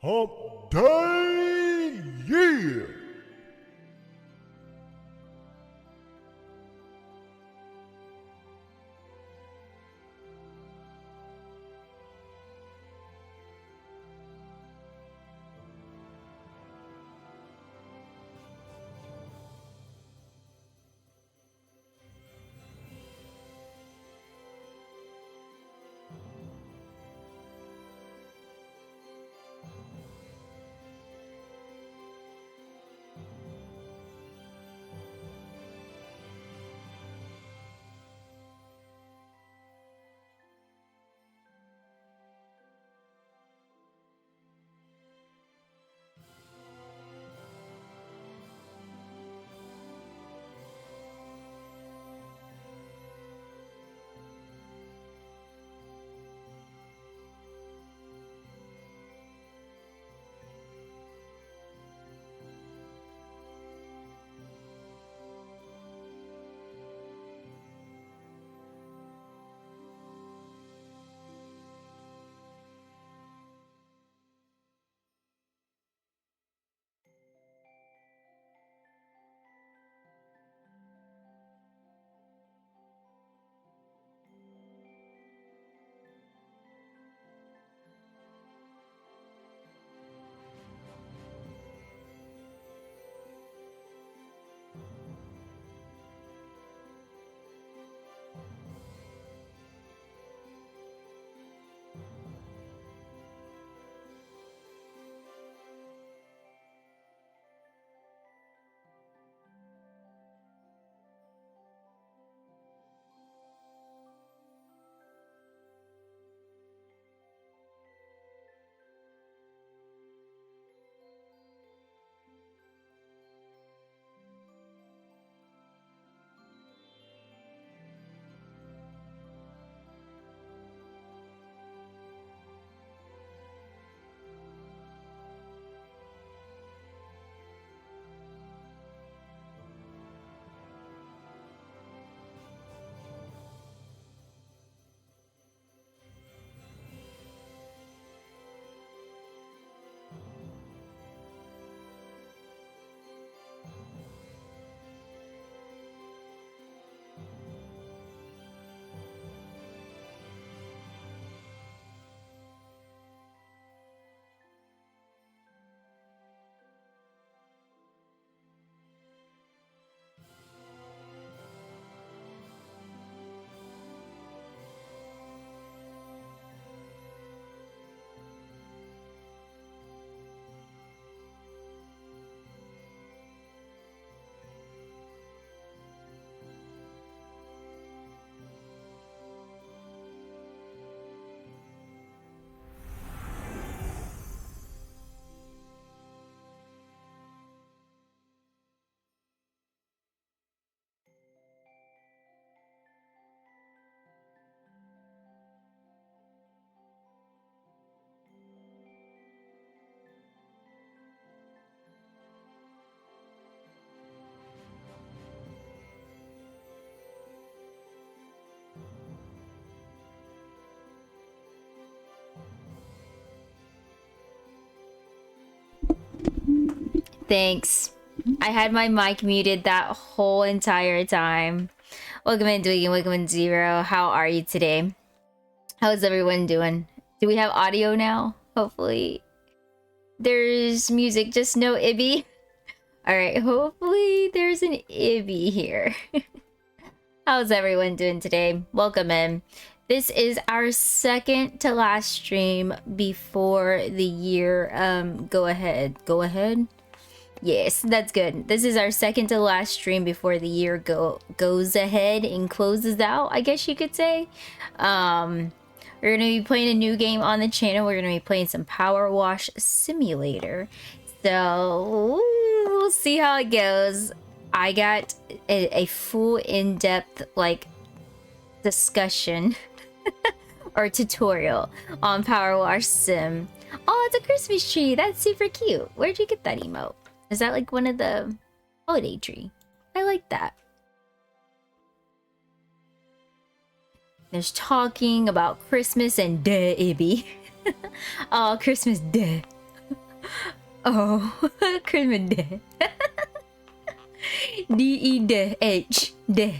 Hump Day, yeah! Thanks. I had my mic muted that whole entire time. Welcome in, Dwayne. Welcome in, Zero. How are you today? How's everyone doing? Do we have audio now? Hopefully. There's music, just no Ibby. Alright, hopefully there's an Ibby here. How's everyone doing today? Welcome in. This is our second to last stream before the year. Go ahead. Yes, that's good. This is our second to last stream before the year goes ahead and closes out, I guess you could say. We're gonna be playing a new game on the channel. We're gonna be playing some Power Wash Simulator. So we'll see how it goes. I got a full in-depth like discussion or tutorial on Power Wash Sim. Oh, it's a Christmas tree. That's super cute. Where'd you get that emote? Is that like one of the holiday tree? I like that. There's talking about Christmas and duh, Ibby. Oh, Christmas, duh. Oh, criminal. D-E-D-H. D.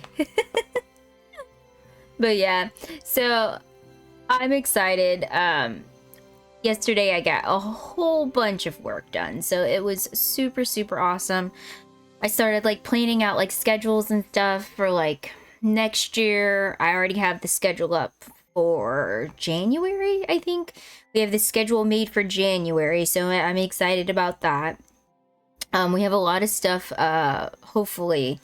But yeah, so I'm excited. Yesterday I got a whole bunch of work done, so it was super, super awesome. I started like planning out like schedules and stuff for like next year. I already have the schedule up for January, I think. We have the schedule made for January, so I'm excited about that. We have a lot of stuff. Hopefully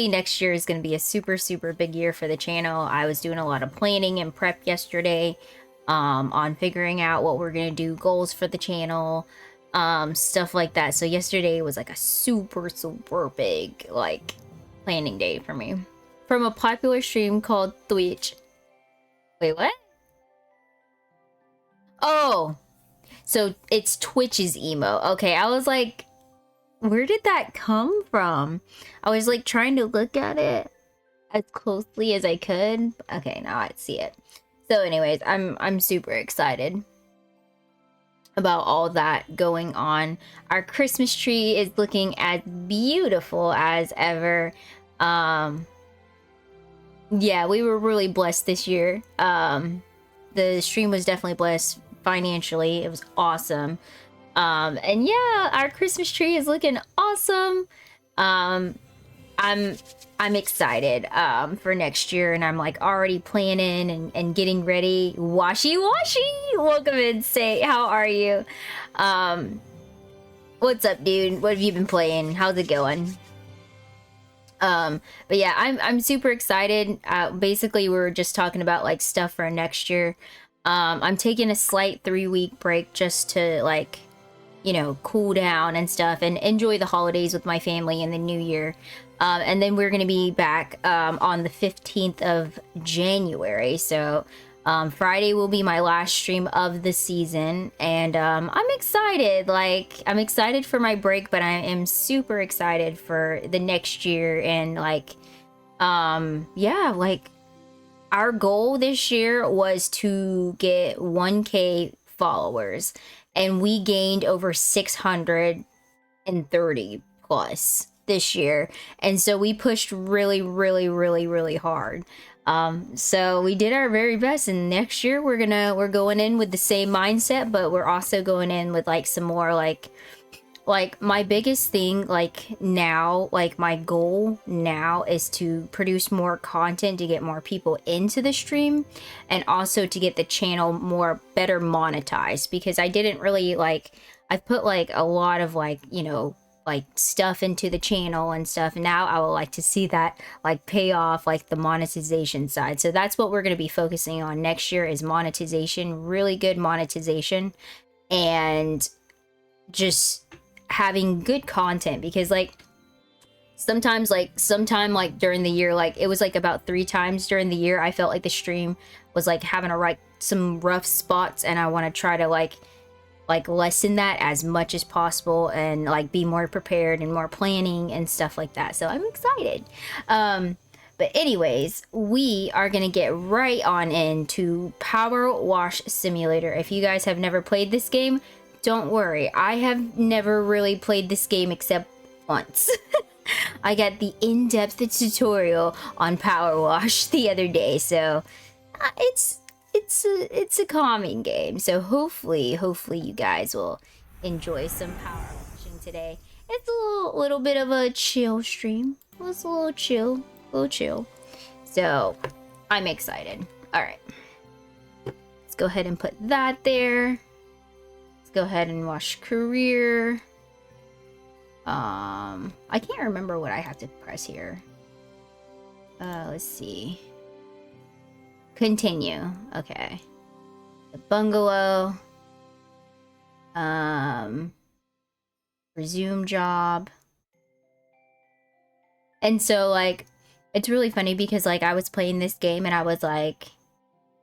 next year is going to be a super, super big year for the channel. I was doing a lot of planning and prep yesterday on figuring out what we're going to do, goals for the channel, stuff like that. So yesterday was like a super, super big like planning day for me. From a popular stream called Twitch. Wait, what? Oh, so it's Twitch's emo. Okay, I was like, where did that come from? I was like trying to look at it as closely as I could. Okay, now I see it. So anyways, I'm super excited about all that going on. Our Christmas tree is looking as beautiful as ever. Yeah, we were really blessed this year. The stream was definitely blessed financially. It was awesome. And yeah, our Christmas tree is looking awesome. I'm excited for next year, and I'm like already planning and getting ready. Washi, welcome in. Say, how are you? What's up, dude? What have you been playing? How's it going? But yeah, I'm super excited. Basically we were just talking about like stuff for next year. I'm taking a slight 3-week break just to like, you know, cool down and stuff and enjoy the holidays with my family in the new year. And then we're gonna be back on the 15th of January. So Friday will be my last stream of the season, and I'm excited. Like, I'm excited for my break, but I am super excited for the next year. And like, yeah, like our goal this year was to get 1K followers, and we gained over 630 plus this year. And so we pushed really, really, really, really hard. So we did our very best, and next year we're going in with the same mindset, but we're also going in with like some more like my biggest thing like now, like my goal now is to produce more content to get more people into the stream, and also to get the channel more better monetized, because I didn't really like, I've put like a lot of like, you know, like stuff into the channel and stuff. Now I would like to see that like pay off, like the monetization side. So that's what we're going to be focusing on next year, is monetization, really good monetization, and just having good content. Because like sometimes like sometime like during the year, like it was like about 3 times during the year I felt like the stream was like having some rough spots, and I want to try to like lessen that as much as possible, and like be more prepared and more planning and stuff like that. So I'm excited. But anyways, we are gonna get right on into Power Wash Simulator. If you guys have never played this game, don't worry, I have never really played this game except once. I got the in-depth tutorial on Power Wash the other day, so it's a calming game. So hopefully you guys will enjoy some power washing today. It's a little bit of a chill stream. It's a little chill. So I'm excited. All right, let's go ahead and put that there. Let's go ahead and wash career. I can't remember what I have to press here. Let's see. Continue. Okay. The bungalow. Resume job. And so like, it's really funny because like I was playing this game and I was like,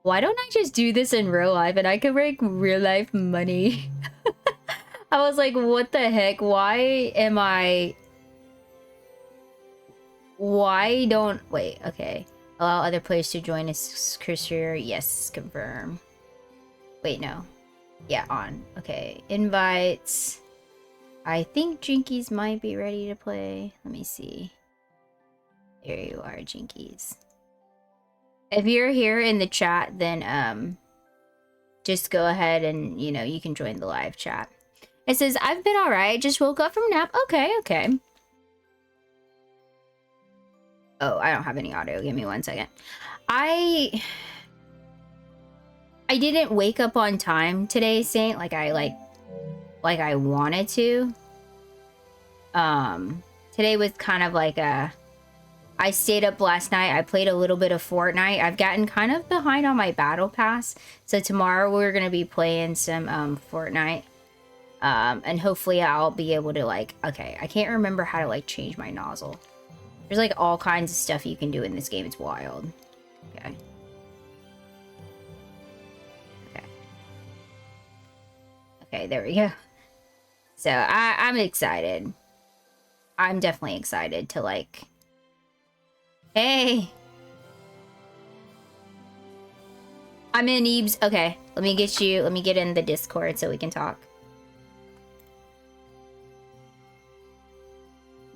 why don't I just do this in real life and I could make real life money? I was like, what the heck? Why don't, wait, okay. Allow other players to join his career. Yes, confirm. Wait, no. Yeah, on. Okay, invites. I think Jinkies might be ready to play. Let me see. There you are, Jinkies. If you're here in the chat, then just go ahead and, you know, you can join the live chat. It says, I've been alright, just woke up from nap. Okay, okay. Oh, I don't have any audio. Give me 1 second. I didn't wake up on time today, Saint, like I wanted to. Today was kind of like I stayed up last night. I played a little bit of Fortnite. I've gotten kind of behind on my battle pass. So tomorrow we're going to be playing some Fortnite. And hopefully I'll be able to like, okay, I can't remember how to like change my nozzle. There's like all kinds of stuff you can do in this game. It's wild. Okay. Okay. Okay, there we go. So I'm excited. I'm definitely excited to like, hey. I'm in Eebs. Okay, let me get in the Discord so we can talk.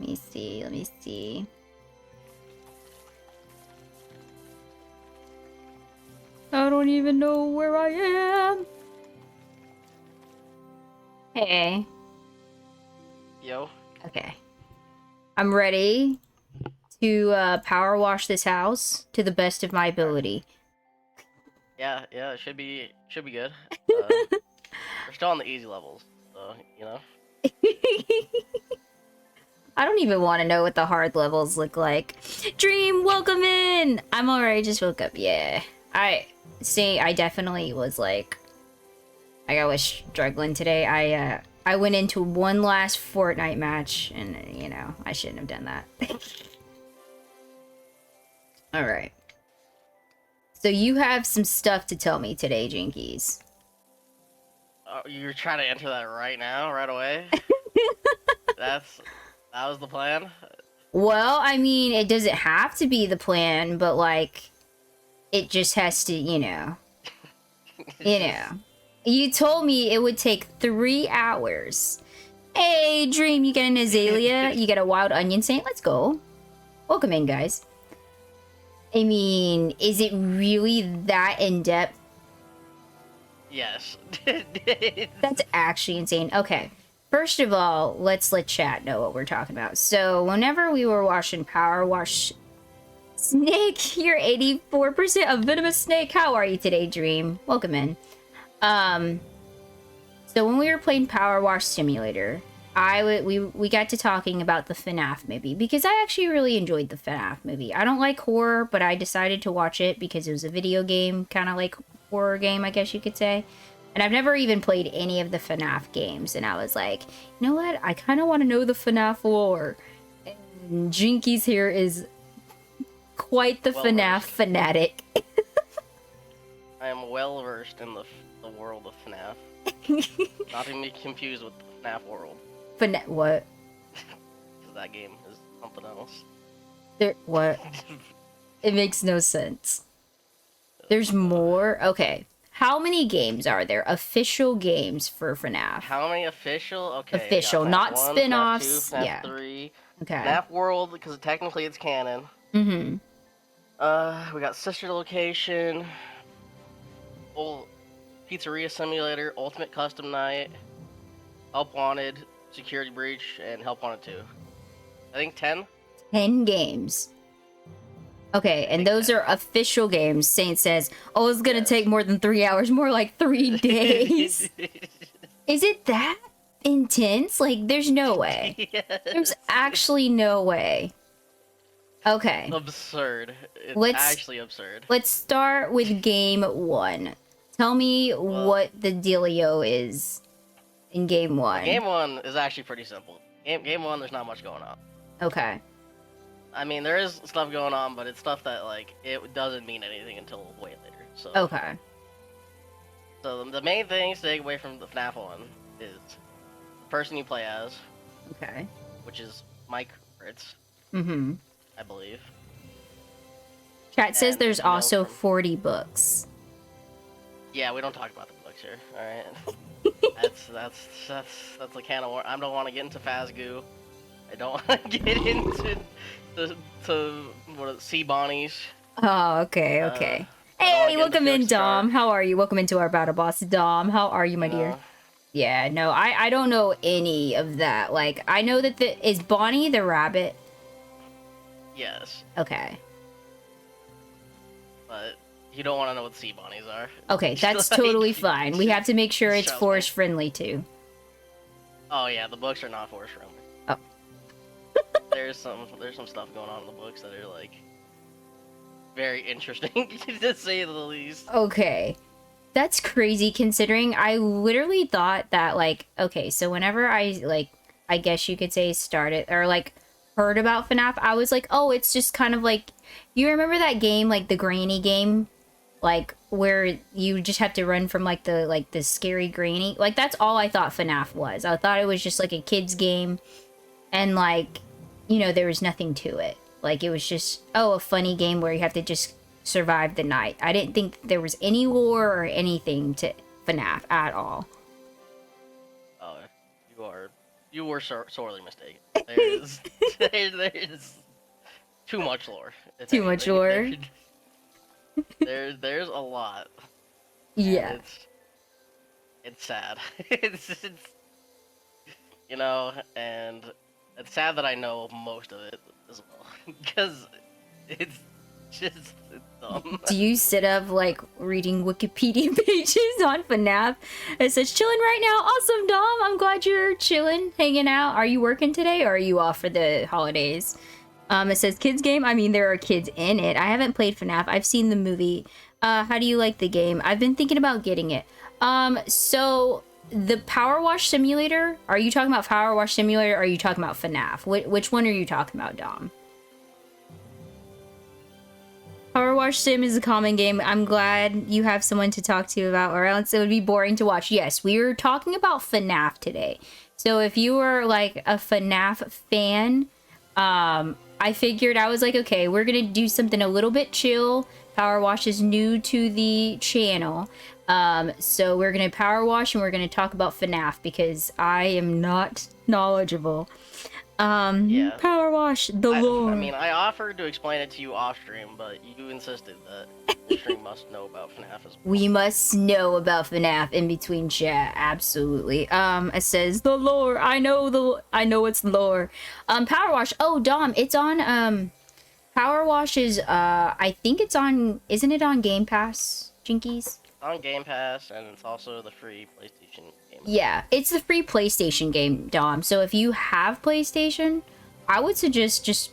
Let me see. I don't even know where I am. Hey. Yo. Okay. I'm ready to power wash this house to the best of my ability. Yeah, it should be good. We're still on the easy levels, so you know. I don't even want to know what the hard levels look like. Dream, welcome in. I'm alright. Just woke up. Yeah. I definitely was like, I was struggling today. I went into one last Fortnite match, and you know I shouldn't have done that. All right. So you have some stuff to tell me today, Jinkies. You're trying to enter that right now, right away. That was the plan. Well, I mean, it doesn't have to be the plan, but like, it just has to, you know. You told me it would take 3 hours. Hey, Dream, you get an azalea, you get a wild onion saint. Let's go. Welcome in, guys. I mean, is it really that in-depth? Yes. That's actually insane. Okay. First of all, let's let chat know what we're talking about. So, whenever we were watching Power Wash... Snake, you're 84% a venomous snake. How are you today, Dream? Welcome in. So when we were playing Power Wash Simulator, we got to talking about the FNAF movie because I actually really enjoyed the FNAF movie. I don't like horror, but I decided to watch it because it was a video game, kind of like horror game, I guess you could say. And I've never even played any of the FNAF games, and I was like, you know what? I kind of want to know the FNAF lore. And Jinkies here is quite the FNAF fanatic. I am well versed in the world of FNAF. Not to be confused with the FNAF world. FNAF what? Because that game is something else. What? It makes no sense. There's more? Okay. How many games are there? Official games for FNAF. How many official? Okay. Official, not FNAF 1, spin-offs. FNAF 2, FNAF yeah. 3. Okay. FNAF World, because technically it's canon. Mm-hmm. We got Sister Location, Pizzeria Simulator, Ultimate Custom Night, Help Wanted, Security Breach, and Help Wanted 2. I think 10? 10 games. Okay, and those 10. are official games. Saint says, oh, it's gonna take more than 3 hours, more like 3 days. Is it that intense? Like, there's no way. Yes. There's actually no way. Okay. Absurd. It's actually absurd. Let's start with game 1. Tell me what the dealio is in game 1. Game 1 is actually pretty simple. Game 1, there's not much going on. Okay. I mean, there is stuff going on, but it's stuff that, like, it doesn't mean anything until way later. So. Okay. So the main thing to take away from the FNAF 1 is the person you play as. Okay. Which is Mike Ritz. Mm-hmm. I believe. Chat says there's also 40 books. Yeah, we don't talk about the books. picture. All right. That's a can of worms. I don't want to get into Fazgoo. I don't want to get into to what sea bonnies. Oh, okay, okay. Hey, welcome in, Dom. How are you? Welcome into our battle boss, Dom. How are you, my dear? Yeah, no, I don't know any of that. Like, I know that is Bonnie the rabbit? Yes. Okay. But you don't want to know what sea bonnies are. Okay, that's like, totally fine. We have to make sure it's force friendly too. Oh yeah, the books are not force friendly. Oh. there's some stuff going on in the books that are like very interesting to say the least. Okay. That's crazy considering I literally thought that like, okay, so whenever I like, I guess you could say started or like heard about FNAF, I was like, oh, it's just kind of like, you remember that game, like the granny game? Like where you just have to run from like the scary granny? Like that's all I thought FNAF was. I thought it was just like a kid's game and like, you know, there was nothing to it. Like it was just, oh, a funny game where you have to just survive the night. I didn't think there was any lore or anything to FNAF at all. Oh, you were sorely mistaken. There's too much lore. Too much lore. There's a lot. Yeah. It's sad. it's you know, and it's sad that I know most of it as well because it's just dumb. Do you sit up like reading Wikipedia pages on FNAF? It says chilling right now. Awesome, Dom. I'm glad you're chilling, hanging out. Are you working today or are you off for the holidays? It says kids game. I mean, there are kids in it. I haven't played FNAF. I've seen the movie. How do you like the game? I've been thinking about getting it. So the Power Wash Simulator. Are you talking about Power Wash Simulator? Or are you talking about FNAF? Which one are you talking about, Dom? Power Wash Sim is a common game. I'm glad you have someone to talk to about, or else it would be boring to watch. Yes, we were talking about FNAF today. So if you were like a FNAF fan, I figured, I was like, okay, we're gonna do something a little bit chill. Power Wash is new to the channel. So we're gonna Power Wash and we're gonna talk about FNAF because I am not knowledgeable. Yeah. Power Wash, the lore. I mean, I offered to explain it to you off stream, but you insisted that the stream must know about FNAF as well. We must know about FNAF in between chat, absolutely. It says the lore. I know it's lore. Power Wash. Oh, Dom, it's on Power Wash is I think it's on, isn't it on Game Pass, Jinkies? On Game Pass, and it's also the free PlayStation game. Yeah, it's the free PlayStation game, Dom. So if you have PlayStation, I would suggest just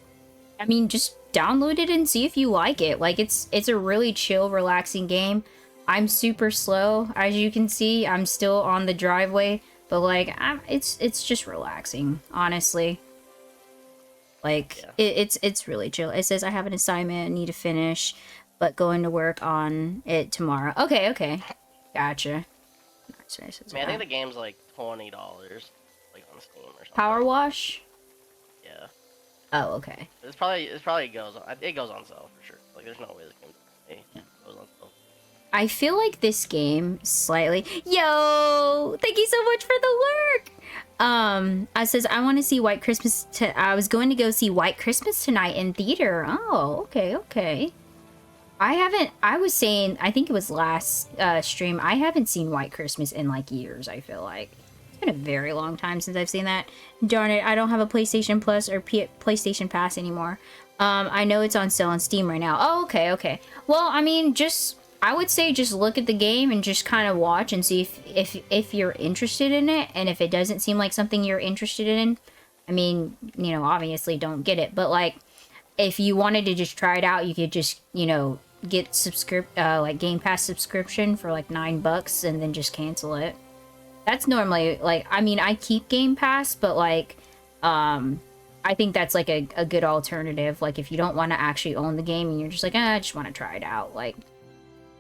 download it and see if you like it. Like it's a really chill, relaxing game. I'm super slow, as you can see. I'm still on the driveway, but like it's just relaxing, honestly. Like yeah. It's really chill. It says I have an assignment I need to finish, but going to work on it tomorrow. Okay. Gotcha. I mean, I think the game's like $20, like on Steam or something. Power Wash? Yeah. Oh, okay. It probably goes on sale for sure. Like, there's no way this game goes on sale. I feel like this game slightly. Yo, thank you so much for the lurk. I says I want to see White Christmas. I was going to go see White Christmas tonight in theater. Oh, okay. I was saying, I think it was last stream, I haven't seen White Christmas in like years, I feel like. It's been a very long time since I've seen that. Darn it, I don't have a PlayStation Plus or PlayStation Pass anymore. I know it's on sale on Steam right now. Oh, okay. Well, I mean, I would say just look at the game and just kind of watch and see if you're interested in it. And if it doesn't seem like something you're interested in, I mean, you know, obviously don't get it. But like, if you wanted to just try it out, you could just, you know, get like Game Pass subscription for like $9 and then just cancel it. That's normally like, I mean, I keep Game Pass, but like I think that's like a good alternative. Like if you don't want to actually own the game and you're just like, I just want to try it out, like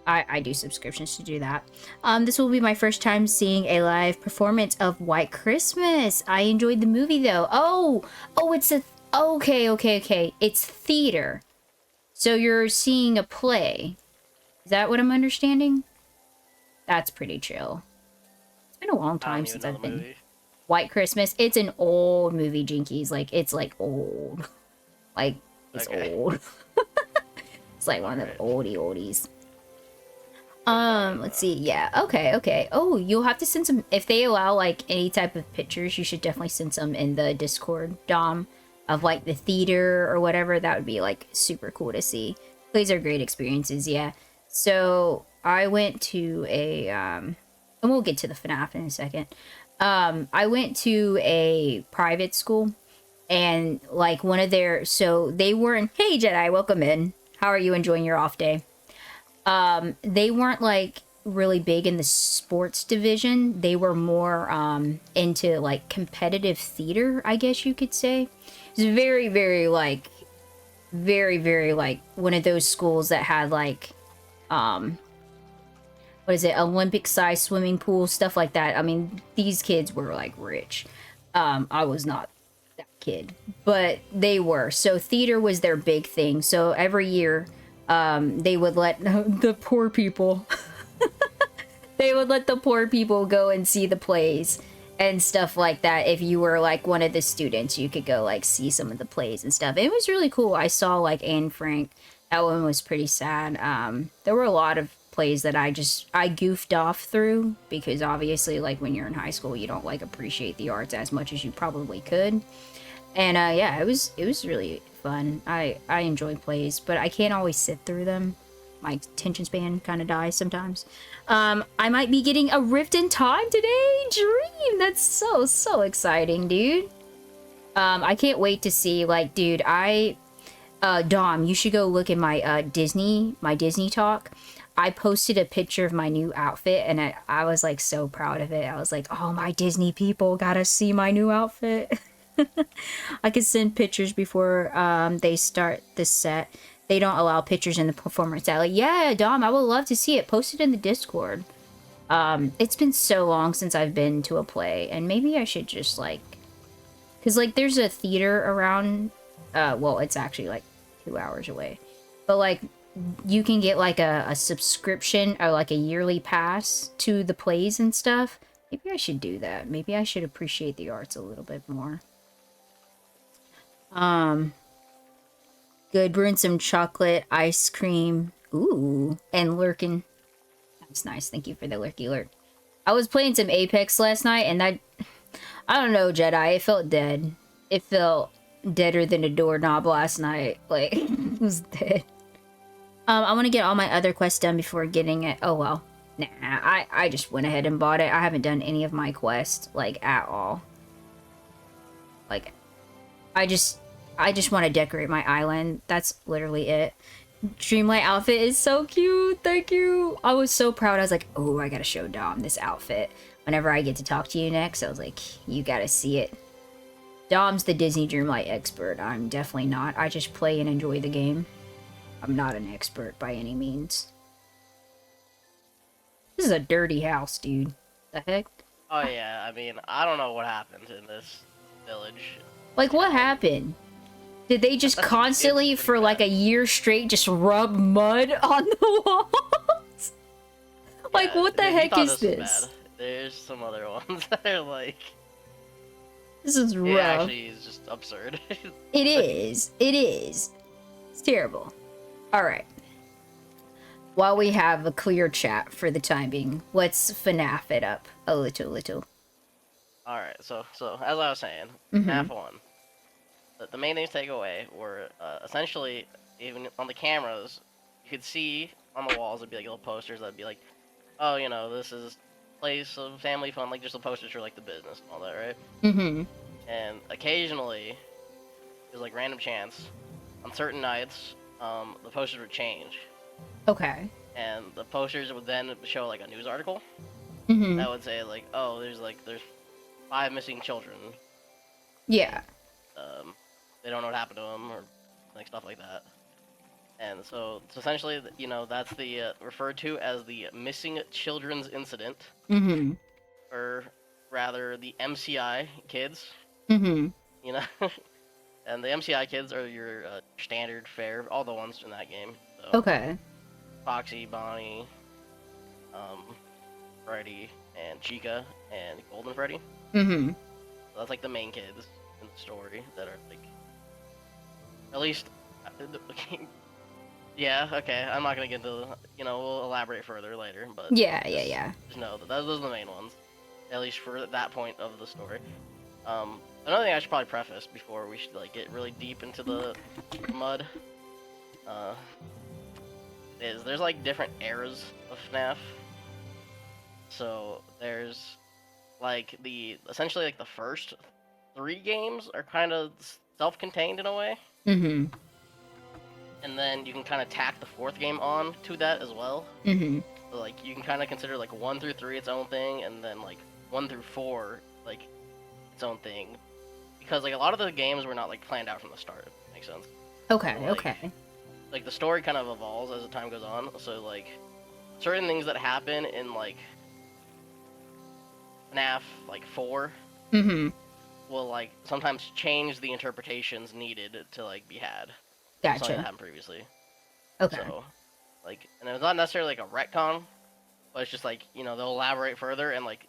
I do subscriptions to do that. This will be my first time seeing a live performance of White Christmas. I enjoyed the movie though. Oh, it's okay, it's theater. So you're seeing a play. Is that what I'm understanding? That's pretty chill. been a long I time don't even since know I've the been. movie. White Christmas. It's an old movie, Jinkies. Like, it's like old. Like, it's Okay. old. It's like one of the Alright. oldies. Write it down, Let's see. Yeah. Okay. Oh, you'll have to send some if they allow like any type of pictures. You should definitely send some in the Discord, Dom, of like the theater or whatever. That would be like super cool to see. Plays are great experiences. Yeah. So I went to a and we'll get to the FNAF in a second. I went to a private school, and like one of their so they weren't. Hey Jedi, welcome in. How are you enjoying your off day? They weren't like really big in the sports division. They were more into like competitive theater, I guess you could say. It's very like very like one of those schools that had like what is it, Olympic size swimming pool, stuff like that. I mean, these kids were like rich. I was not that kid, but they were. So theater was their big thing. So every year they would let the poor people they would let the poor people go and see the plays and stuff like that. If you were like one of the students, you could go like see some of the plays and stuff. It was really cool. I saw like Anne Frank. That one was pretty sad. There were a lot of plays that I goofed off through because obviously like when you're in high school you don't like appreciate the arts as much as you probably could. And yeah, it was really fun. I enjoy plays, but I can't always sit through them. My attention span kind of dies sometimes. I might be getting a Rift in Time today. Dream. That's so exciting, dude. I can't wait to see. Like, dude, Dom, you should go look at my Disney talk. I posted a picture of my new outfit, and I was like so proud of it. I was like, oh, my Disney people gotta see my new outfit. I could send pictures before they start the set. They don't allow pictures in the performance set. Like, yeah, Dom, I would love to see it. Post it in the Discord. It's been so long since I've been to a play, and maybe I should just like, cause like there's a theater around. Well, it's actually like 2 hours away, but like you can get like a subscription or like a yearly pass to the plays and stuff. Maybe I should do that. Maybe I should appreciate the arts a little bit more. Good, brewing some chocolate ice cream. Ooh, and lurking. That's nice. Thank you for the lurky lurk. I was playing some Apex last night, and I don't know, Jedi. It felt dead. It felt deader than a doorknob last night. Like, it was dead. I want to get all my other quests done before getting it. Oh, well. Nah, I just went ahead and bought it. I haven't done any of my quests, like, at all. Like, I just want to decorate my island. That's literally it. Dreamlight outfit is so cute. Thank you. I was so proud. I was like, oh, I gotta show Dom this outfit. Whenever I get to talk to you next, I was like, you gotta see it. Dom's the Disney Dreamlight expert. I'm definitely not. I just play and enjoy the game. I'm not an expert by any means. This is a dirty house, dude. The heck? Oh yeah, I mean, I don't know what happened in this village. Like, what happened? Did they just constantly, It's for pretty like bad. a year straight, just rub mud on the walls? Like, Yeah, what the you heck thought is was this? bad. There's some other ones that are like, This is it rough. actually is just absurd. It is. It is. It's terrible. Alright. While we have a clear chat for the time being, let's FNAF it up a little. Alright, so as I was saying, Mhm. half one. The main things to take away were essentially, even on the cameras, you could see on the walls, there'd be like little posters that'd be like, oh, you know, this is place of family fun, like just the posters for like the business and all that, right? Mm-hmm. And occasionally, there's like random chance, on certain nights, the posters would change. Okay. And the posters would then show like a news article Mm-hmm. that would say like, oh, there's 5 missing children. Yeah. They don't know what happened to them or like stuff like that. And so essentially, you know, that's the referred to as the missing children's incident, Mm-hmm. or rather the MCI kids. Mm-hmm. You know, and the MCI kids are your standard fare, all the ones in that game. So, Okay. Foxy, Bonnie, Freddy, and Chica and Golden Freddy. Mm-hmm. So that's like the main kids in the story that are like, at least, yeah. Okay, I'm not gonna get into, we'll elaborate further later, but Yeah, yeah, just yeah. just know that those are the main ones, at least for that point of the story. Another thing I should probably preface before we should like get really deep into the mud, uh, is there's like different eras of FNAF. So there's like essentially like the first three games are kind of self-contained in a way, Mm-hmm. and then you can kind of tack the fourth game on to that as well. Mm-hmm. So like you can kind of consider like 1 through 3 its own thing, and then like 1 through 4 like its own thing, because like a lot of the games were not like planned out from the start. If that makes sense. Okay, So, like, okay. like the story kind of evolves as the time goes on. So like certain things that happen in like FNAF like 4 Mm-hmm. will like sometimes change the interpretations needed to like be had from something that Gotcha. happened previously. Okay. So like, and it's not necessarily like a retcon, but it's just like, they'll elaborate further, and like,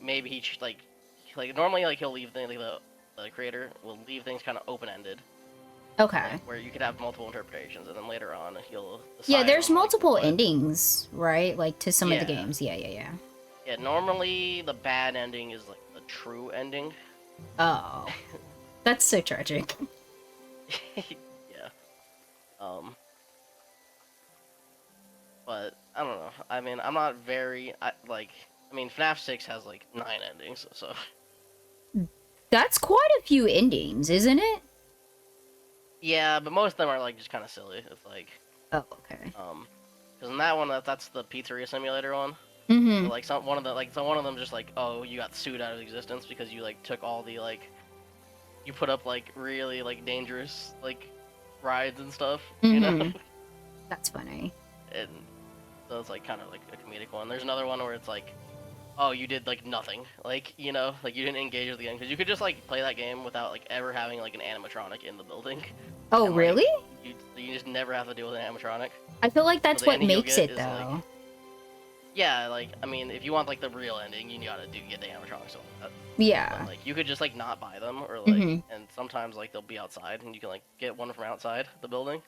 maybe like normally like he'll leave things like the creator will leave things kind of open ended, Okay. like where you could have multiple interpretations, and then later on he'll Yeah, decide there's on, like, multiple what. endings, right? Like to some of the Yeah. games. Yeah, yeah, yeah. Yeah, normally the bad ending is like the true ending. Oh. That's so tragic. Yeah. Um. But I don't know. I mean, I'm not very I mean, FNAF 6 has like 9 endings, so That's quite a few endings, isn't it? yeah. But most of them are like just kind of silly. It's like, Oh, okay. because in that one, that's the pizzeria simulator one. Mm-hmm. So like one of them just like, oh, you got sued out of existence because you like took all the like, you put up like really like dangerous like rides and stuff, Mm-hmm. That's funny. and so it's like kind of like a comedic one. There's another one where it's like, oh, you did like nothing, like, like you didn't engage with the game, because you could just like play that game without like ever having like an animatronic in the building, Oh, and like really? you just never have to deal with an animatronic. I feel like So that's the what ending you'll makes get it, is like, though. yeah, like I mean, if you want like the real ending, you gotta get the animatronics and all that. Yeah. But like you could just like not buy them, or like, Mm-hmm. and sometimes like they'll be outside, and you can like get one from outside the building,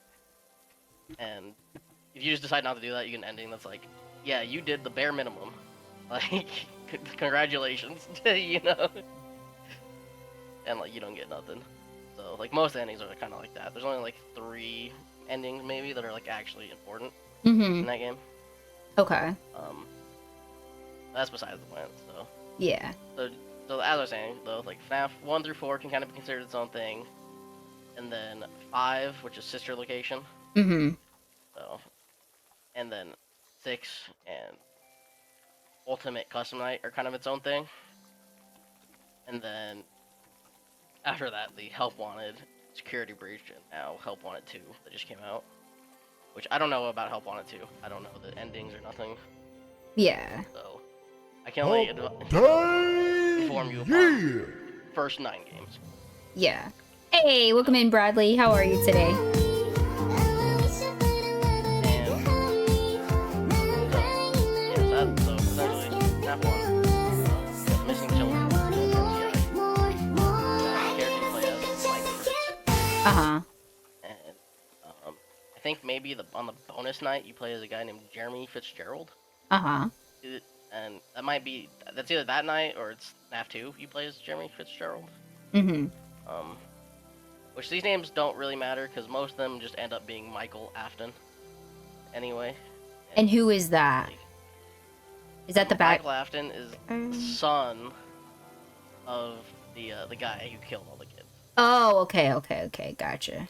and if you just decide not to do that, you get an ending that's like, yeah, you did the bare minimum, like congratulations, and like you don't get nothing. So like most endings are kind of like that. There's only like 3 endings maybe that are like actually important Mm-hmm. in that game. Okay. That's besides the point. Yeah. So as I was saying though, like FNAF 1 through 4 can kind of be considered its own thing, and then 5, which is sister location. Mm-hmm. So, and then 6 and Ultimate Custom Night are kind of its own thing. And then after that, the Help Wanted, Security Breach, and now Help Wanted 2 that just came out. Which I don't know about Help Wanted 2. I don't know the endings or nothing. Yeah. So I can only inform you upon Yeah. first 9 games. Yeah. Hey, welcome in, Bradley. How are you today? And so essentially, FNAF 1, Missing Children, MCI. Character you play as Michael Fritz. Uh-huh. And I think maybe on the bonus night you play as a guy named Jeremy Fitzgerald. Uh-huh. And that's either that night or it's FNAF 2 you play as Jeremy Fitzgerald. Mm-hmm. Which these names don't really matter because most of them just end up being Michael Afton anyway. And who is that? Is that the back? Michael Afton is the son of the guy who killed all the kids. Oh, okay. Gotcha.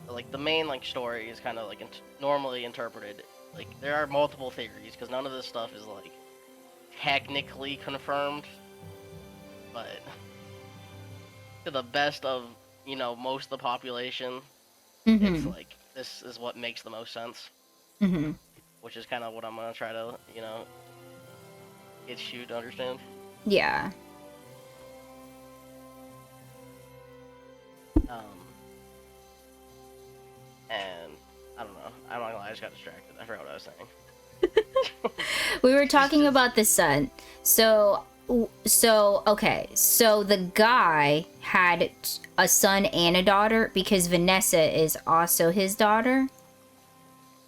So like the main like story is kind of like normally interpreted. Like there are multiple theories because none of this stuff is like technically confirmed, but to the best of most of the population, it's like this is what makes the most sense. Mm-hmm. Which is kind of what I'm gonna try to get you to understand. Yeah. And I don't know. I'm not gonna lie, I just got distracted. I forgot what I was saying. We were talking about the son. So okay. So the guy had a son and a daughter because Vanessa is also his daughter.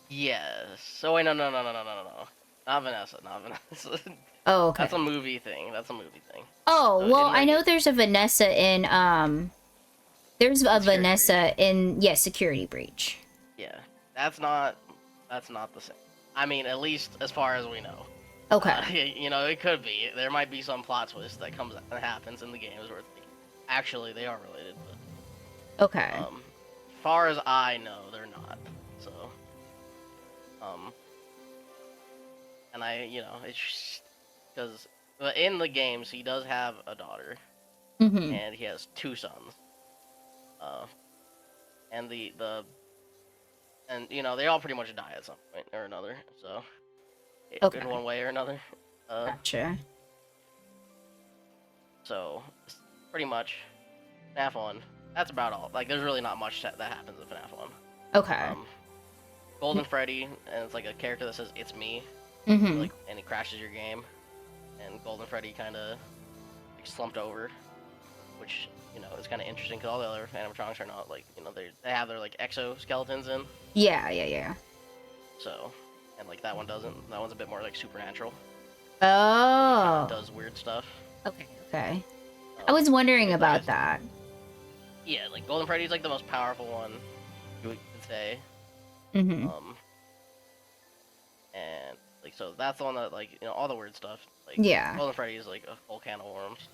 Yes. So wait, no. Not Vanessa, not Vanessa. Oh, okay. That's a movie thing. That's a movie thing. Oh, So well, in I know there's a Vanessa in there's a Security Vanessa in Security Breach. Yeah, that's not the same. I mean, at least as far as we know. Okay. You know, it could be. There might be some plot twist that happens in the games where it's like, actually they are related, but Okay. as far as I know, they're not. So, and it's because in the games he does have a daughter, and he has two sons. And they all pretty much die at some point or another. So, Okay. in one way or another. Gotcha. So, pretty much, FNAF 1. That's about all. Like, there's really not much that happens in FNAF 1. Okay. Golden Freddy, and it's like a character that says "It's me," Mm-hmm. and he crashes your game, and Golden Freddy kind of slumped over, which is kind of interesting because all the other animatronics are not like they have their like exoskeletons in. Yeah. So, and like that one doesn't. That one's a bit more like supernatural. Oh. Does weird stuff. Okay. I was wondering about that. Yeah, like Golden Freddy's like the most powerful one, you would say. Mm-hmm. And like so that's the one that like all the weird stuff. Like Golden Freddy is like a full can of worms.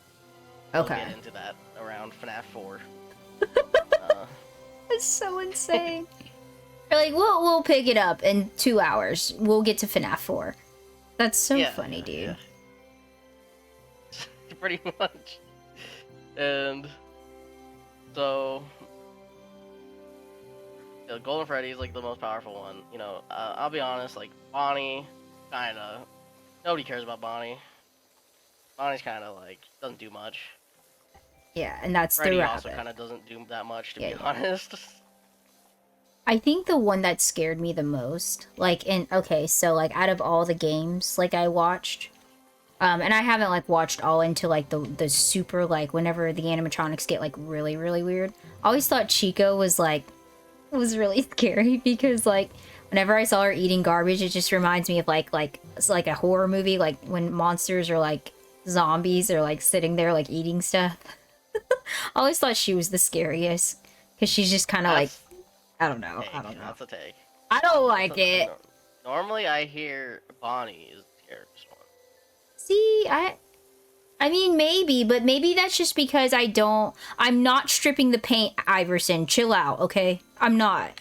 Okay. I'll get into that around FNAF 4. It's so insane. Like we'll pick it up in 2 hours. We'll get to FNAF 4. That's so funny, dude. Yeah. Pretty much. And so Golden Freddy is like the most powerful one. I'll be honest, like Bonnie, kinda nobody cares about Bonnie. Bonnie's kinda like doesn't do much. Yeah, and that's Freddy the rabbit. also kinda doesn't do that much, to be honest. I think the one that scared me the most, like so like out of all the games like I watched, and I haven't like watched all into like the super like whenever the animatronics get like really really weird. I always thought Chico was really scary because like whenever I saw her eating garbage, it just reminds me of like it's like a horror movie, like when monsters or like zombies are like sitting there like eating stuff. I always thought she was the scariest because she's just kind of like. I don't know. That's a take. I don't like it. Normally, I hear Bonnie is the scariest one. See, I mean, maybe, but maybe that's just because I'm not stripping the paint, Iverson. Chill out, okay? I'm not.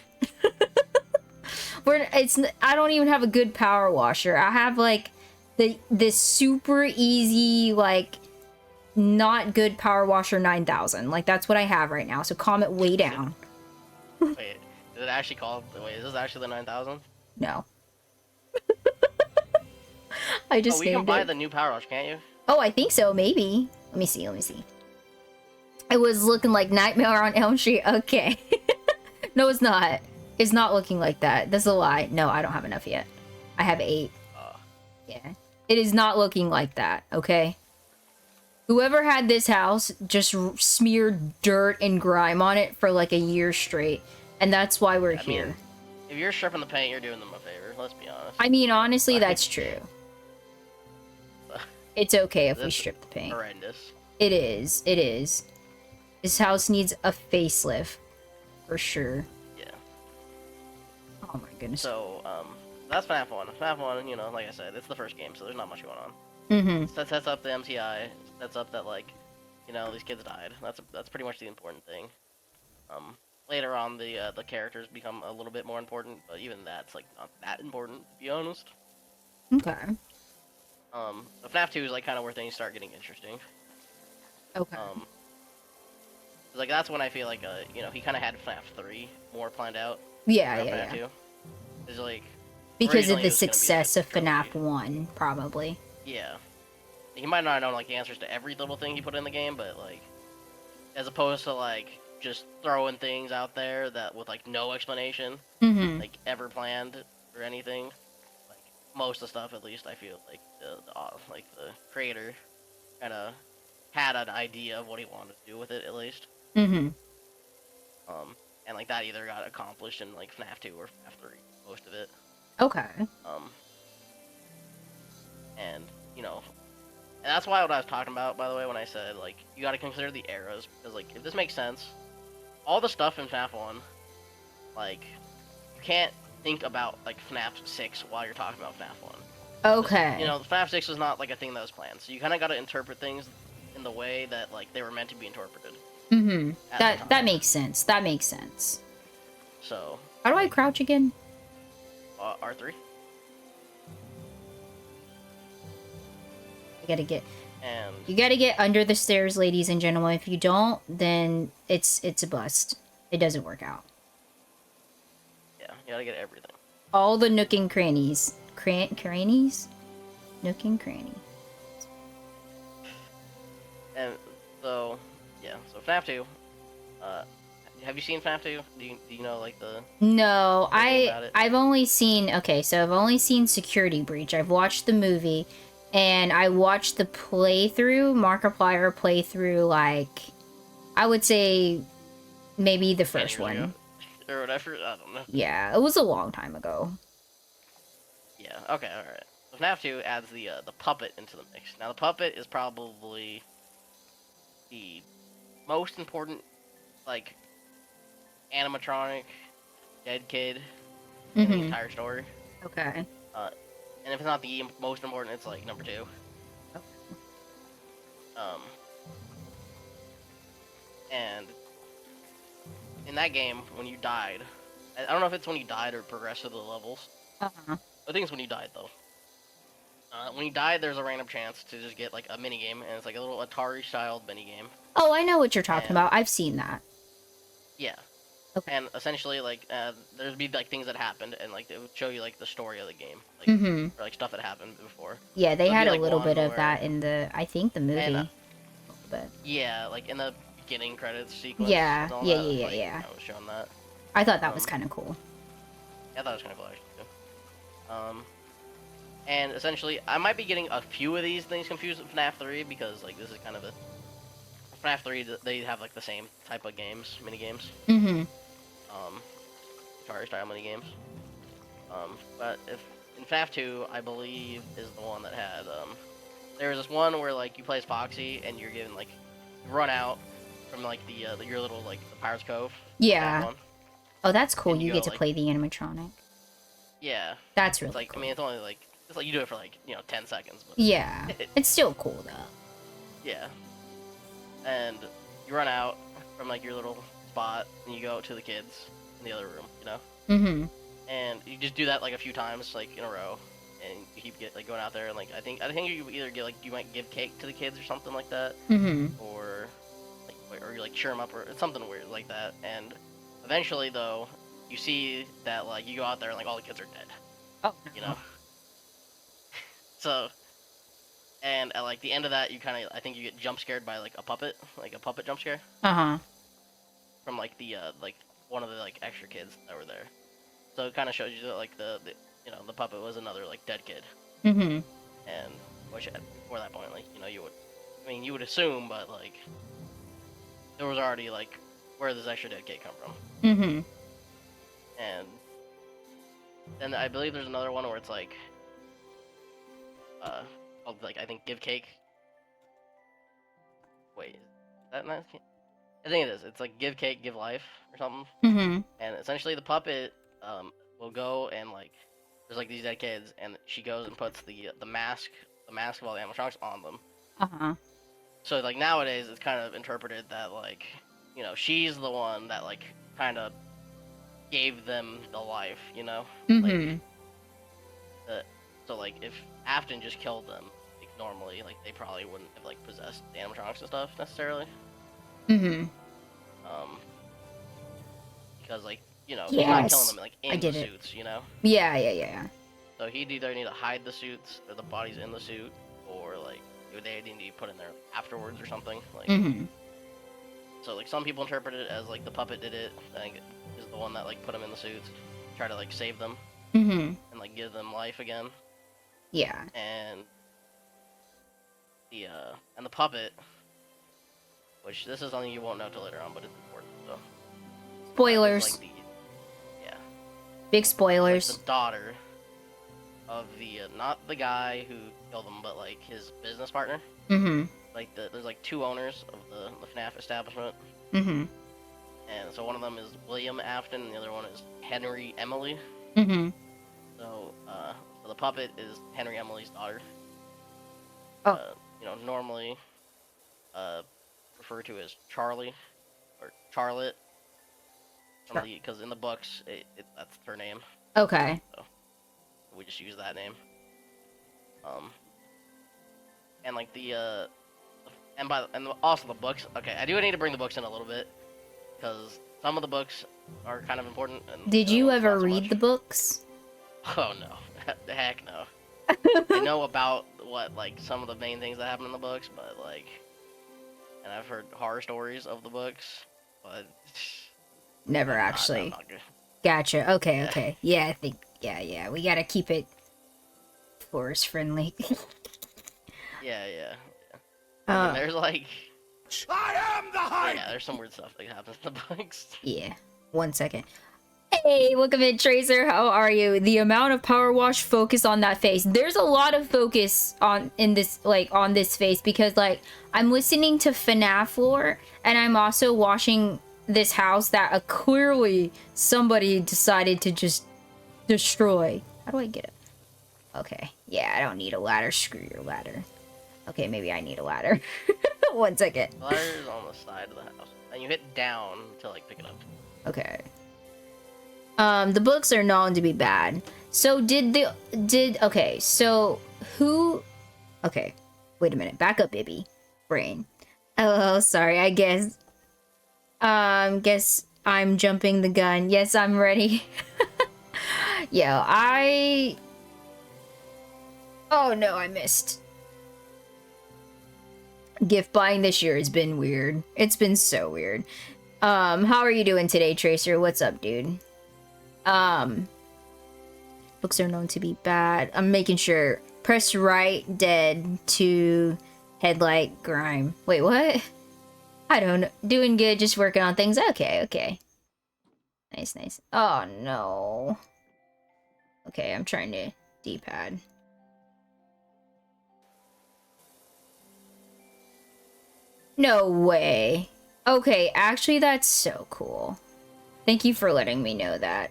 I don't even have a good power washer. I have, like, this super easy, like, not good power washer 9000. Like, that's what I have right now, so calm it way down. Wait. Is it actually called? Wait, is this actually the 9000? No. I just we can buy the new Power Wash, can't you? Oh, I think so, maybe. Let me see. It was looking like Nightmare on Elm Street. Okay. No, it's not. It's not looking like that. That's a lie. No, I don't have enough yet. I have 8. Yeah. It is not looking like that, okay? Whoever had this house just smeared dirt and grime on it for like a year straight. And that's why we're here. Mean, if you're stripping the paint, you're doing them a favor. Let's be honest. I mean, honestly, that's true. It's okay if we strip the paint. Horrendous. It is. This house needs a facelift. For sure. Yeah. Oh my goodness. So, that's FNAF 1. FNAF 1, like I said, it's the first game, so there's not much going on. Mm-hmm. That sets up the MTI. Sets up that, like, these kids died. That's pretty much the important thing. Later on, the characters become a little bit more important, but even that's like not that important, to be honest. Okay. But FNAF 2 is like kind of where things start getting interesting. Okay. Like that's when I feel like he kind of had FNAF 3 more planned out. Yeah. FNAF 2. It's like because of the success of FNAF 1, probably. Yeah. He might not know like the answers to every little thing he put in the game, but like as opposed to like just throwing things out there that with like no explanation, like ever planned or anything. Like most of the stuff, at least I feel like the creator kind of had an idea of what he wanted to do with it, at least. Mm-hmm. Um, and like that either got accomplished in like FNAF 2 or FNAF 3, most of it. Okay. Um, and you know, and that's why what I was talking about, by the way, when I said like you got to consider the eras, because like if this makes sense, all the stuff in FNAF 1, like you can't think about like FNAF 6 while you're talking about FNAF 1. You Okay. know, FNAF 6 was not like a thing that was planned, so you kind of got to interpret things in the way that like they were meant to be interpreted Mm-hmm. at the That time. makes sense. That makes sense. So, How do I crouch again? R3, I gotta get. and You gotta get under the stairs, ladies and gentlemen. If you don't, then it's a bust. It doesn't work out. yeah, you gotta get everything. All the nook and crannies. Crannies? Nook and cranny. And so, yeah, so FNAF 2. Uh, have you seen FNAF 2? Do you know like the No, anything about it? I've only seen, okay, so I've only seen Security Breach. I've watched the movie, and I watched the playthrough, Markiplier playthrough, like, I would say maybe the 10 first years ago, one. or whatever. I don't know. Yeah, it was a long time ago. Yeah. Okay. All right. So FNAF 2 adds the puppet into the mix. Now the puppet is probably the most important like animatronic dead kid in the Mm-hmm. entire story. Okay. And if it's not the most important, it's like number 2. Um, and in that game, when you died, I don't know if it's when you died or progressed through the levels. Uh-huh. I think it's when you died though. When you died, there's a random chance to just get like a mini game, and it's like a little Atari-styled mini game. Oh, I know what you're talking And about. I've seen that. yeah, Okay. and essentially like there'd be like things that happened, and like it would show you like the story of the game, like Mm-hmm. or like stuff that happened before. Yeah, they So it'd had be a like little one bit of where, that in the, I think, the movie. and But yeah, like in the beginning credits sequence yeah, and all yeah, that, yeah, yeah, like yeah. I was showing that. I thought that was Um, kind of cool. yeah, I thought it was kind of cool actually too. And essentially, I might be getting a few of these things confused with FNAF 3 because like this is kind of a FNAF 3. They have like the same type of games, mini games, Mm-hmm. um, Atari style mini games. But if in FNAF 2, I believe is the one that had there was this one where like you play as Foxy and you're given like you run out from like the your little like the Pirates Cove. FNAF Yeah. 1, Oh, that's cool. and You you get go to like play the animatronic. yeah. That's It's really like I cool. mean it's only like it's like you do it for like 10 seconds, but Yeah. It's still cool, though. yeah. And you run out from like your little spot and you go out to the kids in the other room, you know? Mm-hmm. And you just do that like a few times like in a row, and you keep like going out there and like I think you either get like you might give cake to the kids or something like that, Mm-hmm. or you like cheer them up or it's something weird like that. And eventually though, you see that like you go out there and like all the kids are dead, Oh, you know? So and at like the end of that, you kind of I think you get jump scared by like a puppet jump scare Uh-huh. from like the like one of the like extra kids that were there. So it kind of shows you that like the the puppet was another like dead kid, Mm-hmm. and which before that point like you would assume, but like there was already like where does this extra dead kid come from? Mm-hmm. And then I believe there's another one where it's like uh called like I think give cake. Wait, is that not? I think it is. It's like give cake, give life or something. Mm-hmm. And essentially the puppet will go and like there's like these dead kids, and she goes and puts the mask of all the animatronics on them. Uh-huh. So like nowadays it's kind of interpreted that like she's the one that like kind of gave them the life, like Mm-hmm. so like if Afton just killed them like normally like they probably wouldn't have like possessed the animatronics and stuff necessarily, Mm-hmm. um because like he's not killing Yes. them like I in the get it. suits, Yeah, yeah, yeah. so he'd either need to hide the suits or the bodies in the suit, or like they need to be put in there afterwards or something like. Mm-hmm. So like some people interpret it as like the puppet did it. I think is the one that like put them in the suits, try to like save them Mm-hmm. and like give them life again. Yeah. and the puppet, which this is something you won't know till later on, but it's important. So is Spoilers. like the yeah, Big like spoilers. the daughter of the not the guy who killed him, but like his business partner. Mm-hmm. Like there's like two owners of the FNAF establishment, Mm-hmm. and so one of them is William Afton, and the other one is Henry Emily. Mm-hmm. So the puppet is Henry Emily's daughter. Oh. Normally uh, referred to as Charlie or Charlotte, because in the books that's her name. Okay. So we just use that name. And like also the books. Okay, I do need to bring the books in a little bit because some of the books are kind of important. And Did the other you ones ever not so read much. the books? Oh no, the heck no. I know about what like some of the main things that happen in the books, but like, and I've heard horror stories of the books, but Never I'm actually. not good. Gotcha. Okay, Yeah. okay. Yeah, I think we gotta keep it forest friendly. Yeah. I mean, uh there's like, I am the hype! yeah, there's some weird stuff that happens in the books. yeah. 1 second. Hey, welcome in, Tracer. How are you? The amount of power wash focus on that face. There's a lot of focus on this face because like I'm listening to FNAF lore and I'm also washing this house that clearly somebody decided to just destroy. How do I get it? Okay. Yeah, I don't need a ladder. Screw your ladder. Okay, maybe I need a ladder. 1 second. The ladder is on the side of the house, and you hit down to like pick it up. Okay. The books are known to be bad. So okay, so who okay, wait a minute, back up, baby. Brain. Oh, sorry, I guess I'm jumping the gun. Yes, I'm ready. Oh no, I missed. Gift buying this year has been weird. It's been so weird. How are you doing today, Tracer? What's up, dude? Books are known to be bad. I'm making sure. Press right, dead, to headlight, grime. Wait, what? I don't know. Doing good, just working on things. Okay. Nice. Oh, no. Okay, I'm trying to D-pad. No way. Okay, actually, that's so cool. Thank you for letting me know that,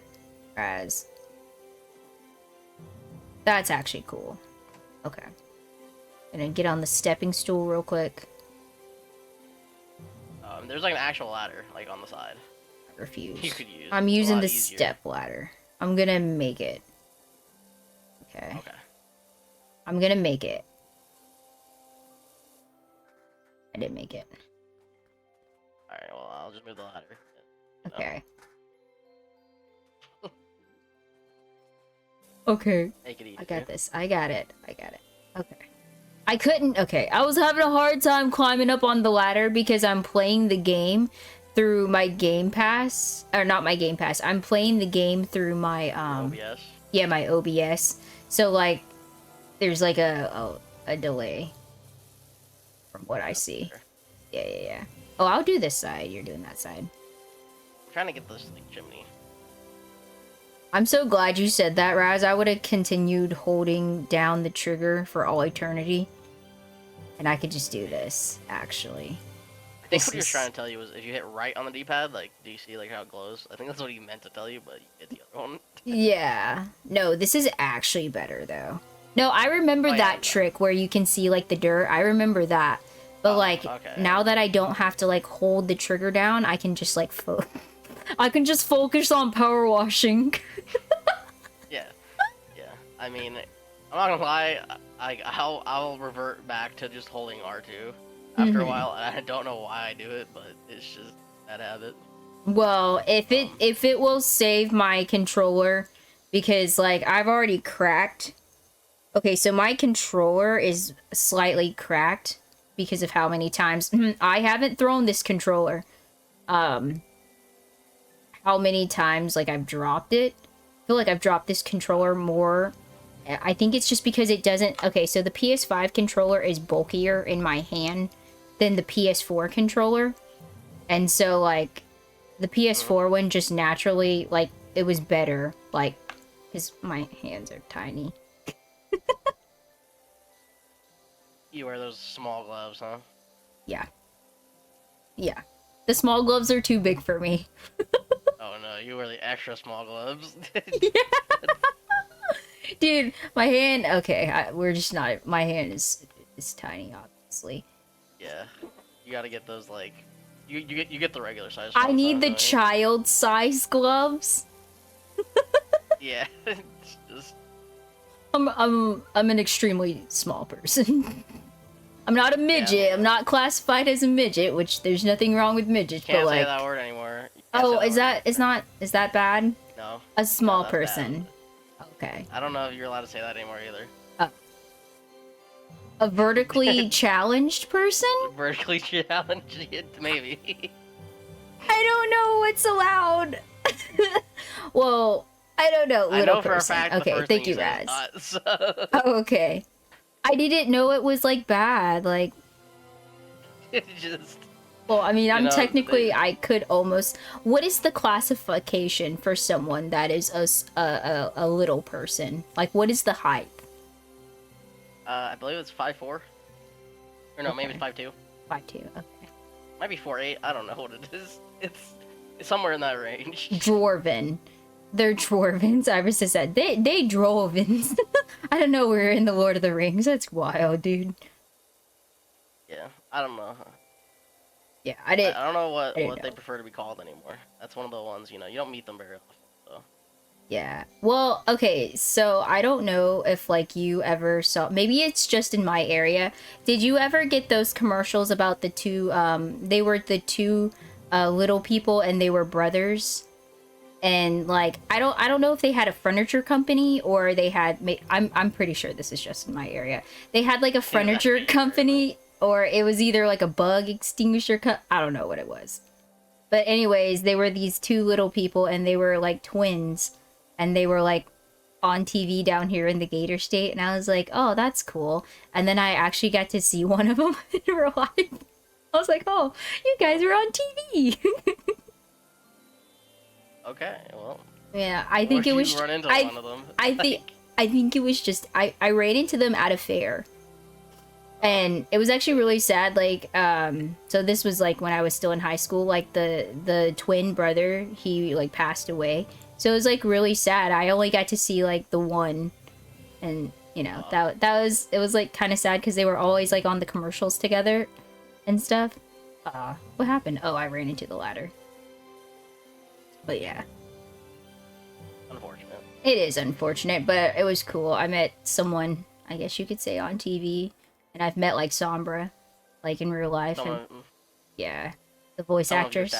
Raz. That's actually cool. Okay. Gonna get on the stepping stool real quick. There's like an actual ladder, like on the side. I refuse. You could use. I'm It's a using lot the easier. step ladder. I'm gonna make it. Okay. Okay. I'm gonna make it. I didn't make it. All right. Well, I'll just move the ladder. Okay. Okay. Make it easy. I got this. I got it. Okay. I couldn't. Okay. I was having a hard time climbing up on the ladder because I'm playing the game through my Game Pass. Or not my Game Pass. I'm playing the game through my, OBS. yeah, my OBS. So, like, there's, like, a delay from what I see. Sure. Yeah. Oh, I'll do this side. You're doing that side. I'm trying to get this like chimney. I'm so glad you said that, Raz. I would have continued holding down the trigger for all eternity. And I could just do this, actually. I think what he was trying to tell you was if you hit right on the D-pad, like, do you see like how it glows? I think that's what he meant to tell you, but you hit the other one. Yeah. No, this is actually better, though. No, I remember Oh, yeah, that yeah. trick where you can see, like, the dirt. I remember that. But, like, okay. now that I don't have to, like, hold the trigger down, I can just, like, I can just focus on power washing. Yeah. I mean, I'm not gonna lie. I'll revert back to just holding R2 after a while, and I don't know why I do it, but it's just that habit. Well, if it will save my controller, because like I've already cracked. Okay, so my controller is slightly cracked because of how many times I haven't thrown this controller. How many times like I've dropped it. I feel like I've dropped this controller more I think it's just because it doesn't... Okay, so the PS5 controller is bulkier in my hand than the PS4 controller. And so, like, the PS4 one just naturally, like, it was better. Like, because my hands are tiny. You wear those small gloves, huh? Yeah. Yeah. The small gloves are too big for me. Oh no, you wear the extra small gloves. Yeah. Dude, my hand... Okay, we're just not... My hand is tiny, obviously. Yeah, you gotta get those, like... You get the regular size. I need the right? child size gloves. Yeah, it's just... I'm an extremely small person. I'm not a midget. Yeah. I'm not classified as a midget, which there's nothing wrong with midgets, Can't but say like... that word anymore. You can't Oh, say is that... Is not... Is that bad? No. A small that's person. bad. Okay. I don't know if you're allowed to say that anymore either. A vertically challenged person? Vertically challenged, maybe. I don't know what's allowed. Well, I don't know. I Little know for person. a fact the Okay, first thank thing you, said is Raz. not, so... Oh, okay. I didn't know it was like bad. Like, It's just... well, I mean, I'm know, technically, I could almost... What is the classification for someone that is a little person? Like, what is the height? I believe it's 5'4". Or no, maybe it's 5'2". 5'2", okay. Might be 4'8". I don't know what it is. It's somewhere in that range. Dwarven. They're dwarvens. Iris has said. They dwarvens. I don't know, we're in the Lord of the Rings. That's wild, dude. Yeah, I don't know. Yeah, I didn't... I don't know what know. they prefer to be called anymore. That's one of the ones, you don't meet them very often, so... Yeah. Well, okay, so I don't know if, like, you ever saw... Maybe it's just in my area. Did you ever get those commercials about the two, they were the two, little people, and they were brothers? And, like, I don't know if they had a furniture company, or they had... I'm pretty sure this is just in my area. They had, like, a furniture company, or it was either, like, a bug extinguisher I don't know what it was. But anyways, they were these two little people, and they were, like, twins. And they were, like, on TV down here in the Gator State. And I was like, oh, that's cool. And then I actually got to see one of them in real life. I was like, oh, you guys are on TV. Okay, well... Yeah, I think it was... Run into one of them. I think it was just... I ran into them at a fair. And it was actually really sad, like, so this was, like, when I was still in high school, like, the twin brother, he, like, passed away. So it was, like, really sad. I only got to see, like, the one, and, you know, that was, it was, like, kind of sad, because they were always, like, on the commercials together and stuff. What happened? Oh, I ran into the ladder. But, yeah. Unfortunate. It is unfortunate, but it was cool. I met someone, I guess you could say, on TV, and I've met, like, Sombra, like, in real life, and, yeah, the voice actress.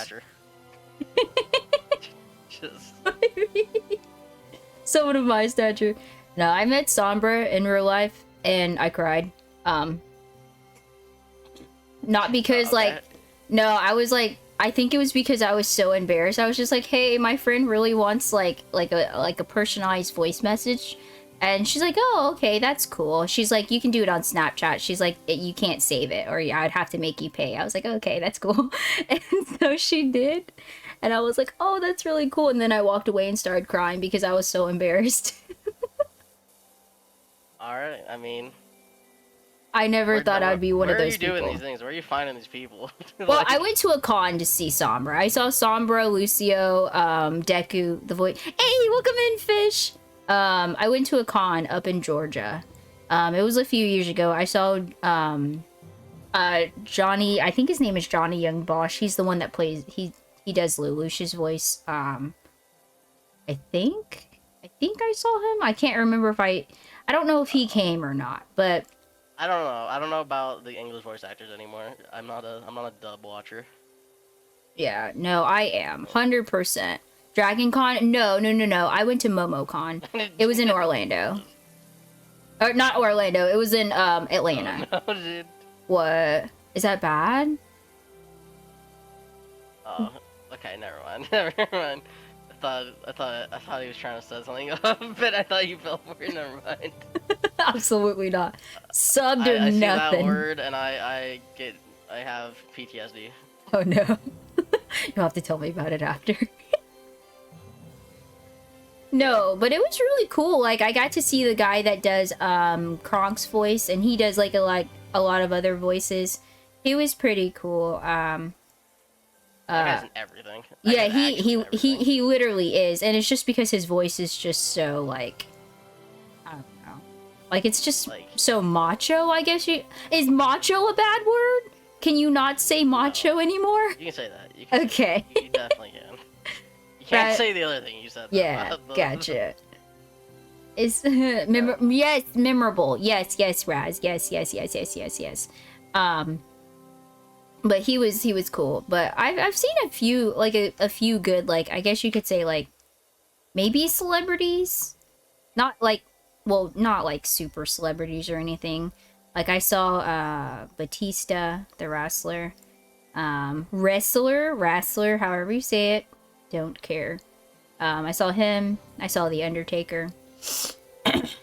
Just... Someone of my stature. No, I met Sombra in real life, and I cried. Not because, like... No, I was, like... I think it was because I was so embarrassed. I was just like, hey, my friend really wants, like a personalized voice message. And she's like, oh, okay, that's cool. She's like, you can do it on Snapchat. She's like, you can't save it, or I'd have to make you pay. I was like, okay, that's cool. And so she did. And I was like, oh, that's really cool. And then I walked away and started crying because I was so embarrassed. Alright, I mean... I never thought I'd be one of those people. Where are you doing these things? Where are you finding these people? Well, I went to a con to see Sombra. I saw Sombra, Lucio, Deku, the voice. Hey, welcome in, Fish! I went to a con up in Georgia. It was a few years ago. I saw, Johnny, I think his name is Johnny Young Bosch. He's the one that plays, he does Lelouch's voice. I think I saw him. I can't remember if I don't know if he came or not, but... I don't know. I don't know about the English voice actors anymore. I'm not a dub watcher. Yeah, no, I am. 100%. Dragon Con? No. I went to MomoCon. It was in Orlando. Or not Orlando. It was in Atlanta. Oh, no, dude. What? Is that bad? Oh, okay, never mind. Never mind. thought he was trying to say something, but I thought you fell for it. Never mind. Absolutely not. Subbed or I see that nothing. word and I have PTSD. Oh no. You'll have to tell me about it after. No, but it was really cool. Like, I got to see the guy that does Kronk's voice, and he does like a lot of other voices. He was pretty cool. That guy's in everything. That Yeah, guy's actually in everything. he literally is, and it's just because his voice is just so like, I don't know, like it's just Like- so macho. I guess is macho a bad word? Can you not say macho anymore? You can say that. You can Okay. Say that. You definitely can. You can't Right. say the other thing you said. Yeah, though. gotcha. It's yes, memorable. Yes, Raz. Yes. But he was cool. But I've seen a few like a few good, like, I guess you could say, like, maybe celebrities, not like, well, not like super celebrities or anything. Like, I saw Batista, the wrestler, wrestler, however you say it, don't care. I saw him. I saw the Undertaker.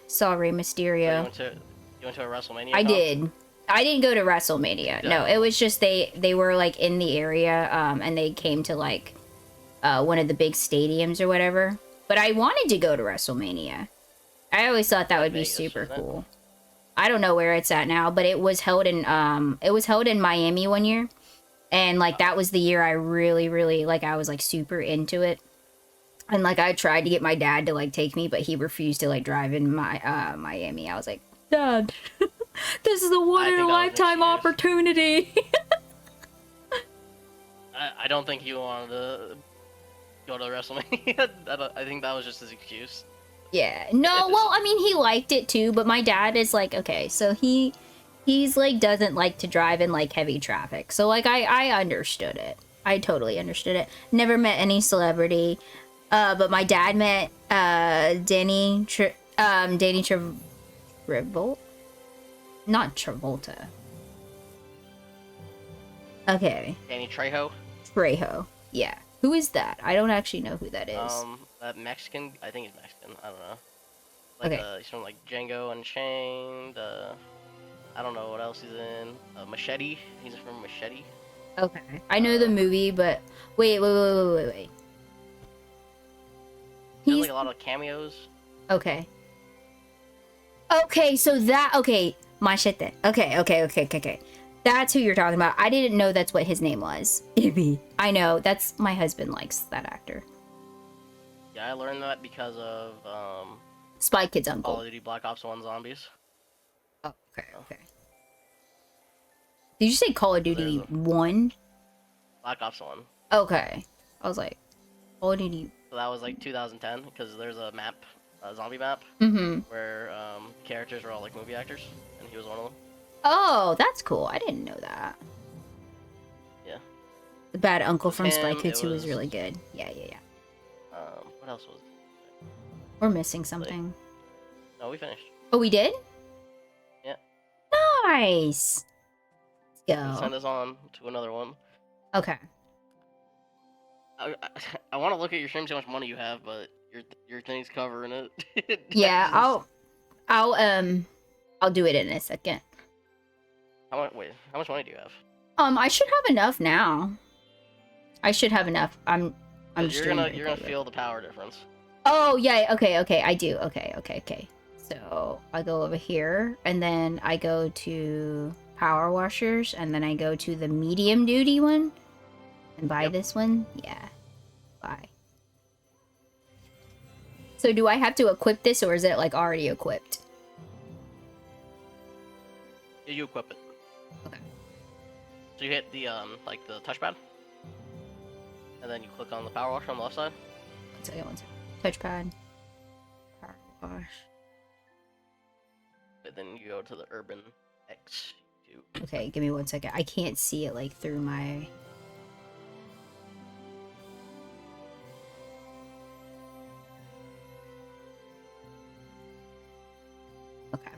Saw Rey Mysterio. So you went to a WrestleMania? I Tom? did. I didn't go to WrestleMania. Yeah. No, it was just they were like in the area, and they came to like one of the big stadiums or whatever. But I wanted to go to WrestleMania. I always thought that would be Vegas, super isn't it? cool. I don't know where it's at now, but it was held in Miami one year. And like that was the year I really like, I was like super into it. And like I tried to get my dad to like take me, but he refused to like drive in Miami. I was like, Dad, this is a one in a lifetime opportunity. I don't think he wanted to go to WrestleMania. I think that was just his excuse. Yeah. No, well, I mean, he liked it too, but my dad is like, okay, so he's like doesn't like to drive in like heavy traffic. So like I understood it. I totally understood it. Never met any celebrity. But my dad met Danny Travolta. Not Travolta. Okay. Danny Trejo. Trejo. Yeah. Who is that? I don't actually know who that is. That Mexican. I think he's Mexican. I don't know. Like, Okay. He's from like Django Unchained. I don't know what else he's in. Machete. He's from Machete. Okay. I know the movie, but wait. He has He's like a lot of cameos. okay. Okay, so that Machete. Okay. That's who you're talking about. I didn't know that's what his name was. Ibby. I know. That's my husband likes that actor. Yeah, I learned that because of Spy Kid's Call uncle. of Duty Black Ops 1 Zombies. Oh, okay. Did you say Call of Duty 1? Black Ops 1. Okay. I was like, Call of Duty. So that was like 2010 because there's a map, a zombie map, where characters were all like movie actors, and he was one of them. Oh, that's cool. I didn't know that. Yeah. The bad uncle from Spy him, Kids it who was was- really good. Yeah. What else was it? We're missing something. No, we finished. Oh, we did? Yeah. Nice. Let's Let's send go. us on to another one. Okay. I want to look at your stream, see how much money you have, but your thing's covering it. Yeah, I'll do it in a second. How much money do you have? I should have enough now. I should have enough. I'm just You're doing gonna feel the power difference. Oh, yeah, okay, I do. Okay. So, I go over here, and then I go to power washers, and then I go to the medium duty one, and buy this one. Yeah. Buy. So, do I have to equip this, or is it, like, already equipped? Yeah, you equip it. Okay. So you hit the like the touchpad, and then you click on the power washer on the left side. One second. Touchpad. Power wash. And then you go to the Urban X2. Okay, give me 1 second. I can't see it, like, through my... Okay.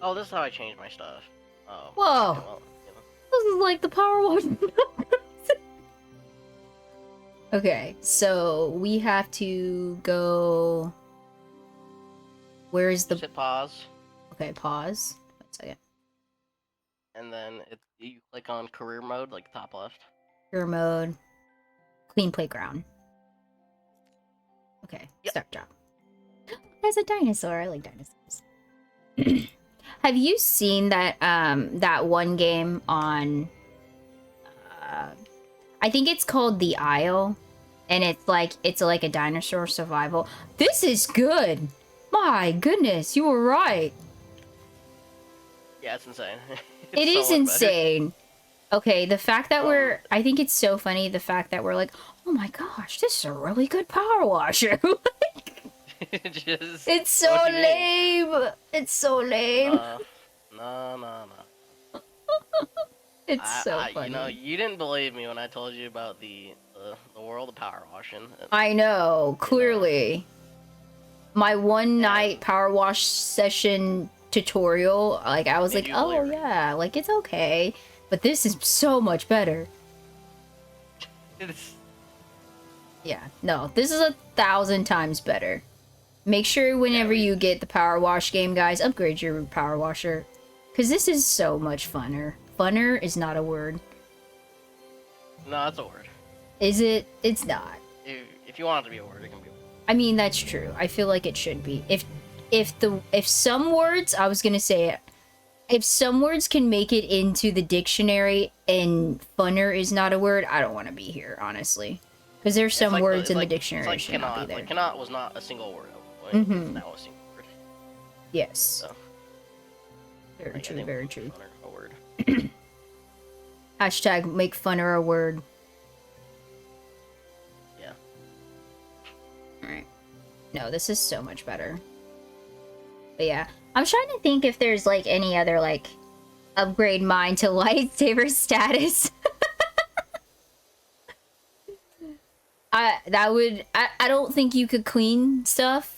Oh, this is how I change my stuff. Oh. Whoa! Okay, well, This is like the power wash. Okay, so we have to go. Where is the? Just hit pause, Okay, pause. 1 second. and then you click on career mode, like top left. Career mode. Clean playground. Okay, Yep. start job. There's a dinosaur. I like dinosaurs. Have you seen that one game on I think it's called The Isle, and it's like a dinosaur survival. This is good. My goodness, you were right. Yeah, it's insane. It so is much insane. Okay, the fact that I think it's so funny the fact that we're like, oh my gosh, this is a really good power washer. Just, It's so what do you mean? lame. It's so lame. No. It's so You know, funny. you didn't believe me when I told you about the world of power washing. I know, clearly. My one night And power wash session tutorial, like I was made like, you oh believe yeah, like it's okay. But this is so much better. it's Yeah, no, this is 1,000 times better. Make sure whenever you get the power wash game, guys, upgrade your power washer. Because this is so much funner. Funner is not a word. no, that's a word. Is it? It's not. If you want it to be a word, it can be a word. I mean, that's true. I feel like it should be. If some words, I was gonna say it. If some words can make it into the dictionary and funner is not a word, I don't want to be here, honestly. Because there's some It's words in the like, dictionary it's like that should not be cannot. there. Like cannot was not a single word. It's now a single word. Yes. So, Very like, I true, think very true. funner a word. Hashtag make funner a word. Yeah. Alright. No, this is so much better. But yeah. I'm trying to think if there's like any other like upgrade mine to lightsaber status. I don't think you could clean stuff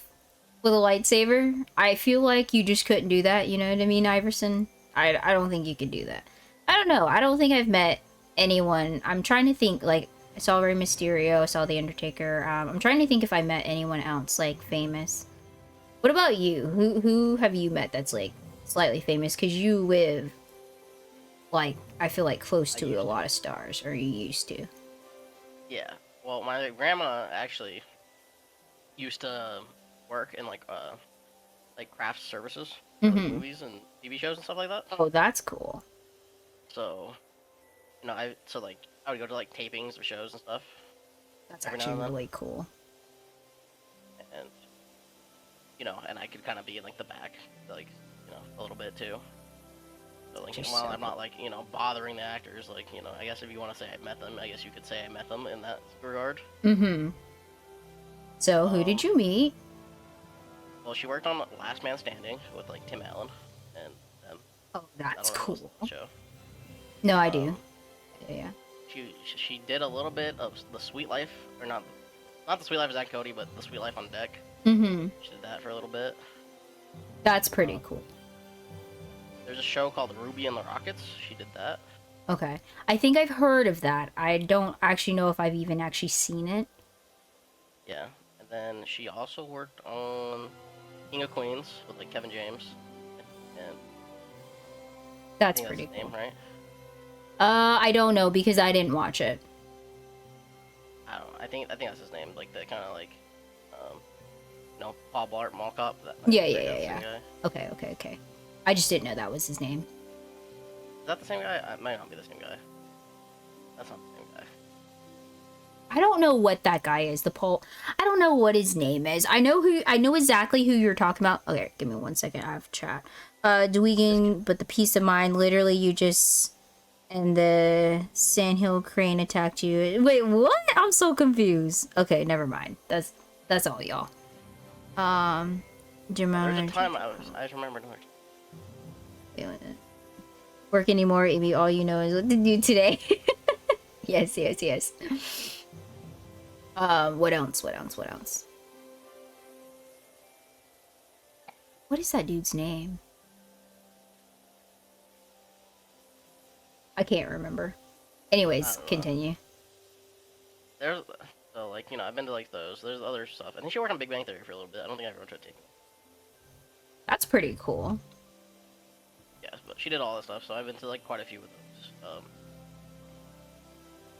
with a lightsaber. I feel like you just couldn't do that, you know what I mean, Iverson? I don't think you could do that. I don't know. I don't think I've met anyone. I'm trying to think, like, I saw Rey Mysterio, I saw The Undertaker. I'm trying to think if I met anyone else, like, famous. What about you? Who have you met that's, like, slightly famous? Because you live, like, I feel like close to a lot of stars, or you used to. Yeah. Well, my grandma actually used to work in like craft services for like, movies and TV shows and stuff like that. Oh, that's cool. So, you know, I would go to like tapings of shows and stuff That's every now actually and then, really cool. and you know, and I could kind of be in like the back, like you know, a little bit too. So like, while I'm not like you know bothering the actors, like you know, I guess if you want to say I met them, I guess you could say I met them in that regard. So, who did you meet? Well, she worked on Last Man Standing with like Tim Allen and them. Oh, that's I don't know cool. the show. No, I do. Yeah. She did a little bit of the Sweet Life, or not the Sweet Life of Zach Cody, but the Sweet Life on Deck. She did that for a little bit. That's pretty cool. There's a show called Ruby and the Rockets. She did that. Okay. I think I've heard of that. I don't actually know if I've even actually seen it. Yeah, and then she also worked on King of Queens with like Kevin James. And That's I think pretty that's his cool. name, right? I don't know because I didn't watch it. I don't know. I think that's his name. Like the kind of like, you know, Paul Blart Mall Cop. Yeah. Okay. I just didn't know that was his name. Is that the same guy? It might not be the same guy. That's not the same guy. I don't know what that guy is. I don't know what his name is. I know exactly who you're talking about. Okay, give me 1 second. I have chat. Dweegan, but the peace of mind, literally you just and the sandhill crane attacked you. Wait, what? I'm so confused. Okay, never mind. That's all y'all. There's a time I just remembered. Work anymore, Amy. All you know is what to do today. Yes. What else? What is that dude's name? I can't remember. Anyways, continue. There's So like, you know, I've been to like those. There's other stuff. And then she worked on Big Bang Theory for a little bit. I don't think I ever tried to take. That's pretty cool. Yeah, but she did all that stuff, so I've been to like quite a few of those.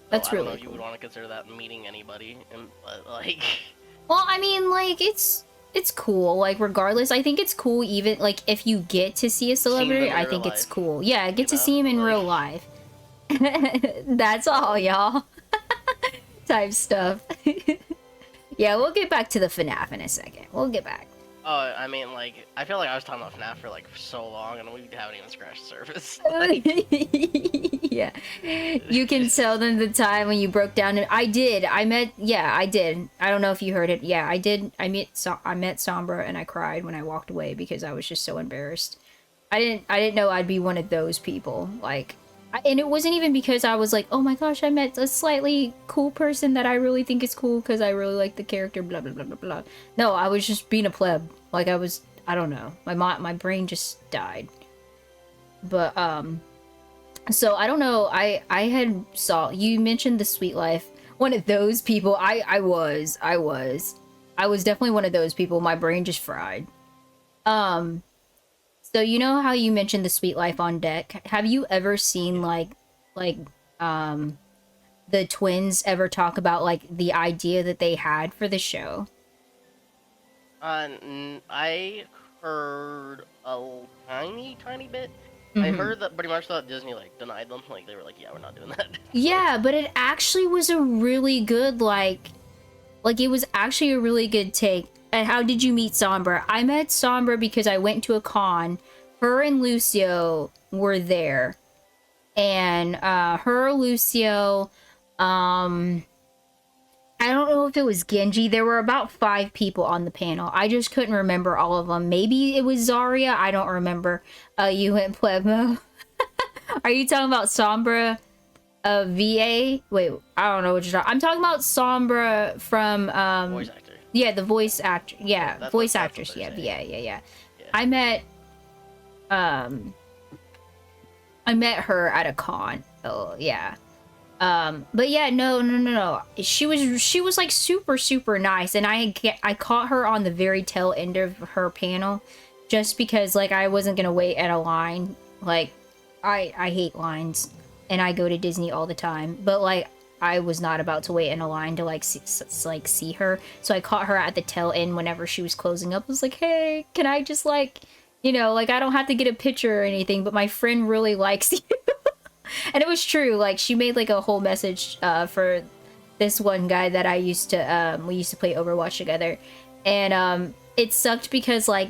That's I don't really know if you cool. would want to consider that meeting anybody, but like, Well, I mean, like, it's cool. Like, regardless, I think it's cool even, like, if you get to see a seeing celebrity, them in I real think it's life, cool. Yeah, you get to know, see him in like, real life. That's all, y'all. Type stuff. Yeah, we'll get back to the FNAF in a second. We'll get back. oh, I mean, like, I feel like I was talking about FNAF for like so long, and we haven't even scratched the surface. Like, Yeah. You can tell them the time when you broke down and I did. I did. I don't know if you heard it. Yeah, I did. I met Sombra and I cried when I walked away because I was just so embarrassed. I didn't know I'd be one of those people. Like and it wasn't even because I was like, "Oh my gosh, I met a slightly cool person that I really think is cool because I really like the character blah blah blah blah blah." No, I was just being a pleb. Like I don't know. My brain just died. But so I don't know. I had saw you mentioned the Sweet Life. One of those people. I was definitely one of those people. My brain just fried. Um so you know how you mentioned the Sweet Life on deck? Have you ever seen yeah. like um the twins ever talk about like the idea that they had for the show? I heard a tiny bit. I Mhm. heard that pretty much that Disney like denied them. Like they were like, yeah, we're not doing that. So Yeah, but it actually was a really good like it was actually a really good take. And how did you meet Sombra? I met Sombra because I went to a con. Her and Lucio were there. And her, Lucio, I don't know if it was Genji. There were about 5 people on the panel. I just couldn't remember all of them. Maybe it was Zarya. I don't remember. You went Plebmo. Are you talking about Sombra? VA? Wait, I don't know what you're talking. I'm talking about Sombra from voice actor. yeah, the voice actor. Yeah, Yeah, voice that's what actress. they're Yeah, saying. VA. Yeah. Yeah. I met um I met her at a con. Oh, yeah. But yeah, no. She was like super nice, and I caught her on the very tail end of her panel, just because like I wasn't gonna wait at a line. Like, I hate lines, and I go to Disney all the time. But like, I was not about to wait in a line to like see her, so I caught her at the tail end whenever she was closing up. I was like, hey, can I just like, like I don't have to get a picture or anything, but my friend really likes you. And it was true. Like she made like a whole message for this one guy that I used to we used to play Overwatch together. And it sucked because like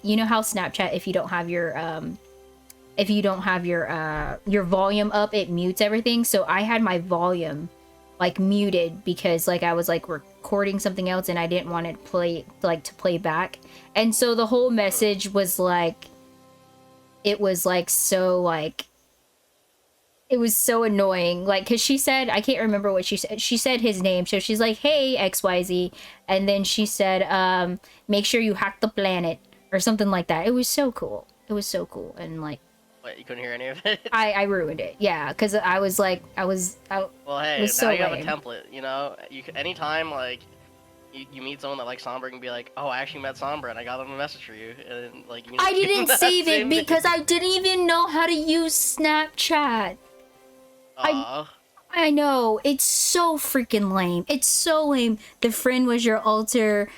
you know how Snapchat, if you don't have your volume up, it mutes everything. So I had my volume like muted because like I was like recording something else and I didn't want it to play back. And so the whole message was like, it was like so like, it was so annoying. Like, because she said, I can't remember what she said. She said his name. So she's like, hey, XYZ. And then she said, make sure you hack the planet or something like that. It was so cool. It was so cool. And like, What, you couldn't hear any of it? I ruined it. Yeah. Because I was like, I Well, it hey, was now so you have a lame. template. You know, anytime like you meet someone that likes Sombra, you can be like, oh, I actually met Sombra and I got them a message for you, and like you can I just give them didn't that save it same because thing. I didn't even know how to use Snapchat. I Aw. I know. It's so freaking lame. It's so lame. The friend was your alter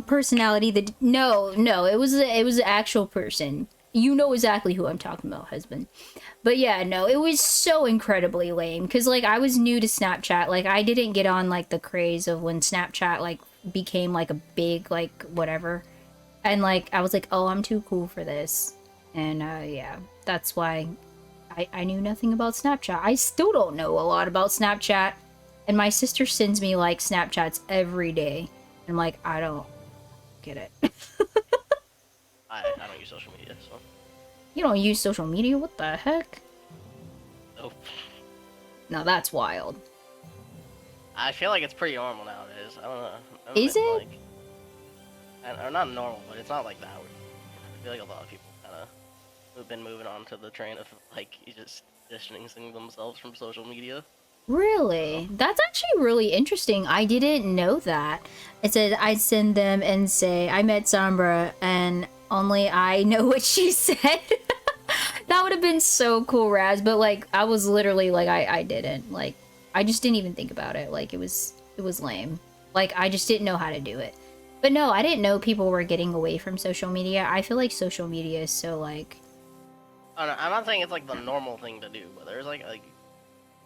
personality. That no, it was an actual person. You know exactly who I'm talking about, husband. But yeah, no, it was so incredibly lame because like I was new to Snapchat. Like I didn't get on like the craze of when Snapchat like became like a big like whatever. And like I was like, oh, I'm too cool for this. And yeah, that's why I knew nothing about Snapchat. I still don't know a lot about Snapchat. And my sister sends me like Snapchats every day. I'm like, I don't get it. I don't use social media, so You don't use social media? What the heck? nope. Now that's wild. I feel like it's pretty normal nowadays. I don't know. I Is don't it? like, or not normal, but it's not like that. I feel like a lot of people kind of have been moving on to the train of like just distancing themselves from social media. Really? That's actually really interesting. I didn't know that. It said I send them and say I met Sombra and only I know what she said. That would have been so cool, Raz. But like, I was literally like, I didn't like, I just didn't even think about it. Like, it was lame. Like, I just didn't know how to do it. But no, I didn't know people were getting away from social media. I feel like social media is so like, I don't know, I'm not saying it's like the normal thing to do, but there's like a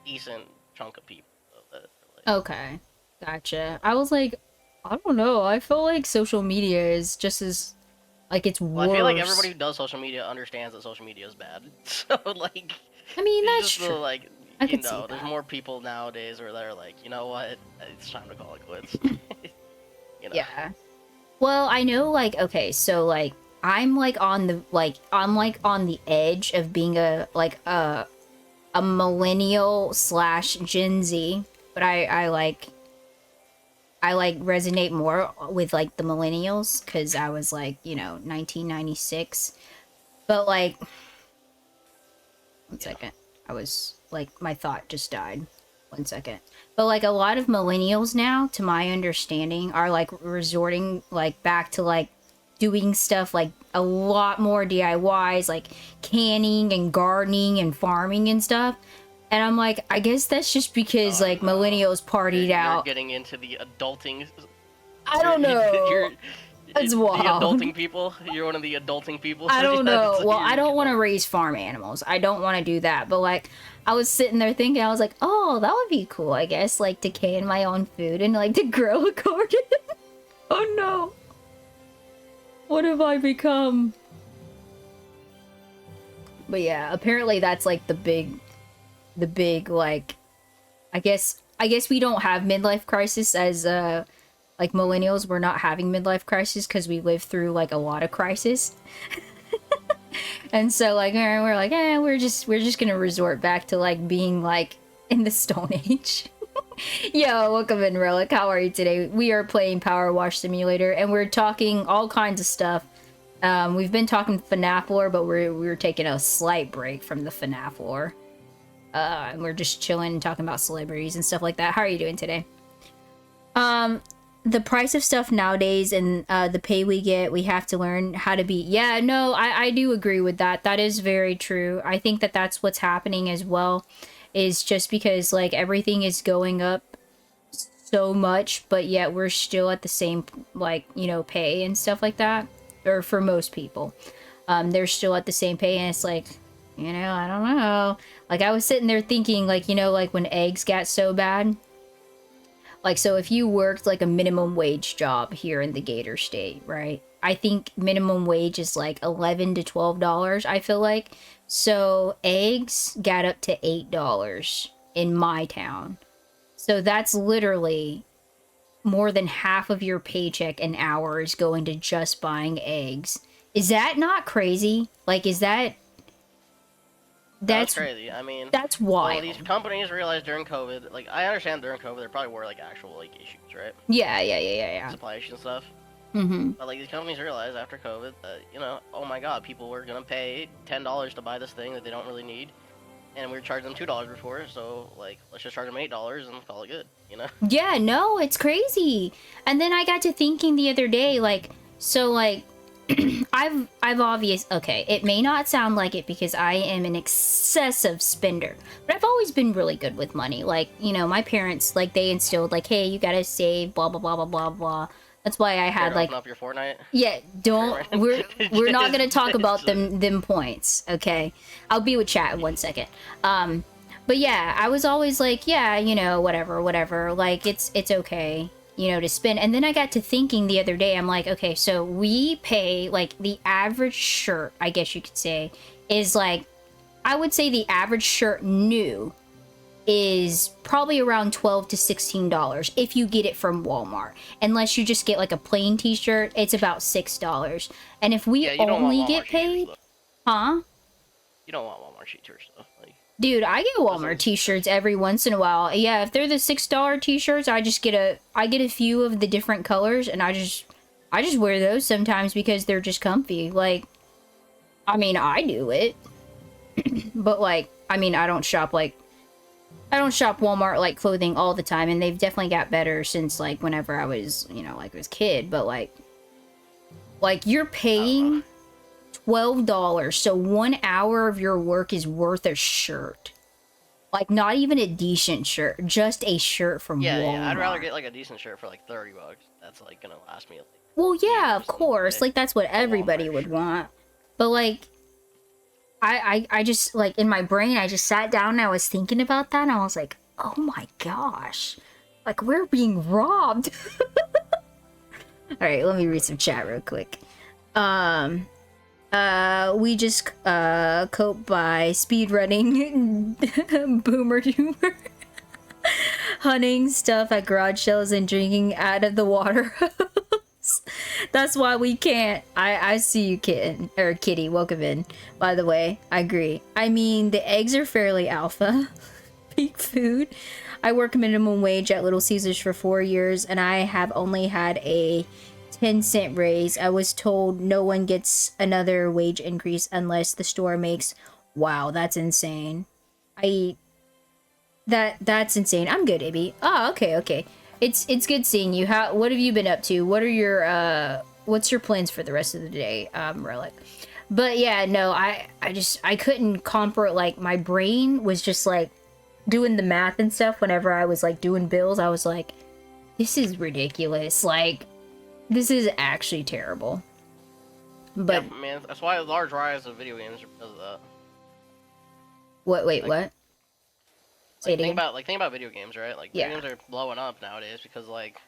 decent chunk of people that are like, okay, gotcha. I was like, I don't know. I feel like social media is just as like it's well, I feel like everybody worse. who does social media understands that social media is bad. So like, I mean, it's that's just the true. like, I you could see know, there's that. more people nowadays where they're like, you know what, it's time to call it quits. You know. Yeah. Well, I know, like, okay, so like I'm like on the on the edge of being a millennial slash Gen Z, but I like resonate more with like the millennials because I was like, you know, 1996. But like, one Yeah. second, I was like, my thought just died. One second. But like a lot of millennials now, to my understanding, are like resorting like back to like doing stuff like a lot more DIYs, like canning and gardening and farming and stuff. And I'm like, I guess that's just because Oh like no. millennials partied You're out. getting into the adulting. I don't know. You're It's the wild. adulting people. You're one of the adulting people. I don't That's know. what Well, you're I don't want becoming. to raise farm animals. I don't want to do that. But like, I was sitting there thinking, I was like, oh, that would be cool, I guess, like to can my own food and like to grow a garden. Oh no. What have I become? But yeah, apparently that's like the big like, I guess we don't have midlife crisis as like millennials. We're not having midlife crisis because we live through like a lot of crisis. And so like we're like, we're just gonna resort back to like being like in the Stone Age. Yo, welcome in, Relic. How are you today? We are playing Power Wash Simulator and we're talking all kinds of stuff. We've been talking FNAF lore, but we're taking a slight break from the FNAF lore. And we're just chilling and talking about celebrities and stuff like that. How are you doing today? The price of stuff nowadays and the pay we get, we have to learn how to be. Yeah, no, I do agree with that. That is very true. I think that that's what's happening as well, is just because like everything is going up so much, but yet we're still at the same like, you know, pay and stuff like that. Or for most people, they're still at the same pay, and it's like, you know, I don't know. Like I was sitting there thinking, like, you know, like when eggs got so bad. Like, so if you worked like a minimum wage job here in the Gator State, right? I think minimum wage is like $11 to $12, I feel like. So eggs got up to $8 in my town. So that's literally more than half of your paycheck an hour is going to just buying eggs. Is that not crazy? Like, is that No, that's that's crazy. I mean, that's well, these wild. companies realized during COVID. Like, I understand during COVID there probably were like actual like issues, right? Yeah. Supply issues and stuff. Mm-hmm. But like these companies realized after COVID that, you know, oh my God, people were gonna pay $10 to buy this thing that they don't really need, and we were charging them $2 before, so like let's just charge them $8 and call it good, you know? Yeah, no, it's crazy. And then I got to thinking the other day, like, so like I've obvious okay, it may not sound like it because I am an excessive spender, but I've always been really good with money. Like, you know, my parents like they instilled like, hey, you gotta save, blah blah blah blah blah blah. That's why I Care had to open like, up your Fortnite? yeah, Sure, don't man. we're not Just- gonna talk about just- them points, okay? I'll be with chat in 1 second. But yeah, I was always like, yeah, you know, whatever. Like it's okay, you know, to spend. And then I got to thinking the other day, I'm like, okay, so we pay like the average shirt, I guess you could say, is like, I would say the average shirt new is probably around $12 to $16 if you get it from Walmart. Unless you just get like a plain t-shirt, it's about $6. And if we yeah, you don't want only Walmart get cheaters paid, though. huh? You don't want Walmart cheaters though. Like, Dude, I get those Walmart things. t-shirts every once in a while. Yeah, if they're the $6 t-shirts, I get a few of the different colors and I just wear those sometimes because they're just comfy. Like, I mean, I do it. But like, I mean, I don't shop like I don't shop Walmart like clothing all the time, and they've definitely got better since like whenever I was, you know, like I was a kid. But like you're paying $12, so 1 hour of your work is worth a shirt. Like not even a decent shirt, just a shirt from Walmart. Yeah, I'd rather get like a decent shirt for like $30. That's like gonna last me like. Well, yeah, of years course. Like that's what everybody would shirt. want. But like I just like in my brain I just sat down and I was thinking about that and I was like, "Oh my gosh. Like we're being robbed." All right, let me read some chat real quick. We just cope by speedrunning boomer humor. Hunting stuff at garage sales and drinking out of the water hose. That's why we can't. I see you, kitten or kitty. Welcome in. By the way, I agree. I mean, the eggs are fairly alpha. Peak food. I work minimum wage at Little Caesars for 4 years, and I have only had a 10-cent raise. I was told no one gets another wage increase unless the store makes. Wow, that's insane. That's insane. I'm good, Ibby. Oh, okay. It's good seeing you. What have you been up to? What are your what's your plans for the rest of the day, Relic? But yeah, no, I couldn't comprehend. Like my brain was just like doing the math and stuff whenever I was like doing bills. I was like, this is ridiculous. Like this is actually terrible. But yeah, man, that's why a large rise of video games are because of that. what? Wait, what? Say it Think again. about video games, right? Like video games are blowing up nowadays because like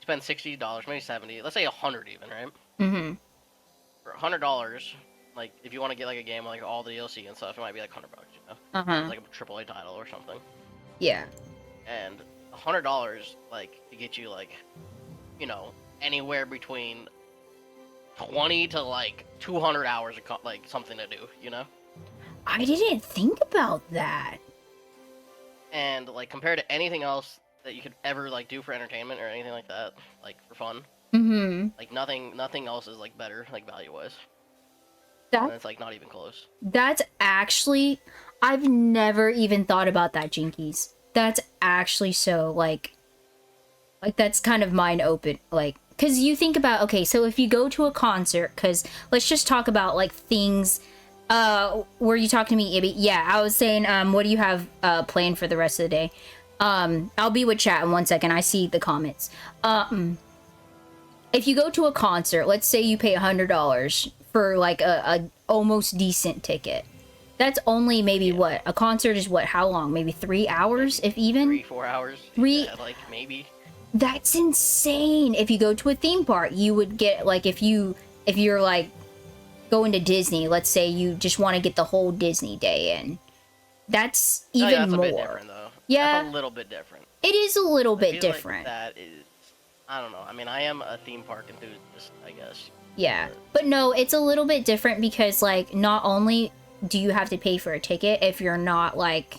spend $60, maybe 70, let's say 100 even, right? Mm-hmm. For $100, like if you want to get like a game with like all the DLC and stuff, it might be like $100, you know? Uh-huh. It's like a AAA title or something. Yeah. And $100 like to get you like, you know, anywhere between 20 to like 200 hours of like something to do, you know? I didn't think about that. And like compared to anything else that you could ever like do for entertainment or anything like that, like for fun, like nothing else is like better like value wise. And it's like not even close. That's actually, I've never even thought about that, Jinkies. That's actually so like that's kind of mind open, like because you think about, okay, so if you go to a concert, because let's just talk about like things. Were you talking to me, Ibby? Yeah, I was saying, what do you have planned for the rest of the day? I'll be with chat in 1 second. I see the comments. If you go to a concert, let's say you pay $100 for like a almost decent ticket. That's only maybe what? A concert is what? How long? Maybe 3 hours, if even? 3-4 hours. Yeah, like maybe. That's insane. If you go to a theme park, you would get like if you're like going to Disney, let's say you just want to get the whole Disney day in. That's even that's more. A bit different, though. Yeah. That's a little bit different. It is a little bit different. Like that is, I don't know. I mean, I am a theme park enthusiast, I guess. Yeah. But no, it's a little bit different because like not only do you have to pay for a ticket if you're not like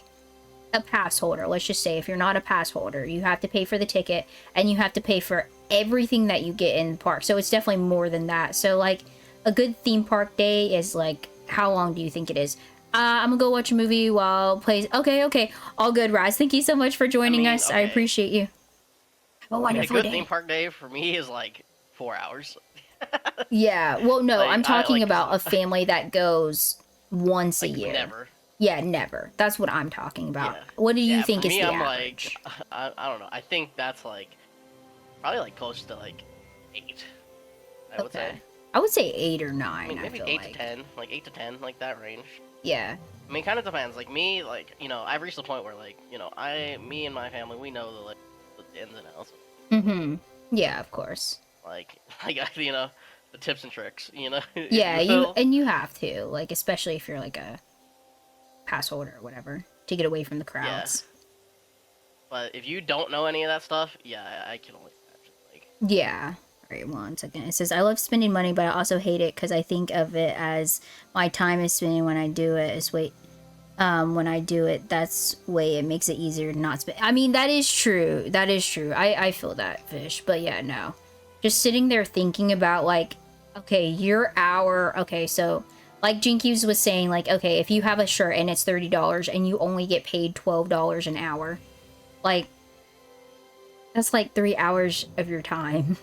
a pass holder. Let's just say if you're not a pass holder, you have to pay for the ticket and you have to pay for everything that you get in the park. So it's definitely more than that. So like a good theme park day is like, how long do you think it is? I'm gonna go watch a movie while plays. Okay. All good, Raz. Thank you so much for joining us. Okay. I appreciate you. Have a wonderful a good day. theme park day for me is like 4 hours. Yeah. Well, no, like, I'm talking about a family that goes once like a year. Never. Yeah, never. That's what I'm talking about. Yeah. What do you think for is me, the I'm average? like, I don't know. I think that's like probably like close to like 8. I would say. I would say 8 or 9. I mean, maybe I feel 8 like. to 10, like 8 to 10, like that range. Yeah. I mean, kind of depends. Like me, like you know, I've reached the point where like you know, me and my family, we know the like the ins and outs. Mm-hmm. Yeah, of course. Like you know, the tips and tricks. You know. Yeah, you have to, like, especially if you're like a pass holder or whatever, to get away from the crowds. Yeah. But if you don't know any of that stuff, yeah, I can only imagine. Like. Yeah. Right, 1 second. It says, I love spending money, but I also hate it because I think of it as my time is spending when I do it. When I do it, that's way it makes it easier to not spend. I mean, that is true. That is true. I feel that, Fish. But yeah, no. Just sitting there thinking about, like, okay, your hour. Okay, so like Jinkies was saying, like, okay, if you have a shirt and it's $30 and you only get paid $12 an hour, like, that's like 3 hours of your time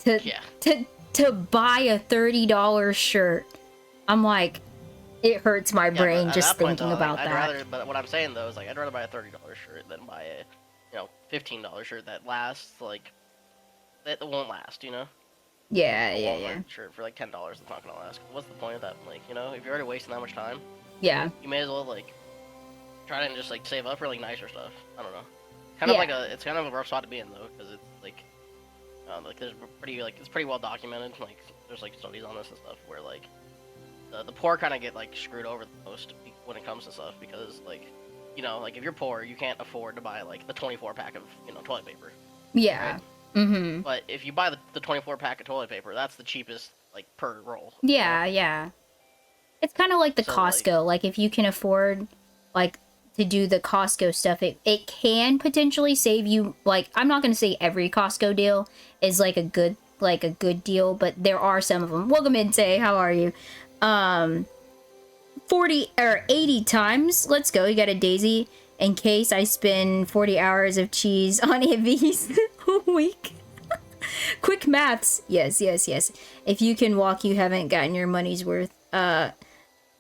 to Yeah. to buy a $30 shirt. I'm like, it hurts my Yeah, but brain at just that point, thinking though, about I'd that. rather. But what I'm saying though is like I'd rather buy a $30 shirt than buy a, $15 shirt that lasts like that won't last. Yeah, A yeah, Walmart yeah. shirt for like $10 is not gonna last. What's the point of that? Like, if you're already wasting that much time, Yeah. you may as well like try to just like save up for like nicer stuff. I don't know. Kind of Yeah. like it's kind of a rough spot to be in though, because it's like there's it's pretty well documented. Like there's like studies on this and stuff where like the poor kind of get like screwed over the most when it comes to stuff because like like if you're poor you can't afford to buy like the 24 pack of toilet paper. Yeah. Right? Mm-hmm. But if you buy the 24 pack of toilet paper, that's the cheapest like per roll. Yeah, yeah. It's kind of like the So, Costco. Like, if you can afford, like, to do the Costco stuff, it can potentially save you. Like, I'm not going to say every Costco deal is, like, a good deal, but there are some of them. Welcome in, Tay. How are you? 40 or 80 times. Let's go. You got a daisy. In case I spend 40 hours of cheese on Ibis a week. Quick maths. Yes, yes, yes. If you can walk, you haven't gotten your money's worth. That's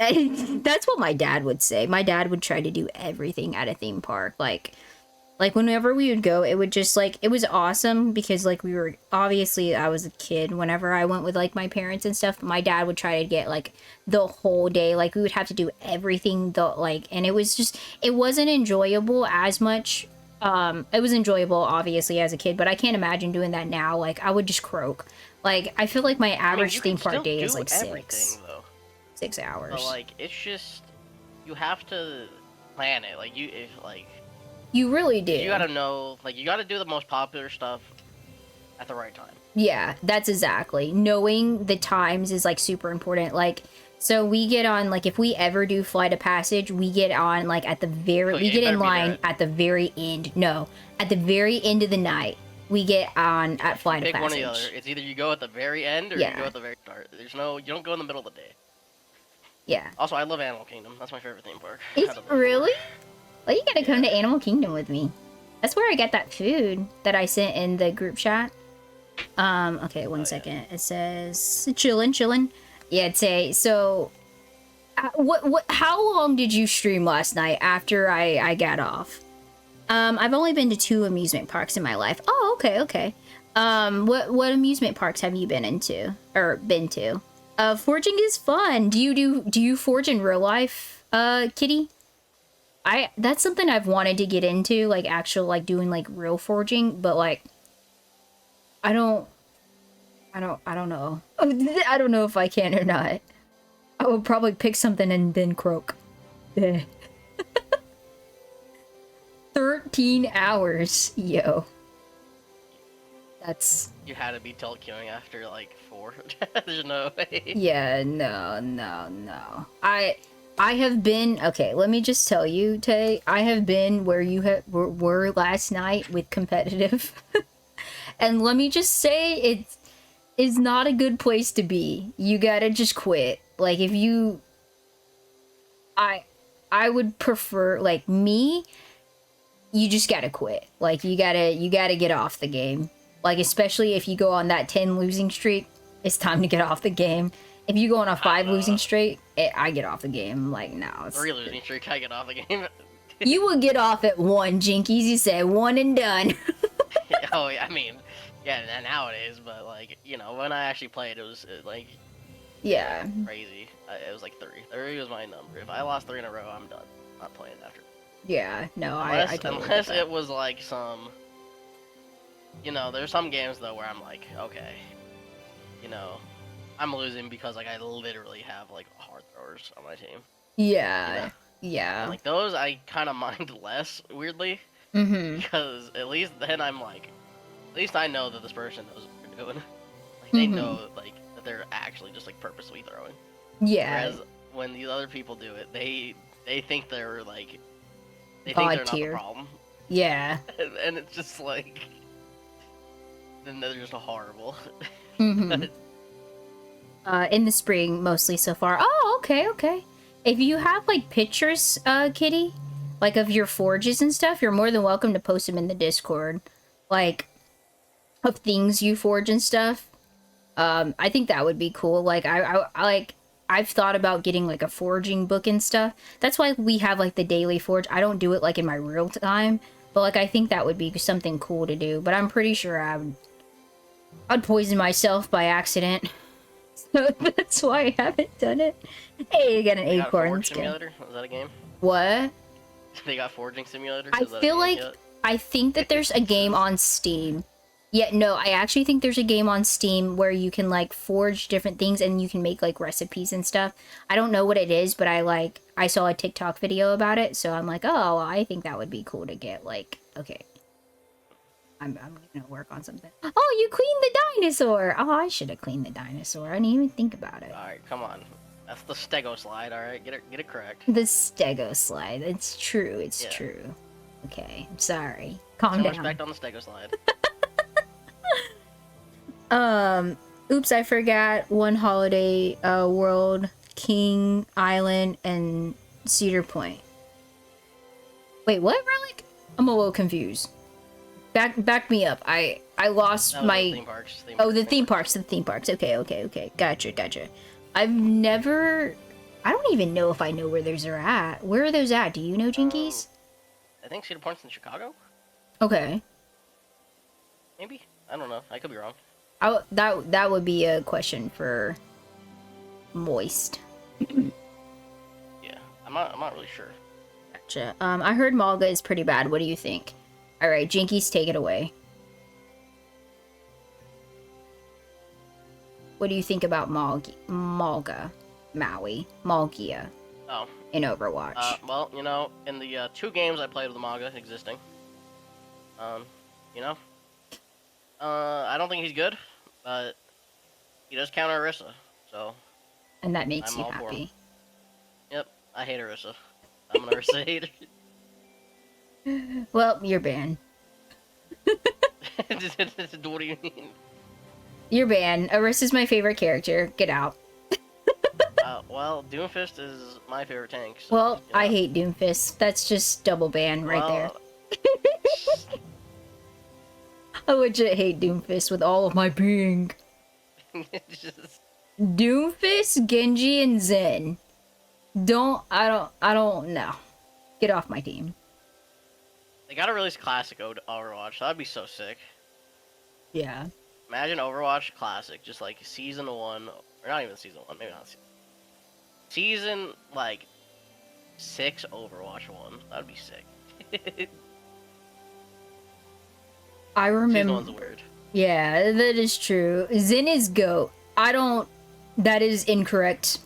what my dad would say. My dad would try to do everything at a theme park. Like whenever we would go, it would just like, it was awesome because like we were, obviously I was a kid whenever I went with like my parents and stuff. My dad would try to get like the whole day. Like we would have to do everything and it was just, it wasn't enjoyable as much. It was enjoyable obviously as a kid, but I can't imagine doing that now. Like I would just croak. Like I feel like my average theme park day is like 6. Though. 6 hours. But like it's just you have to plan it. Like you really do. you gotta know, like you gotta do the most popular stuff at the right time. Yeah, that's exactly. Knowing the times is like super important. Like, so we get on, like, if we ever do Flight of Passage, we get on like at the very, we get in line at the very end. No, at the very end of the night, we get on at Flight of Passage. Pick one or the other. It's either you go at the very end or you go at the very start. You don't go in the middle of the day. Yeah. Also, I love Animal Kingdom. That's my favorite theme park. Is it really? Well, you gotta come to Animal Kingdom with me. That's where I got that food that I sent in the group chat. Okay, one second. Yeah. It says chillin'. Yeah, Tay. So, how long did you stream last night after I got off? I've only been to 2 amusement parks in my life. Oh, okay. What amusement parks have you been to? Forging is fun. Do you forge in real life, Kitty? That's something I've wanted to get into, like actual like doing like real forging, but like I don't know. I don't know if I can or not. I would probably pick something and then croak. 13 hours, yo. That's... You had to be tilt queuing after like 4. There's no way. Yeah, no. I have been, okay, let me just tell you, Tay, I have been where you were last night with competitive. And let me just say, it is not a good place to be. You gotta just quit. Like, if you... I would prefer, like, me, you just gotta quit. Like, you gotta get off the game. Like, especially if you go on that 10 losing streak, it's time to get off the game. If you go on a 5 losing streak, I get off the game. Like, no. 3 losing streak, I get off the game. You will get off at 1, Jinkies. You said 1 and done. Oh, I mean, yeah, nowadays, but like, when I actually played, it was like... Yeah. Crazy. It was like 3. 3 was my number. If I lost 3 in a row, I'm done. I'm not playing after. Yeah, no, Unless it was like some... there's some games though where I'm like, okay, I'm losing because like I literally have like hard throwers on my team. Yeah, yeah. And, like those I kind of mind less, weirdly. Because at least then I'm like, at least I know that this person knows what they're doing. Like they know like that they're actually just like purposely throwing. Yeah. Whereas when these other people do it, they think they're like, they think they're not the problem. Yeah. And it's just like. Then they're just horrible. In the spring, mostly so far. Oh, okay, okay. If you have, like, pictures, Kitty, like, of your forges and stuff, you're more than welcome to post them in the Discord. Like, of things you forge and stuff. I think that would be cool. Like, I've thought about getting, like, a forging book and stuff. That's why we have, like, the daily forge. I don't do it, like, in my real time. But, like, I think that would be something cool to do. But I'm pretty sure I'd poison myself by accident. So that's why I haven't done it. Hey, you got an acorn. Forge Simulator? Is that a game? What? They got Forging Simulator? I feel like I think that there's a game on Steam. Yeah, no, I actually think there's a game on Steam where you can like forge different things and you can make like recipes and stuff. I don't know what it is, but I saw a TikTok video about it, so I'm like, oh, I think that would be cool to get. Like, okay, I'm gonna work on something. Oh, you cleaned the dinosaur. Oh, I should have cleaned the dinosaur. I didn't even think about it. All right, come on. That's the stego slide. All right, get it correct. The stego slide. It's true. It's true. Okay, I'm sorry. Calm down. Respect on the stego slide. Oops, I forgot one holiday, world, King Island, and Cedar Point. Wait, what, Relic? I'm a little confused. Back me up. I lost my... Theme parks. The theme parks. Okay. Gotcha. I've never... I don't even know if I know where those are at. Where are those at? Do you know, Jinkies? I think Cedar Point's in Chicago? Okay. Maybe? I don't know. I could be wrong. That would be a question for Moist. Yeah, I'm not really sure. Gotcha. I heard Malga is pretty bad. What do you think? All right, Jinkies, take it away. What do you think about Malgia? Oh. In Overwatch. Well, you know, in the 2 games I played with the Malga existing, you know, I don't think he's good, but he does counter Orisa, so. And that makes I'm you all for him. happy. Yep, I hate Orisa. I'm an Orisa hater. Well, you're banned. What do you mean? You're banned. Orisa's my favorite character. Get out. Well, Doomfist is my favorite tank. So, Well, you know. I hate Doomfist. That's just double ban right there. I legit hate Doomfist with all of my being. Just... Doomfist, Genji, and Zen. I don't know. Get off my team. They gotta release Classic Overwatch. That'd be so sick. Yeah. Imagine Overwatch Classic, just like Season 1, or not even Season 1, maybe not Season, like, 6 Overwatch 1. That'd be sick. I remember. Season 1's weird. Yeah, that is true. Zen is GOAT. That is incorrect.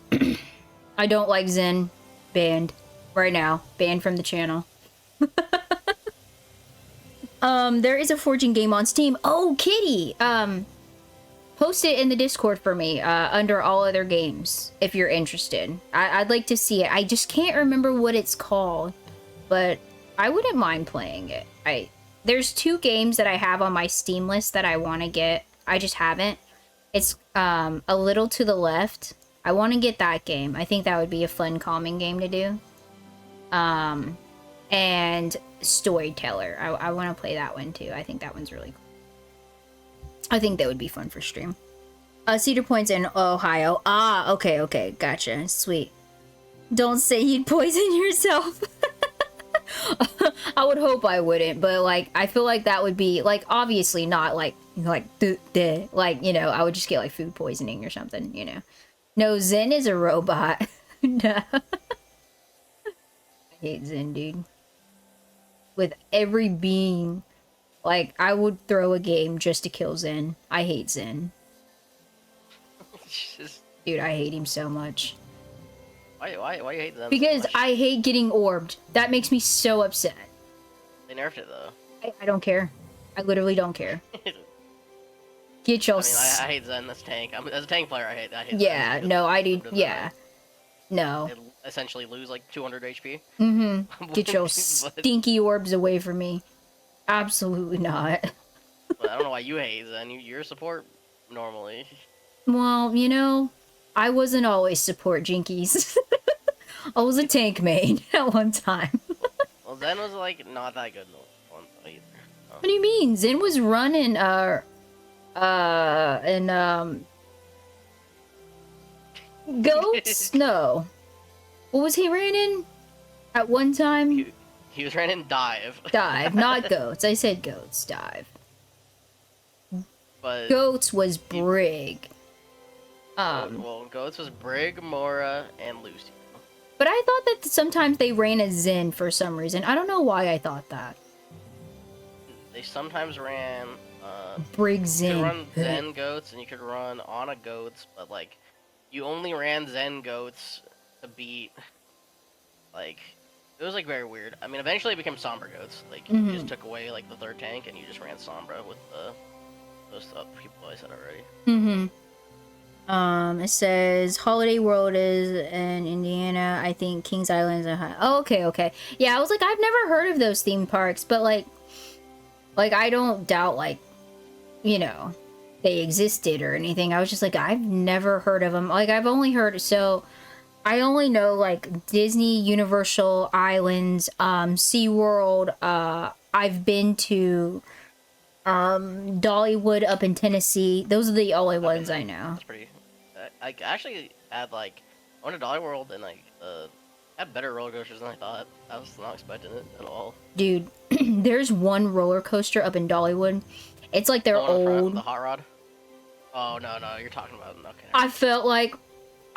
I don't like Zen. Banned. Right now. Banned from the channel. There is a forging game on Steam. Oh, Kitty! Post it in the Discord for me, under all other games, if you're interested. I'd like to see it. I just can't remember what it's called, but I wouldn't mind playing it. There's 2 games that I have on my Steam list that I want to get. I just haven't. It's, A Little to the Left. I want to get that game. I think that would be a fun, calming game to do. And Storyteller. I want to play that one too. I think that one's really cool. I think that would be fun for stream. Cedar Point's in Ohio. Ah, okay, gotcha. Sweet. Don't say you'd poison yourself. I would hope I wouldn't, but like, I feel like that would be like, obviously not like, you know, I would just get like food poisoning or something, you know. No, Zen is a robot. No. I hate Zen, dude. With every being. Like, I would throw a game just to kill Zen. I hate Zen. Dude, I hate him so much. Why you hate them Because so much? I hate getting orbed. That makes me so upset. They nerfed it, though. I don't care. I literally don't care. Get your... I mean, I hate Zen as tank. As a tank player, I hate yeah, Zen. no, I do. Yeah. No. They essentially lose, like, 200 HP. Mm-hmm. Get your stinky orbs away from me. Absolutely not. But I don't know why you hate Zen. You're a support, normally. Well, you know, I wasn't always support Jinkies. I was a tank main at one time. Well, Zen was like not that good one either. Oh. What do you mean? Zen was running and goats? No. What was he running at one time? He was running dive. Dive, not goats. I said goats, dive. But Goats was Brig. well, Goats was Brig, Mora, and Lucy. But I thought that sometimes they ran a Zen for some reason. I don't know why I thought that. They sometimes ran Brig you Zen. could run Zen Goats and you could run Ana Goats, but like you only ran Zen Goats to beat like it was like very weird. I mean, eventually it became Sombra Goats. Like you just took away like the third tank and you just ran Sombra with those stuff people I said already. It says Holiday World is in Indiana. I think Kings Island is in oh, okay. Yeah, I was like, I've never heard of those theme parks, but like I don't doubt like, you know, they existed or anything. I was just like, I've never heard of them. Like I've only heard I only know like Disney, Universal Islands, SeaWorld. I've been to Dollywood up in Tennessee. Those are the only ones I know. That's pretty. I actually had like I went to Dolly World and like had better roller coasters than I thought. I was not expecting it at all. Dude, there's one roller coaster up in Dollywood. It's like they're The one in front, old. the hot rod. Oh no, you're talking about okay.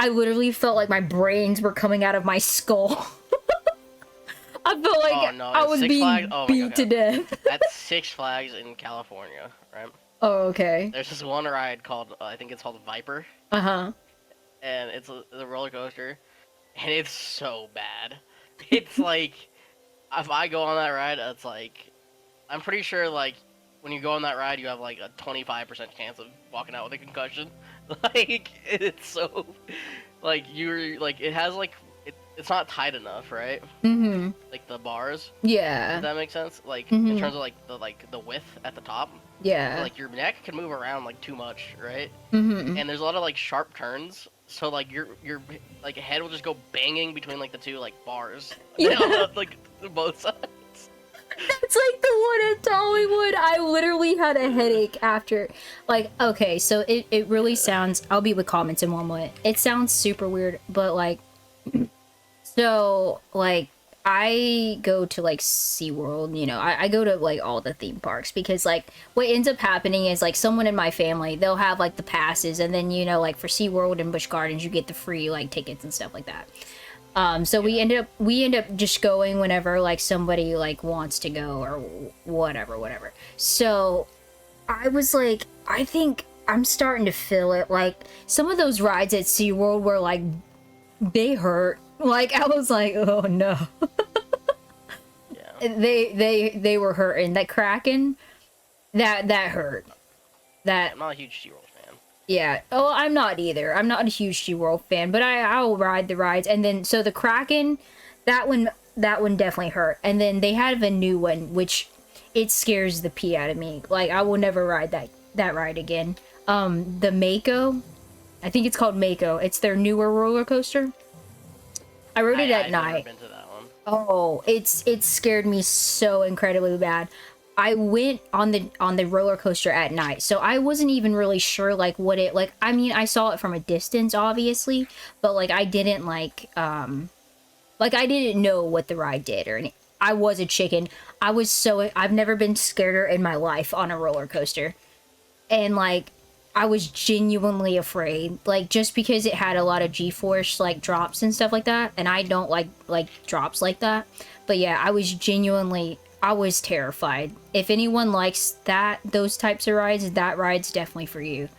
I literally felt like my brains were coming out of my skull. I felt like I was Six being Flags? Oh my beat God. to death. That's Six Flags in California, right? Oh, okay. There's this one ride called I think it's called Viper, Uh-huh. and it's a roller coaster, and it's so bad. It's like if I go on that ride, it's like I'm pretty sure like when you go on that ride, you have like a 25% chance of walking out with a concussion. Like it's so like you're like it has like it's not tight enough, right? Mm-hmm. Like the bars. Yeah. Does that make sense? Like in terms of like the width at the top. Yeah. Like your neck can move around like too much, right? Mm-hmm. And there's a lot of like sharp turns, so like your like head will just go banging between like the two like bars. Yeah. Like both sides. It's like the one at Dollywood. I literally had a headache after. Like, okay, so it really sounds. I'll be with comments in one minute. It sounds super weird, but like, so like I go to like SeaWorld, you know, I go to like all the theme parks because like what ends up happening is like someone in my family, they'll have like the passes, and then you know like for SeaWorld and Busch Gardens you get the free like tickets and stuff like that. So we end up just going whenever like somebody like wants to go or whatever. So I was like, I think I'm starting to feel it. Like some of those rides at SeaWorld were like, they hurt. Like I was like, oh no. Yeah. They were hurting. That Kraken, that hurt. That I'm not a huge SeaWorld fan. yeah. Oh, I'm not either. I'm not a huge SeaWorld fan, but I'll ride the rides. And then so the Kraken, that one definitely hurt. And then they have a new one which it scares the pee out of me. Like I will never ride that ride again. The Mako, I think it's called Mako. It's their newer roller coaster. I rode it at night. I've never been to that one. Oh, it scared me so incredibly bad. I went on the roller coaster at night, so I wasn't even really sure like what it like. I mean, I saw it from a distance, obviously, but like I didn't like I didn't know what the ride did or anything. I was a chicken. I've never been scareder in my life on a roller coaster, and like I was genuinely afraid, like just because it had a lot of G-force like drops and stuff like that, and I don't like drops like that. But yeah, I was terrified. If anyone likes those types of rides, that ride's definitely for you.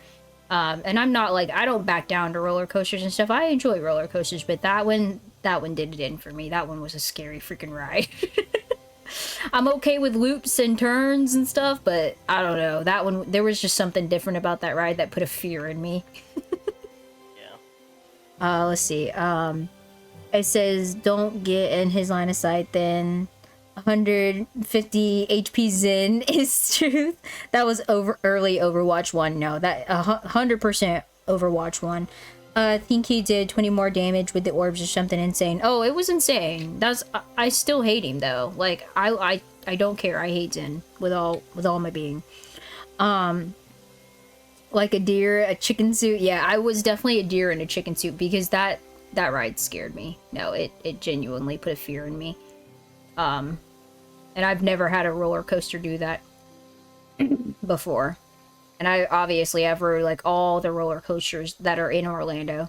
And I'm not like, I don't back down to roller coasters and stuff. I enjoy roller coasters, but that one did it in for me. That one was a scary freaking ride. I'm okay with loops and turns and stuff, but I don't know. That one, there was just something different about that ride that put a fear in me. Yeah. Let's see. It says, don't get in his line of sight then. 150 HP Zen is truth. That was early Overwatch 1. No, that 100% Overwatch 1. I think he did 20 more damage with the orbs or something insane. Oh, it was insane. I still hate him though. Like I don't care. I hate Zen with all my being. Like a deer, a chicken suit. Yeah, I was definitely a deer in a chicken suit because that ride scared me. No, it genuinely put a fear in me. And I've never had a roller coaster do that before. And I obviously have rode like all the roller coasters that are in Orlando.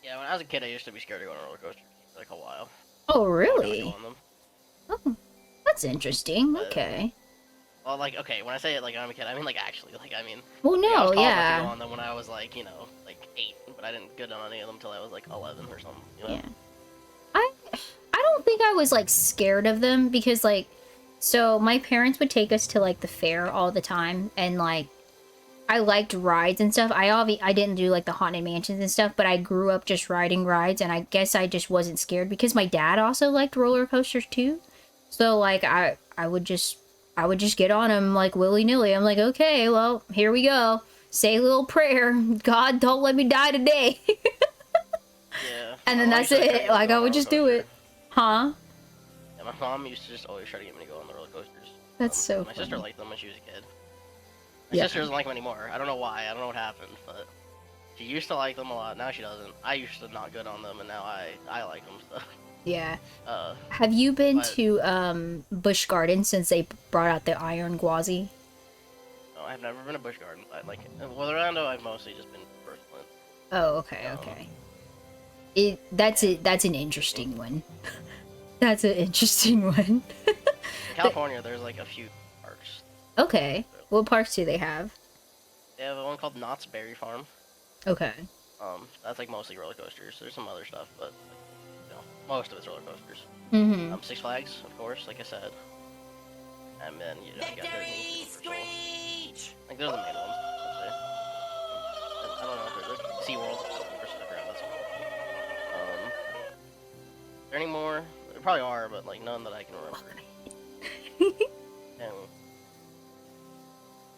Yeah, when I was a kid, I used to be scared to go on a roller coaster for like a while. Oh, I would really? go on them. Oh, that's interesting. But, Okay. Well, like, okay, when I say it like I'm a kid, I mean like actually, like I mean. Well, like, I no, was tall enough to yeah. go on them when I was like, you know, like 8, but I didn't go on any of them until I was like 11 or something. You know? Yeah. I don't think I was like scared of them because like, so my parents would take us to like the fair all the time, and like I liked rides and stuff. I didn't do like the haunted mansions and stuff, but I grew up just riding rides, and I guess I just wasn't scared because my dad also liked roller coasters too. So like I would just get on them like willy-nilly. I'm like, okay, well, here we go. Say a little prayer. God, don't let me die today. Yeah. And then that's it. Like I would just do it. Huh? Yeah, my mom used to just always try to get me to go on the roller coasters. That's so My sister funny. liked them when she was a kid. My Yeah. sister doesn't like them anymore. I don't know why. I don't know what happened, but she used to like them a lot. Now she doesn't. I used to not good on them, and now I like them. So. Yeah. Uh, Have you been but- to Busch Gardens since they brought out the Iron Gwazi? no, I've never been to Busch Gardens. I like with Orlando. I've mostly just been First Flint. Oh, okay, No. okay. That's an interesting one. That's an interesting one. In California, there's like a few parks. Okay. What parks do they have? They have one called Knott's Berry Farm. Okay. That's like mostly roller coasters. There's some other stuff, but you know, most of it's roller coasters. Mm-hmm. Six Flags, of course, like I said. And then you know, you got Disney, Universal. Like they're the main ones. I'd say. And I don't know if there's SeaWorld. Of course, I forgot that's are there any more? There probably are, but like none that I can remember. And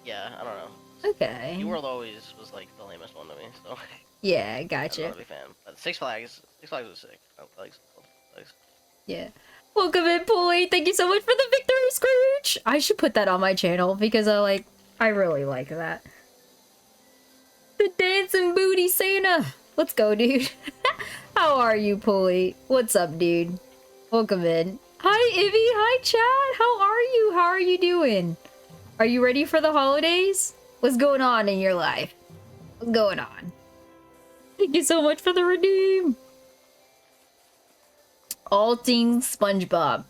yeah, I don't know. Okay. SeaWorld always was like the lamest one to me, so Yeah, I'm gotcha. not a big fan. But Six Flags was sick. I like Six Flags. Yeah. Welcome in, Pulley. Thank you so much for the victory, Scrooge. I should put that on my channel because I really like that. The dancing booty Santa. Let's go, dude. How are you, Pulley? What's up, dude? Welcome in. Hi, Ivy. Hi, Chad. How are you? How are you doing? Are you ready for the holidays? What's going on in your life? What's going on? Thank you so much for the redeem. All things SpongeBob.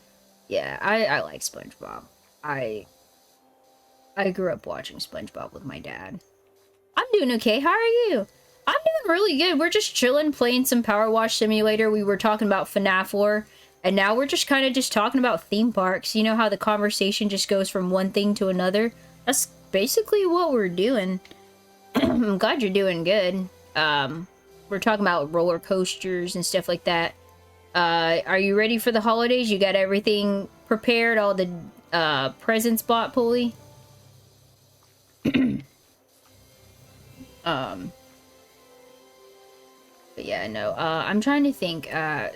Yeah, I like SpongeBob. I grew up watching SpongeBob with my dad. I'm doing okay. How are you? I'm doing really good. We're just chilling, playing some Power Wash Simulator. We were talking about FNAF lore, and now we're just kind of just talking about theme parks. You know how the conversation just goes from one thing to another? That's basically what we're doing. I'm glad you're doing good. We're talking about roller coasters and stuff like that. Are you ready for the holidays? You got everything prepared? All the presents bought, Pulley? But yeah, no. I'm trying to think.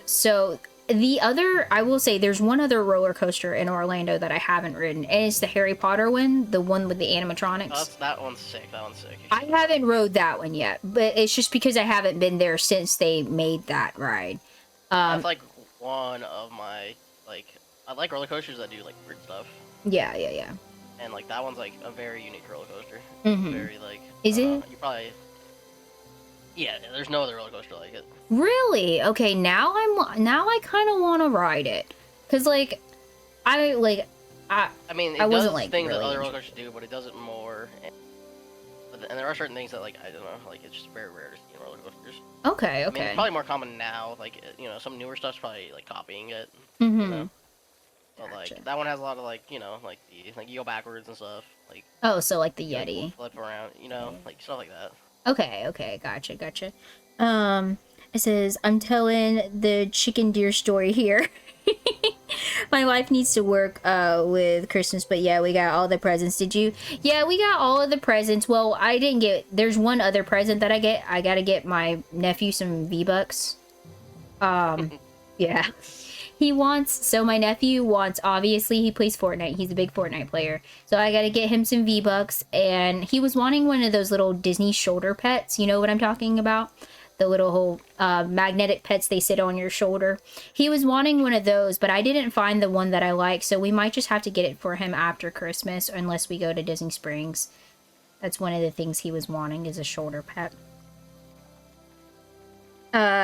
So the other, I will say, there's one other roller coaster in Orlando that I haven't ridden, and it's the Harry Potter one, the one with the animatronics. Oh, that one's sick. That one's sick. I haven't rode that one yet, but it's just because I haven't been there since they made that ride. That's like one of my I like roller coasters that do like weird stuff. Yeah. And like that one's like a very unique roller coaster. Mhm. Very like. Is it? You probably. Yeah, there's no other roller coaster like it. Really? Okay, now I kind of want to ride it, cause I mean, it I does wasn't, like, things really that other roller coasters do, but it does it more. And there are certain things that like I don't know, like it's just very rare to see in roller coasters. Okay. I mean, it's probably more common now. Like you know, some newer stuff's probably like copying it. Mm-hmm. You know? But Gotcha. like that one has a lot of like you know like you go backwards and stuff like. Oh, so like the you, like, Yeti. flip around, you know, like stuff like that. Okay, gotcha. It says, I'm telling the chicken deer story here. My wife needs to work with Christmas, but yeah, we got all the presents. Did you? Yeah, we got all of the presents. Well, I didn't get. There's one other present that I get. I gotta get my nephew some V-Bucks. Yeah. He wants, so my nephew wants, obviously he plays Fortnite. He's a big Fortnite player. So I gotta get him some V-Bucks, and he was wanting one of those little Disney shoulder pets. You know what I'm talking about? The little whole magnetic pets, they sit on your shoulder. He was wanting one of those, but I didn't find the one that I like, so we might just have to get it for him after Christmas, unless we go to Disney Springs. That's one of the things he was wanting, is a shoulder pet.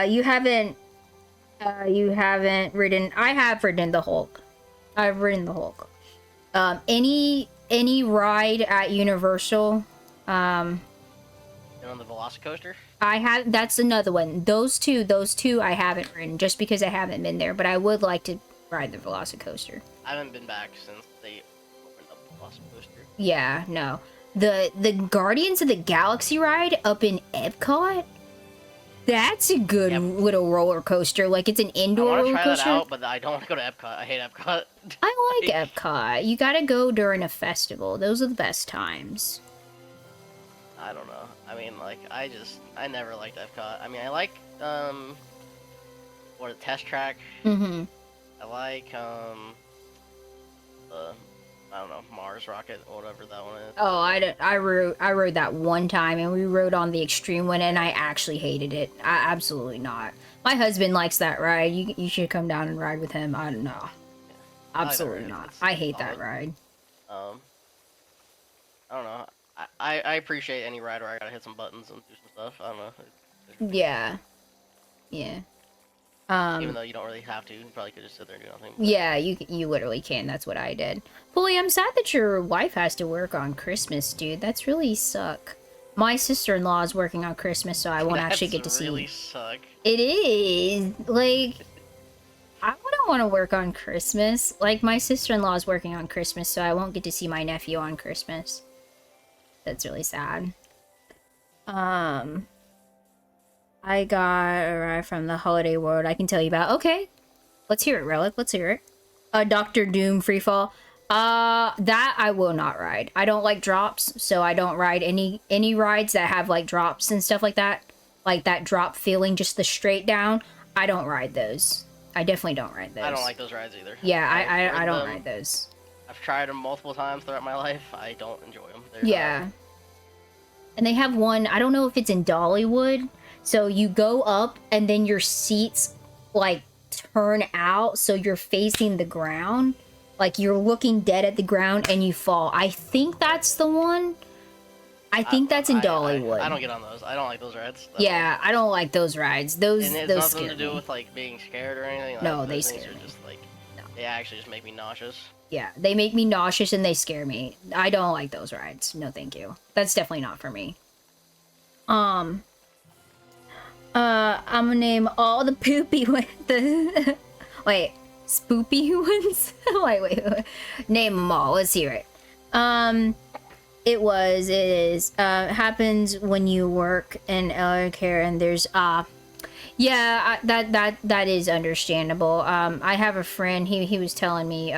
You haven't ridden. I have ridden the Hulk. I've ridden the Hulk. Any ride at Universal. You on the Velocicoaster? I have. That's another one. Those two I haven't ridden, just because I haven't been there. But I would like to ride the Velocicoaster. I haven't been back since they opened up the Velocicoaster. Yeah, no. The Guardians of the Galaxy ride up in Epcot. That's a good little roller coaster. Like, it's an indoor roller coaster. I want to try that out, but I don't want to go to Epcot. I hate Epcot. I like Epcot. You gotta go during a festival. Those are the best times. I don't know. I mean, like, I never liked Epcot. I mean, I like, the Test Track. Mm-hmm. I like, I don't know, Mars Rocket or whatever that one is. Oh, I rode that one time, and we rode on the extreme one, and I actually hated it. Absolutely not. My husband likes that ride. You should come down and ride with him. I don't know. Yeah. Absolutely not. I hate that ride. I don't know. I appreciate any ride where I gotta hit some buttons and do some stuff. I don't know. Yeah. Yeah. Even though you don't really have to, you probably could just sit there and do nothing. Yeah, you literally can. That's what I did. Pulley, I'm sad that your wife has to work on Christmas, dude. That's really suck. My sister-in-law is working on Christmas, so I won't actually get to see. Really suck. It is. Like, I wouldn't want to work on Christmas. Like, my sister-in-law is working on Christmas, so I won't get to see my nephew on Christmas. That's really sad. I got a ride from the holiday world I can tell you about. Okay. Let's hear it, Relic. Let's hear it. Dr. Doom Freefall. That I will not ride. I don't like drops, so I don't ride any rides that have, like, drops and stuff like that. Like, that drop feeling, just the straight down. I don't ride those. I definitely don't ride those. I don't like those rides either. Yeah, I don't ride those. I've tried them multiple times throughout my life. I don't enjoy them. Yeah. And they have one, I don't know if it's in Dollywood. So you go up, and then your seats, like, turn out, so you're facing the ground. Like, you're looking dead at the ground, and you fall. I think that's the one. I think that's in Dollywood. I don't get on those. I don't like those rides. Yeah, I don't like those rides. Those scare me. And it's nothing to do with, like, being scared or anything. Like, no, they scare me. Just, like, they actually just make me nauseous. Yeah, they make me nauseous, and they scare me. I don't like those rides. No, thank you. That's definitely not for me. I'm gonna name all the poopy ones. Wait, spoopy ones? wait. Name them all. Let's hear it. It is, happens when you work in elder care, and there's, yeah, that is understandable. I have a friend, he was telling me,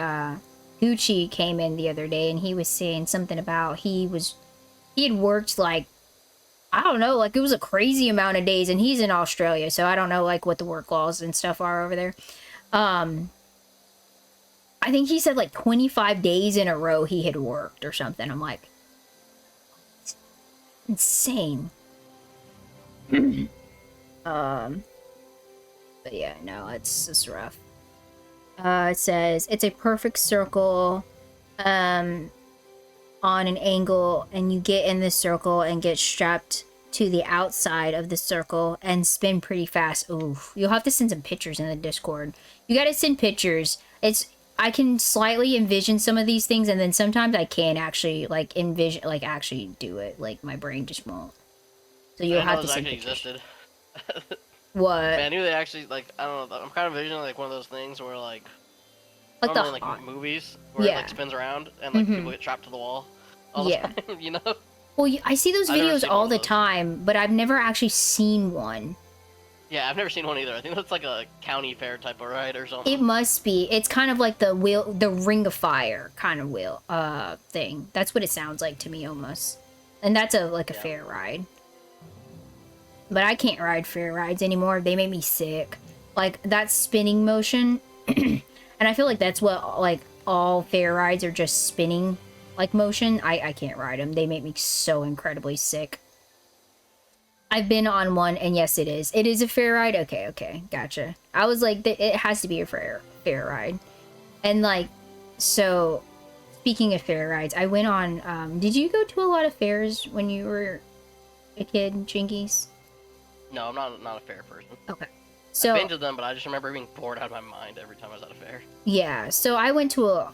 Gucci came in the other day, and he was saying something about he had worked, like, I don't know, like, it was a crazy amount of days, and he's in Australia, so I don't know, like, what the work laws and stuff are over there. I think he said, like, 25 days in a row he had worked or something. I'm like, insane. But yeah, no, it's rough. It says, it's a perfect circle, on an angle, and you get in this circle and get strapped to the outside of the circle and spin pretty fast. Ooh, you'll have to send some pictures in the Discord. You gotta send pictures. I can slightly envision some of these things, and then sometimes I can't actually, like, envision, like, actually do it. Like, my brain just won't. So you'll have to send pictures. Existed. What? Man, I knew they actually, like, I don't know, I'm kind of envisioning, like, one of those things where, like like movies where it, like, spins around and, like, people get trapped to the wall all the time, you know? Well, I see those videos all the time, but I've never actually seen one. Yeah, I've never seen one either. I think that's like a county fair type of ride or something. It must be. It's kind of like the Ring of Fire kind of wheel thing. That's what it sounds like to me almost. And that's a fair ride. But I can't ride fair rides anymore. They make me sick. Like that spinning motion. And I feel like that's what like all fair rides are, just spinning like motion. I can't ride them. They make me so incredibly sick. I've been on one, and yes, it is. It is a fair ride? Okay, gotcha. I was like, it has to be a fair ride. And like, so, speaking of fair rides, I went on, did you go to a lot of fairs when you were a kid, Jinkies? No, I'm not a fair person. Okay. So, I've been to them, but I just remember being bored out of my mind every time I was at a fair. Yeah, so I went to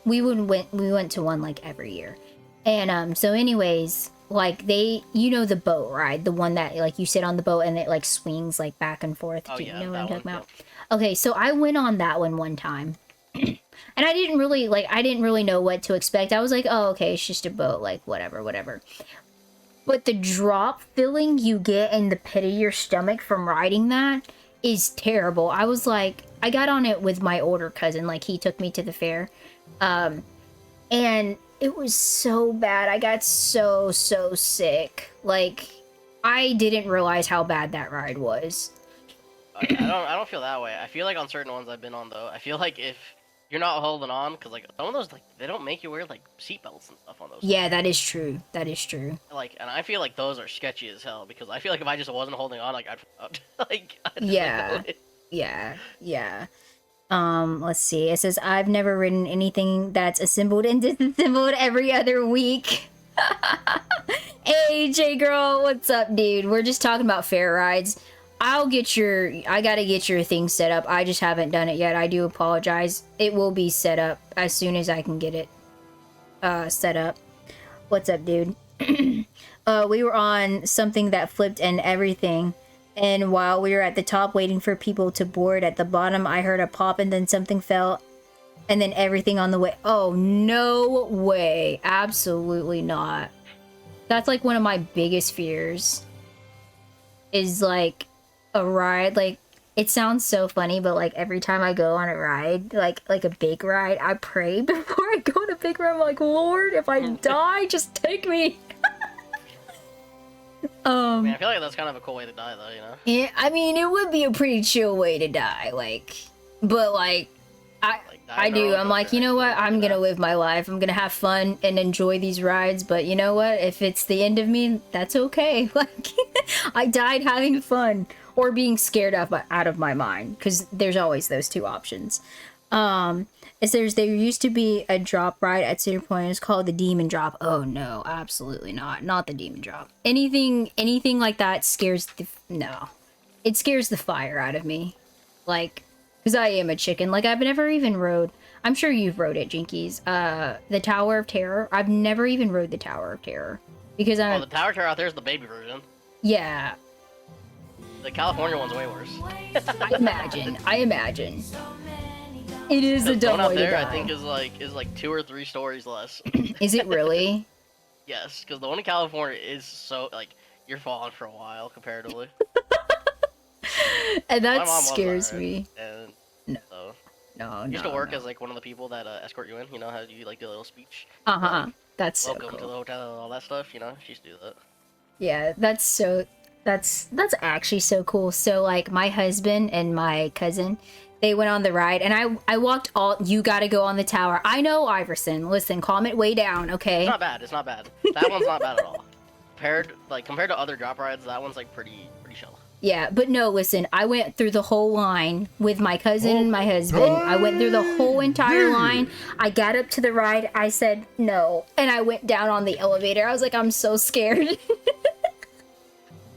we went to one like every year. And so anyways, like the boat ride, the one that like you sit on the boat and it like swings like back and forth. Oh, Do you yeah, know what I'm that talking one, about? Okay, so I went on that one time. And I didn't really know what to expect. I was like, oh, okay, it's just a boat, like whatever. But the drop feeling you get in the pit of your stomach from riding that is terrible. I was like, I got on it with my older cousin, like he took me to the fair. And it was so bad. I got so sick. Like, I didn't realize how bad that ride was. I don't feel that way. I feel like on certain ones I've been on though, I feel like if you're not holding on, because like some of those like they don't make you wear like seatbelts and stuff on those. Yeah, that is true. Like, and I feel like those are sketchy as hell because I feel like if I just wasn't holding on, like I'd like I'd Yeah. Let's see. It says I've never ridden anything that's assembled and disassembled every other week. Hey, J girl, what's up, dude? We're just talking about fair rides. I gotta get your thing set up. I just haven't done it yet. I do apologize. It will be set up as soon as I can get it set up. What's up, dude? We were on something that flipped and everything. And while we were at the top waiting for people to board, at the bottom I heard a pop and then something fell. And then everything on the way. Oh, no way. Absolutely not. That's like one of my biggest fears. Is like a ride. Like, it sounds so funny, but like every time I go on a ride, like a big ride, I pray before I go on a big ride. I'm like, Lord, if I die, just take me. I mean, I feel like that's kind of a cool way to die, though, you know? Yeah, I mean, it would be a pretty chill way to die, like, but like, I do. I'm like, you know what? I'm gonna live my life. I'm gonna have fun and enjoy these rides, but you know what? If it's the end of me, that's okay. Like, I died having fun or being scared out of my mind, because there's always those two options. There used to be a drop ride at Cedar Point. It's called the Demon Drop. Oh no, absolutely not the Demon Drop. Anything like that scares it scares the fire out of me. Like, because I am a chicken. Like, I've never even rode. I'm sure you've rode it, Jinkies. The Tower of Terror. I've never even rode the Tower of Terror because the Tower of Terror out there is the baby version. Yeah. The California one's way worse. I imagine. It is a dumb way to die. I think is like 2 or 3 stories less. Is it really? Yes, because the one in California is so like you're falling for a while comparatively. And that scares me. And no. So, no. used to work as like one of the people that escort you in. You know how you like do a little speech. That's so welcome cool. to the hotel and all that stuff. You know, she used to do that. Yeah, that's actually so cool. So like my husband and my cousin, they went on the ride, and I walked all. You got to go on the tower. I know, Iverson. Listen, calm it way down, okay? It's not bad. That one's not bad at all. Compared to other drop rides, that one's like pretty chill. Yeah, but no, listen, I went through the whole line with my cousin and my husband. I went through the whole entire line. I got up to the ride. I said no, and I went down on the elevator. I was like, I'm so scared.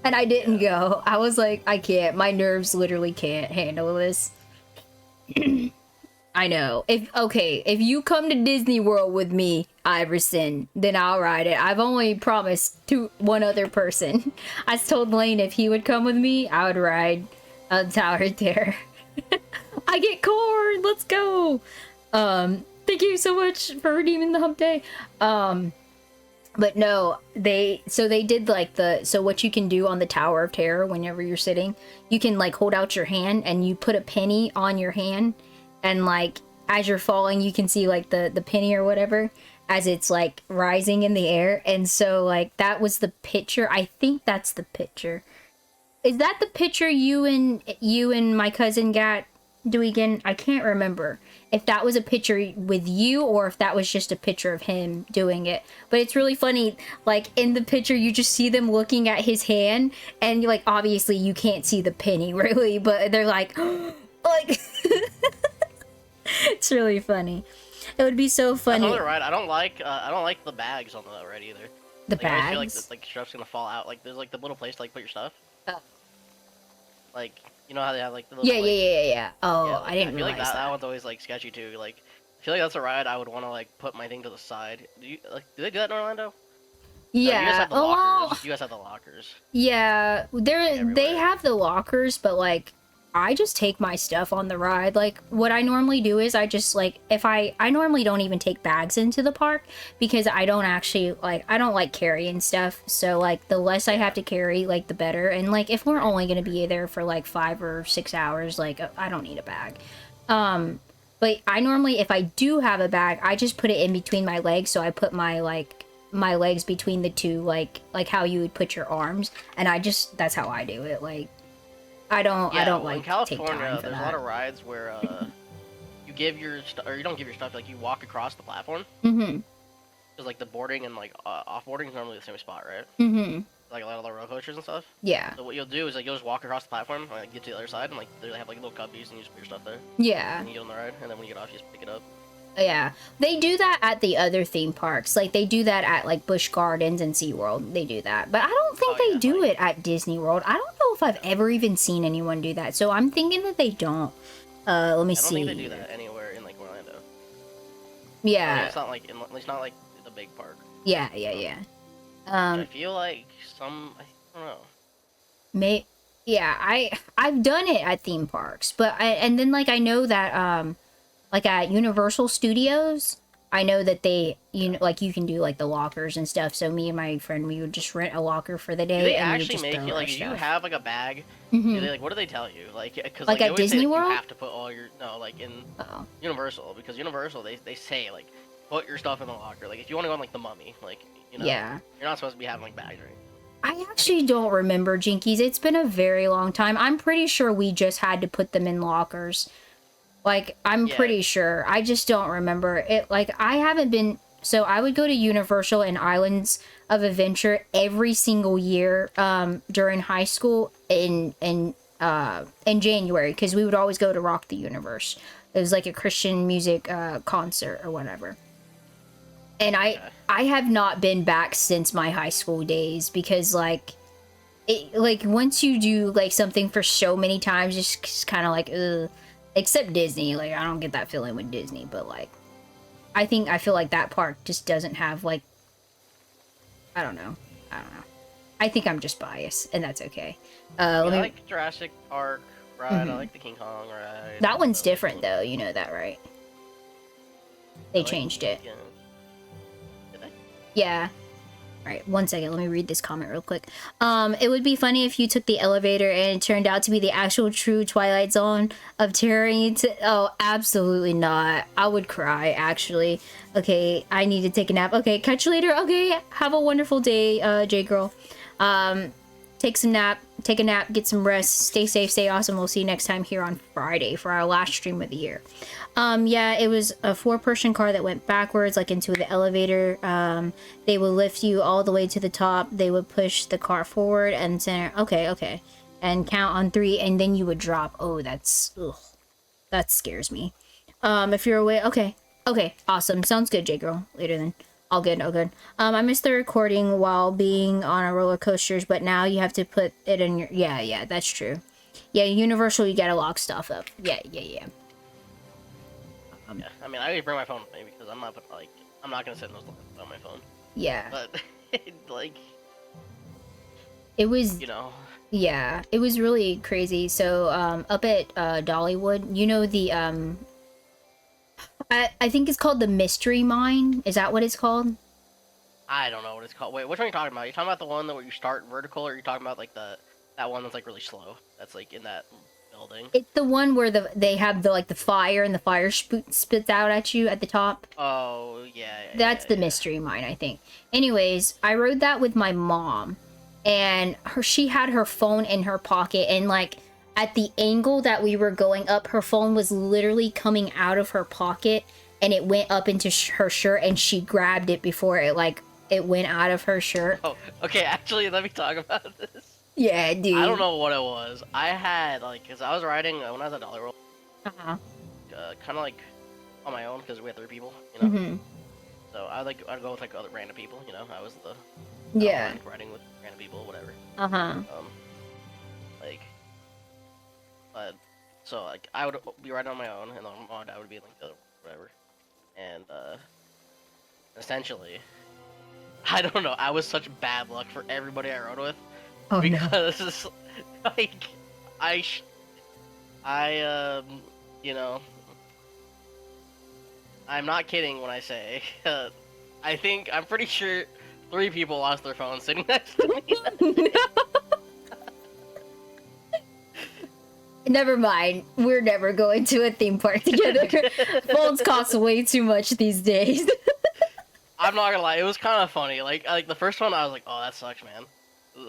And I didn't go. I was like, I can't. My nerves literally can't handle this. I know. If you come to Disney World with me, Iverson, then I'll ride it. I've only promised to one other person. I told Lane if he would come with me, I would ride Tower of Terror. I get corn. Let's go. Thank you so much for redeeming the hump day. But no, they did like so what you can do on the Tower of Terror whenever you're sitting, you can like hold out your hand and you put a penny on your hand, and like as you're falling you can see like the penny or whatever as it's like rising in the air. And so like that was the picture. I think that's the picture. Is that the picture you and my cousin got, Dwegan? I can't remember if that was a picture with you or if that was just a picture of him doing it. But it's really funny. Like in the picture, you just see them looking at his hand, and like obviously you can't see the penny really, but they're like, like, it's really funny. It would be so funny. That's right. I don't like the bags on the ride either. The like, bags. I always feel like the stuff's gonna fall out. Like there's like the little place to like put your stuff. Oh. Like, you know how they have like the little Yeah. Oh, yeah, like, I didn't I feel realize like that one's always like sketchy too. Like, I feel like that's a ride I would want to like put my thing to the side. Do they do that in Orlando? Yeah. No, you guys have the lockers. You guys have the lockers. Yeah, they have the lockers, but like I just take my stuff on the ride. Like what I normally do is I just like if I normally don't even take bags into the park because I don't actually like I don't like carrying stuff. So like the less I have to carry, like the better. And like if we're only gonna be there for like 5 or 6 hours, like I don't need a bag. But I normally if I do have a bag, I just put it in between my legs. So I put my legs between the two, like how you would put your arms, and that's how I do it. Like I don't like in California take time for there's that. a lot of rides where you give your stuff or you don't give your stuff, like you walk across the platform. Because like the boarding and like off-boarding is normally the same spot, right? Like a lot of the roller coasters and stuff. Yeah. So what you'll do is like you'll just walk across the platform and like, get to the other side, and like they have like little cubbies and you just put your stuff there. Yeah. And you get on the ride, and then when you get off you just pick it up. Yeah, they do that at the other theme parks. Like they do that at like Busch Gardens and SeaWorld. They do that, but I don't think they do it at Disney World. I don't know if I've ever even seen anyone do that. So I'm thinking that they don't. Let me see. I don't think they do that anywhere in like Orlando. Yeah. I mean, it's not like at least not like the big park. Yeah. I feel like I don't know. Yeah, I've done it at theme parks, but and then like I know that like at Universal Studios, I know that like you can do like the lockers and stuff. So me and my friend, we would just rent a locker for the day. Do they and actually make you like? If you have like a bag, Mm-hmm. do they like? What do they tell you? Like, because Like at Disney World, you have to put all your like in Universal, because Universal they say like put your stuff in the locker. Like if you want to go on like the Mummy, like yeah, you're not supposed to be having like bags or anything. I actually don't remember, Jinkies. It's been a very long time. I'm pretty sure we just had to put them in lockers. Like, I'm pretty sure. I just don't remember it. Like, I haven't been... So, I would go to Universal and Islands of Adventure every single year during high school in January. Because we would always go to Rock the Universe. It was like a Christian music concert or whatever. And I have not been back since my high school days. Because, like... once you do, like, something for so many times, it's kind of like, ugh. Except Disney, like I don't get that feeling with Disney, but like I feel like that park just doesn't have like I don't know. I think I'm just biased, and that's okay. I like Jurassic Park ride. I like the King Kong ride. That one's different though, you know that, right? They changed it. Did they? Yeah. Alright, 1 second, let me read this comment real quick. It would be funny if you took the elevator and it turned out to be the actual true Twilight Zone of terror. Oh, absolutely not. I would cry, actually. Okay, I need to take a nap. Okay, catch you later. Okay, have a wonderful day, J-Girl. Take a nap, get some rest, stay safe, stay awesome. We'll see you next time here on Friday for our last stream of the year. Yeah, it was a 4-person car that went backwards, like into the elevator. They would lift you all the way to the top. They would push the car forward and center. Okay. And count on 3, and then you would drop. Oh, that scares me. If you're away, okay, awesome. Sounds good, J-Girl. Later then. All good. I missed the recording while being on a roller coasters, but now you have to put it in your... Yeah, that's true. Yeah, Universal, you gotta lock stuff up. Yeah. Yeah, I mean, I would bring my phone with me because I'm not gonna sit in those lines on my phone. Yeah. But like, it was, yeah, it was really crazy. So up at Dollywood, you know the I think it's called the Mystery Mine. Is that what it's called? I don't know what it's called. Wait, which one are you talking about? You talking about the one that where you start vertical, or are you talking about like that one that's like really slow? That's like in that building. It's the one where they have the like the fire and the fire spits out at you at the top. Oh yeah. That's the yeah. mystery mine, I think. Anyways, I rode that with my mom, and she had her phone in her pocket, and like at the angle that we were going up, her phone was literally coming out of her pocket, and it went up into her shirt, and she grabbed it before it went out of her shirt. Oh, okay. Actually, let me talk about this. Yeah, dude. I don't know what it was. I had like, cause I was riding when I was at Dolly World. Uh-huh. Kind of like on my own because we had 3 people, you know. Mm-hmm. So I'd go with like other random people, you know. I was the Yeah. riding with random people, whatever. Uh-huh. Like, but so like I would be riding on my own, and then my dad would be like the other, whatever. And essentially, I don't know. I was such bad luck for everybody I rode with. Oh, Because like you know, I'm not kidding when I say I'm pretty sure 3 people lost their phones sitting next to me. no. Never mind. We're never going to a theme park together. Phones cost way too much these days. I'm not gonna lie, it was kind of funny. Like the first one, I was like, "Oh, that sucks, man,"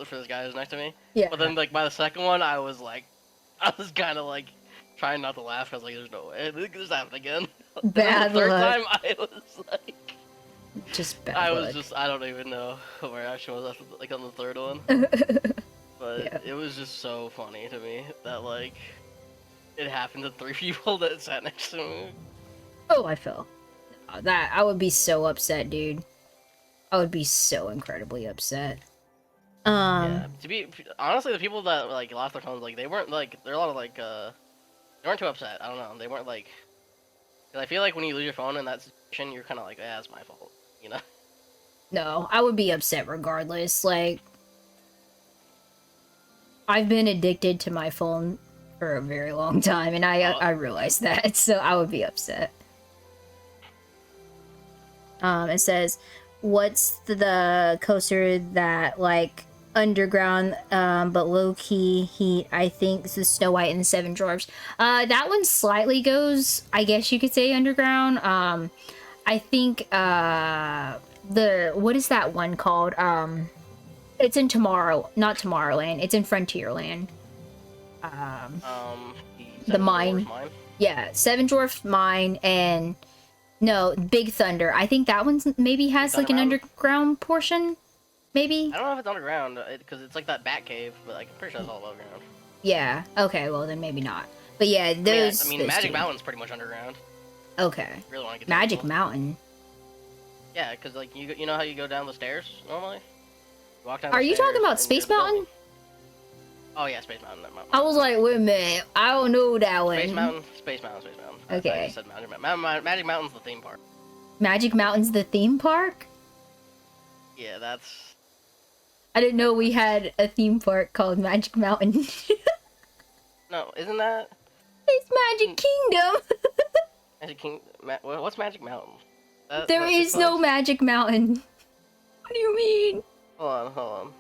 for this guy who's next to me. Yeah. But then like by the second one, I was kind of like trying not to laugh. I was like, "There's no way this happened again." Bad the third luck. time, I was like, Just bad I luck. was just, I don't even know what my reaction was after, like on the third one. But Yeah. it was just so funny to me that like it happened to 3 people that sat next to me. Oh, I fell. That I would be so upset, dude. I would be so incredibly upset. Yeah. To be honestly, the people that like lost their phones, like they weren't like there are a lot of like they weren't too upset. I don't know. They weren't like. Cause I feel like when you lose your phone in that situation, you're kind of like, yeah, it's my fault, you know. No, I would be upset regardless. Like, I've been addicted to my phone for a very long time, and I realize that, so I would be upset. It says, what's the coaster that like underground but low-key heat? I think it's the Snow White and the Seven Dwarfs. That one slightly goes, I guess you could say, underground. I think what is that one called? It's in not Tomorrowland, it's in Frontierland. The mine. Yeah, Seven Dwarfs Mine, and no, Big Thunder. I think that one's maybe has like an underground portion. Maybe? I don't know if it's underground, because it's like that bat cave, but like, I'm pretty sure it's all above ground. Yeah, okay, well then maybe not. But yeah, those... I mean Magic Mountain's pretty much underground. Okay. Really want to get Magic Mountain? Yeah, because like, you know how you go down the stairs, normally? You walk down Are you talking about Space Mountain? Oh yeah, Space Mountain. That mountain. I was like, wait a minute, I don't know that one. Space Mountain. Okay. I just said Magic Mountain. Magic Mountain's the theme park. Magic Mountain's the theme park? Yeah, that's... I didn't know we had a theme park called Magic Mountain. No, isn't that... It's Magic Kingdom! Magic King... What's Magic Mountain? There is no Magic Mountain. What do you mean? Hold on.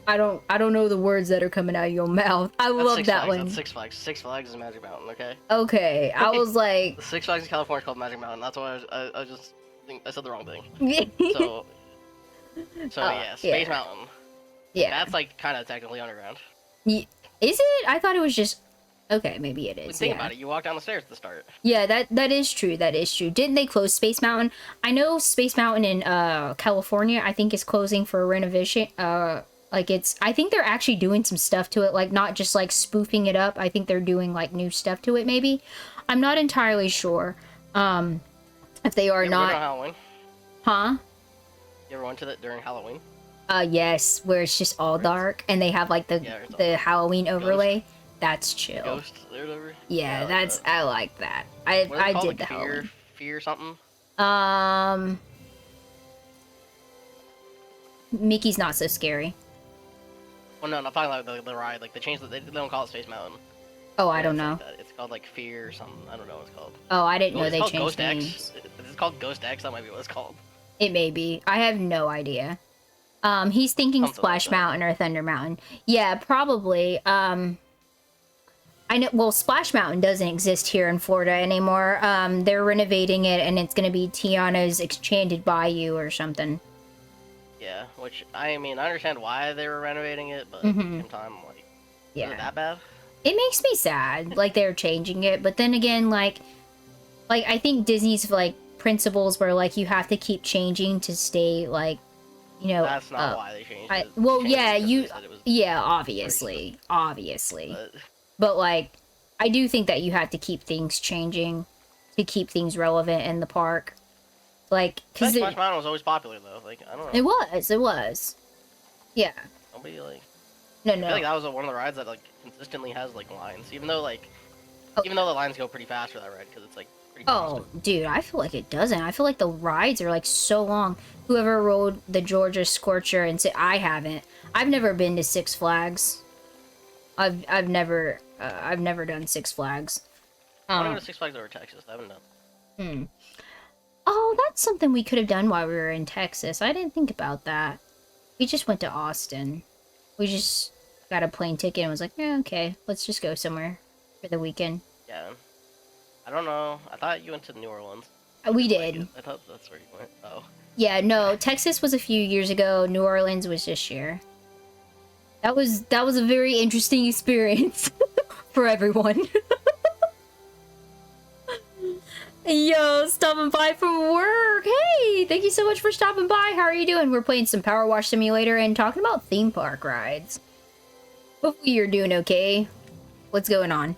I don't know the words that are coming out of your mouth. I love that one. That's Six Flags. Six Flags is Magic Mountain, okay? Okay, I was like... The Six Flags in California is called Magic Mountain. That's why I just think I said the wrong thing. So yeah, Space Mountain. Yeah. That's like kind of technically underground. Is it? I thought it was just... Okay, maybe it is. Think about it. You walk down the stairs at the start. Yeah, that is true. That is true. Didn't they close Space Mountain? I know Space Mountain in California, I think, is closing for renovation. Like I think they're actually doing some stuff to it, like not just like spoofing it up. I think they're doing like new stuff to it, maybe. I'm not entirely sure. If they are not. Halloween? Huh? You ever went to that during Halloween? Yes, where it's just all dark and they have like the Halloween overlay. Ghost. That's chill. Ghost or whatever. Yeah, that's I like that. I did like the Halloween. Fear something. Mickey's Not So Scary. Well, no, I'm talking about the ride. Like they changed they don't call it Space Mountain. Oh, I don't know. It's called like Fear or something. I don't know what it's called. Oh, I didn't know they changed Ghost names. X. It's called Ghost X. That might be what it's called. It may be. I have no idea. He's thinking Something like Splash that. Mountain or Thunder Mountain. Yeah, probably. I know. Well, Splash Mountain doesn't exist here in Florida anymore. They're renovating it, and it's gonna be Tiana's Enchanted Bayou or something. Yeah, which I mean, I understand why they were renovating it, but at the same time, like, is it Yeah, that bad? it makes me sad. Like they're changing it, but then again, like I think Disney's like principles were like you have to keep changing to stay like, you know. That's not why they changed it. Well, They changed yeah, it because you. they said it was Yeah, racist, obviously. but But like, I do think that you have to keep things changing to keep things relevant in the park. Like, because Splash Mountain was always popular though. Like, I don't know. it was. Yeah. Nobody like. No, I feel no. like that was one of the rides that like consistently has like lines, even though the lines go pretty fast for that ride because it's like pretty Oh, constant. dude, I feel like it doesn't. I feel like the rides are like so long. Whoever rode the Georgia Scorcher and I haven't. I've never been to Six Flags. I've never done Six Flags. I want to go to Six Flags over Texas. I haven't done. Oh, that's something we could have done while we were in Texas. I didn't think about that. We just went to Austin. We just got a plane ticket and was like, yeah, okay, let's just go somewhere for the weekend. Yeah. I don't know. I thought you went to New Orleans. We did. I thought that's where you went. Oh. Yeah, no, Texas was a few years ago. New Orleans was this year. That was a very interesting experience for everyone. Yo, stopping by from work. Hey, thank you so much for stopping by. How are you doing? We're playing some Power Wash Simulator and talking about theme park rides. Hopefully you're doing okay. What's going on?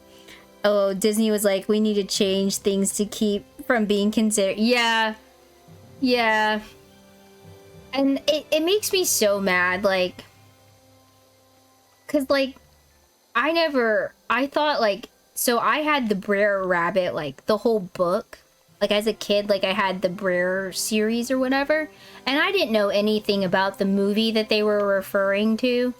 Oh, Disney was like, we need to change things to keep from being considered. Yeah. Yeah. And it makes me so mad, like, cause like, I thought like, so I had the Brer Rabbit, like the whole book, like as a kid, like I had the Brer series or whatever, and I didn't know anything about the movie that they were referring to.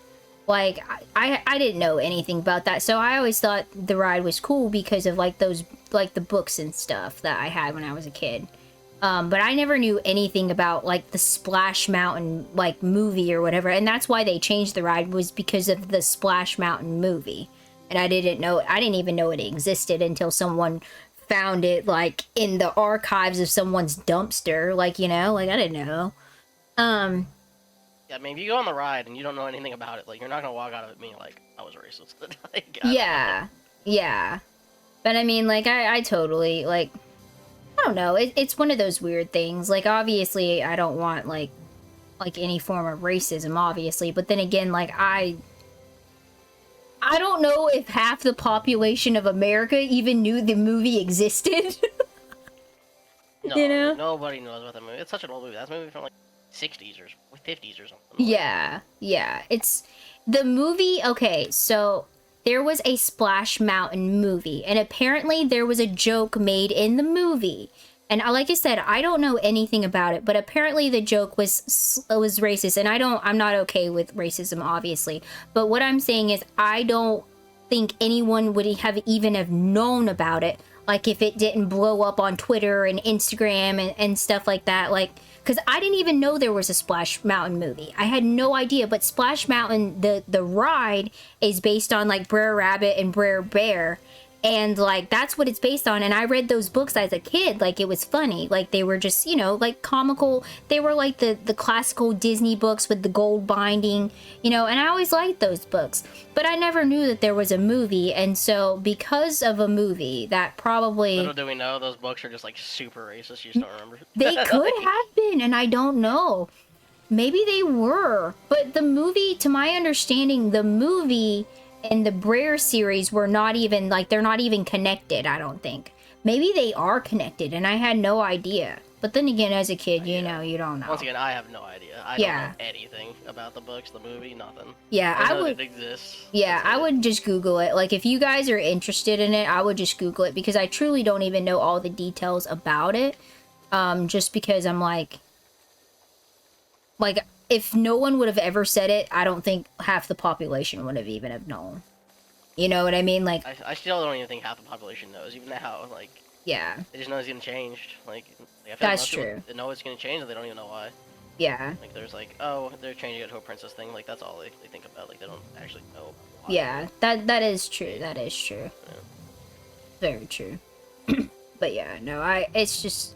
Like, I didn't know anything about that, so I always thought the ride was cool because of like those, like the books and stuff that I had when I was a kid. But I never knew anything about like the Splash Mountain like movie or whatever, and that's why they changed the ride, was because of the Splash Mountain movie. And I didn't even know it existed until someone found it like in the archives of someone's dumpster, like, you know, like I didn't know. Yeah, I mean, if you go on the ride and you don't know anything about it, like you're not gonna walk out of it being like, I was racist. Like, Yeah. Yeah. But I mean, like I totally like, I don't know. It's one of those weird things. Like, obviously, I don't want like any form of racism, obviously. But then again, like I don't know if half the population of America even knew the movie existed. No, You know? nobody knows about that movie. It's such an old movie. That's a movie from like 60s or 50s or something. Yeah, yeah. It's the movie. Okay, so there was a Splash Mountain movie, and apparently there was a joke made in the movie. And like I said, I don't know anything about it, but apparently the joke was racist, and I'm not okay with racism, obviously. But what I'm saying is, I don't think anyone would have known about it, like if it didn't blow up on Twitter and Instagram and stuff like that, like, because I didn't even know there was a Splash Mountain movie. I had no idea. But Splash Mountain, the ride is based on like Brer Rabbit and Brer Bear, and like that's what it's based on. And I read those books as a kid. Like, it was funny, like they were just, you know, like comical. They were like the classical Disney books with the gold binding, you know, and I always liked those books. But I never knew that there was a movie. And so because of a movie that probably, Little do we know, those books are just like super racist. You just don't remember. they could have been, and I don't know. Maybe they were. But the movie, to my understanding, the movie and the Brer series were not even, like, they're not even connected, I don't think. Maybe they are connected, and I had no idea. But then again, as a kid, you know, you don't know. Once again, I have no idea. I don't know anything about the books, the movie, nothing. Yeah, I I know would. it exists. Yeah, I would just Google it. Like, if you guys are interested in it, I would just Google it, because I truly don't even know all the details about it. Just because I'm like, if no one would have ever said it, I don't think half the population would have even have known. You know what I mean? Like, I still don't even think half the population knows, even now. Like, Yeah, They just know it's getting changed. Like I feel that's like most people true. they know it's getting changed and they don't even know why. Yeah, Like there's like, oh, they're changing it to a princess thing. Like that's all they think about. Like they don't actually know why. yeah, that is true. That is true. Yeah. Very true. But yeah, no, it's just,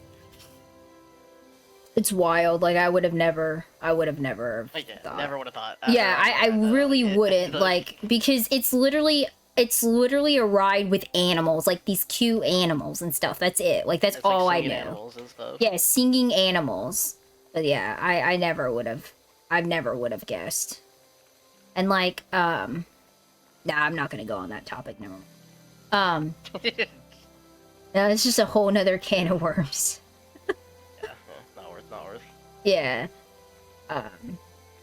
it's wild. Like I would have never Like, yeah, thought. never would have thought. Yeah, I really Like, wouldn't, like, because it's literally a ride with animals, like these cute animals and stuff. That's it. Like that's it's like all I singing know. animals and stuff. Yeah, singing animals. But yeah, I never would have. I never would have guessed. And like, nah, I'm not gonna go on that topic. Never mind. No, it's just a whole nother can of worms. Yeah, not worth. Yeah.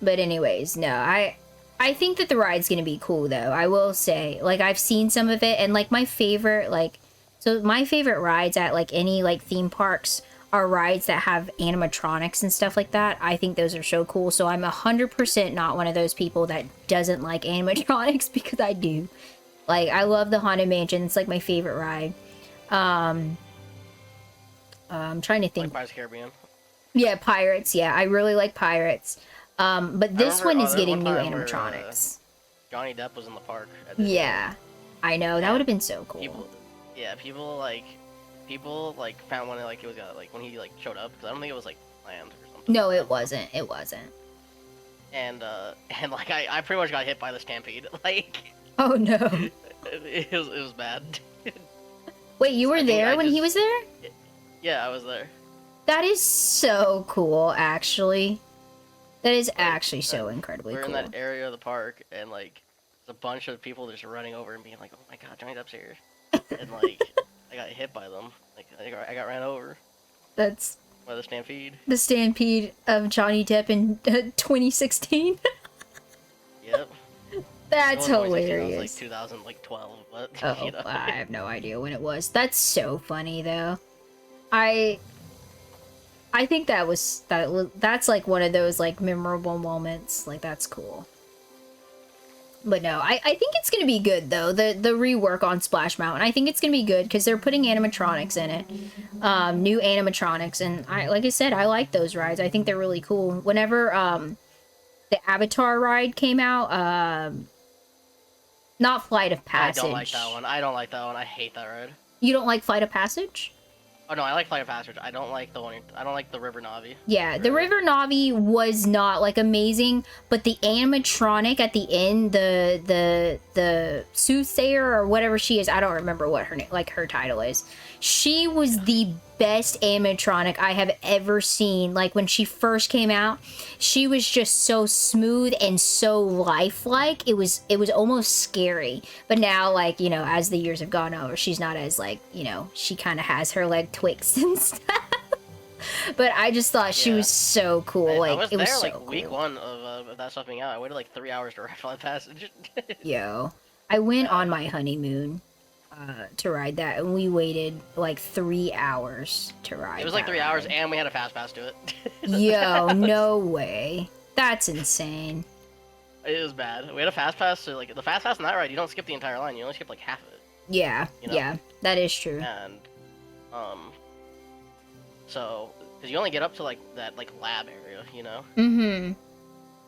But anyways, no, I think that the ride's gonna be cool though. I will say, like, I've seen some of it, and like my favorite, like, so my favorite rides at like any like theme parks are rides that have animatronics and stuff like that. I think those are so cool. So I'm 100% not one of those people that doesn't like animatronics, because I do. Like, I love the Haunted Mansion. It's like my favorite ride. I'm trying to think. Like Pirates of the Caribbean. Yeah, Pirates. Yeah, I really like Pirates. But this one is there was getting new one time where, animatronics. Johnny Depp was in the park. Yeah, I know. That would have been so cool. People found when like it was like when he like showed up, because I don't think it was like planned or something. No, it wasn't. It wasn't. And like I pretty much got hit by the stampede. Like Oh no. it was bad. Wait, you were there when he was there? Yeah, I was there. That is so cool, actually. That is actually so incredibly We're cool. in that area of the park, and like there's a bunch of people just running over and being like, "Oh my god, Johnny Depp's here!" And like I got hit by them. Like I got ran over That's by the stampede. the stampede of Johnny Depp in 2016. Yep. That's It wasn't 2016, hilarious. It was like 2012, but Oh, you know. I have no idea when it was. That's so funny though. I think that's like one of those like memorable moments. Like that's cool. But no, I think it's gonna be good though. The rework on Splash Mountain. I think it's gonna be good because they're putting animatronics in it. New animatronics, and like I said, I like those rides. I think they're really cool. Whenever the Avatar ride came out, not Flight of Passage. I don't like that one. I hate that ride. You don't like Flight of Passage? Oh no, I like Flight of Passage. I don't like I don't like the River Navi. Yeah, the River Navi was not like amazing, but the animatronic at the end, the soothsayer or whatever she is, I don't remember what her name, like her title is. She was the best animatronic I have ever seen. Like when she first came out, she was just so smooth and so lifelike. It was almost scary. But now, like, you know, as the years have gone over, she's not as like, you know, she kind of has her like twists and stuff. But I just thought she was so cool. Like, I it was there so like cool. week one of that stuff being out. I waited like 3 hours to ride Flight of Passage. Yo, I went on my honeymoon to ride that, and we waited like 3 hours to ride. It was like that 3 hours, ride. and we had a fast pass to it. Yo, no way. That's insane. It was bad. We had a fast pass, so like the fast pass on that ride, you don't skip the entire line. You only skip like half of it. Yeah, You know? yeah, that is true. And so because you only get up to like that like lab area, you know. Mm-hmm.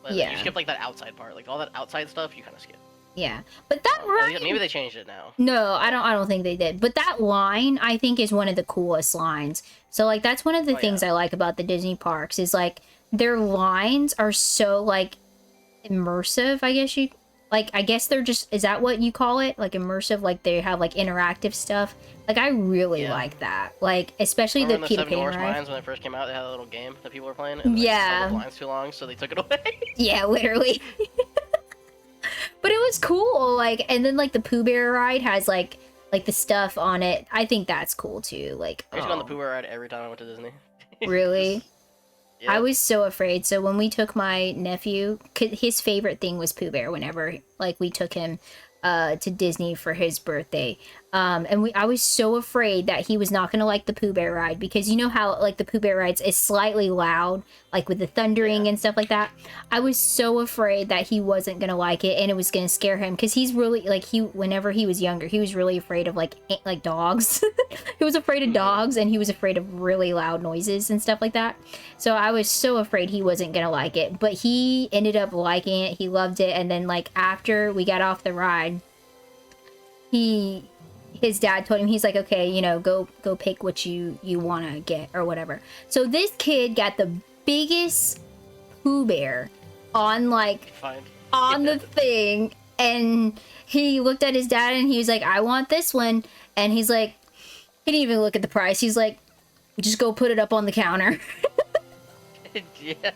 But Yeah. you skip like that outside part, like all that outside stuff. You kind of skip. Yeah, but that ride. Maybe they changed it now. No, I don't think they did. But that line, I think, is one of the coolest lines. So like that's one of the things I like about the Disney parks is like their lines are so like immersive, I guess you like, I guess they're just, is that what you call it? Like immersive, like they have like interactive stuff. Like I really like that. Like especially Remember the in Peter Pan Horse ride. Mines when it first came out, they had a little game that people were playing. And Yeah. the lines too long, so they took it away. Yeah, literally. But it was cool. Like, and then like the Pooh Bear ride has like the stuff on it. I think that's cool too. Like, I used to go on the Pooh Bear ride every time I went to Disney. Really? Yeah. I was so afraid. So when we took my nephew, his favorite thing was Pooh Bear. Whenever like we took him to Disney for his birthday, And I was so afraid that he was not gonna like the Pooh Bear ride, because you know how like the Pooh Bear rides is slightly loud, like with the thundering and stuff like that. I was so afraid that he wasn't gonna like it and it was gonna scare him, because he's really like whenever he was younger, he was really afraid of like dogs. He was afraid of dogs, and he was afraid of really loud noises and stuff like that. So I was so afraid he wasn't gonna like it, but he ended up liking it. He loved it, and then like after we got off the ride, his dad told him, he's like, okay, you know, go pick what you want to get or whatever. So this kid got the biggest Pooh Bear on like on the thing, and he looked at his dad and he was like, I want this one. And he's like, he didn't even look at the price. He's like, just go put it up on the counter. Yeah.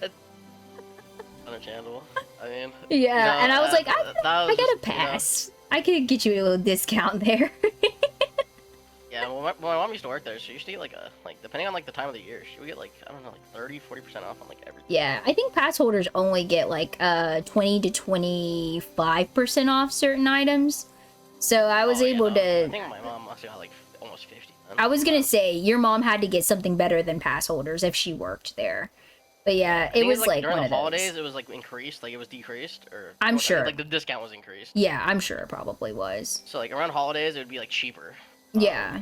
Understandable. I mean. Yeah, you know, and I was like, I gotta just, pass. I could get you a little discount there. Yeah, well, my mom used to work there, so she used to get like depending on like the time of the year, she would get like, I don't know, like 30-40% off on like everything. Yeah, I think pass holders only get like 20 to 25% off certain items. So I was able to. I think my mom must have had like almost 50. I was gonna say your mom had to get something better than pass holders if she worked there. But yeah, it was like during one the of holidays, those. it was like increased, like it was decreased, or I'm sure. like the discount was increased. Yeah, I'm sure it probably was. So like around holidays, it would be like cheaper. Yeah.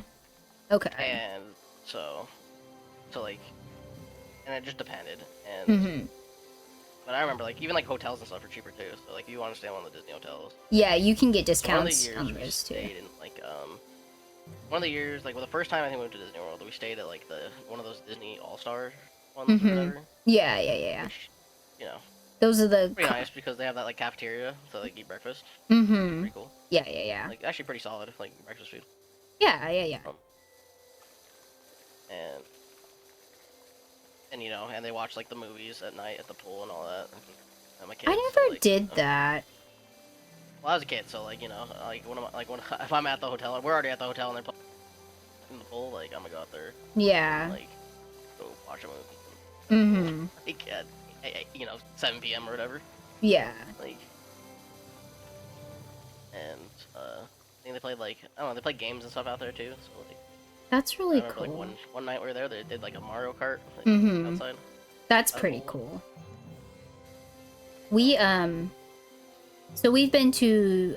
Okay. And so like, and it just depended. And but I remember like even like hotels and stuff are cheaper too. So like if you want to stay at one of the Disney hotels. Yeah, you can get discounts so on those too. In, like one of the years, like the first time I think we went to Disney World, we stayed at like one of those Disney All-Star ones or whatever. Yeah. Which, you know, those are the pretty nice because they have that like cafeteria to like eat breakfast. Pretty cool. Yeah. Like actually pretty solid, like breakfast food. Yeah. And you know, and they watch like the movies at night at the pool and all that. And my kids, I never like, did that. Well, I was a kid, so like you know, like if I'm at the hotel and we're already at the hotel and they're playing in the pool, like I'm gonna go out there. Yeah. Like go watch a movie. Like at you know 7 p.m. or whatever. Yeah. Like and I think they played like I don't know, they played games and stuff out there too. So like. That's really I remember, cool. Like one night we were there, they did like a Mario Kart like, outside. That's pretty cool. We so we've been to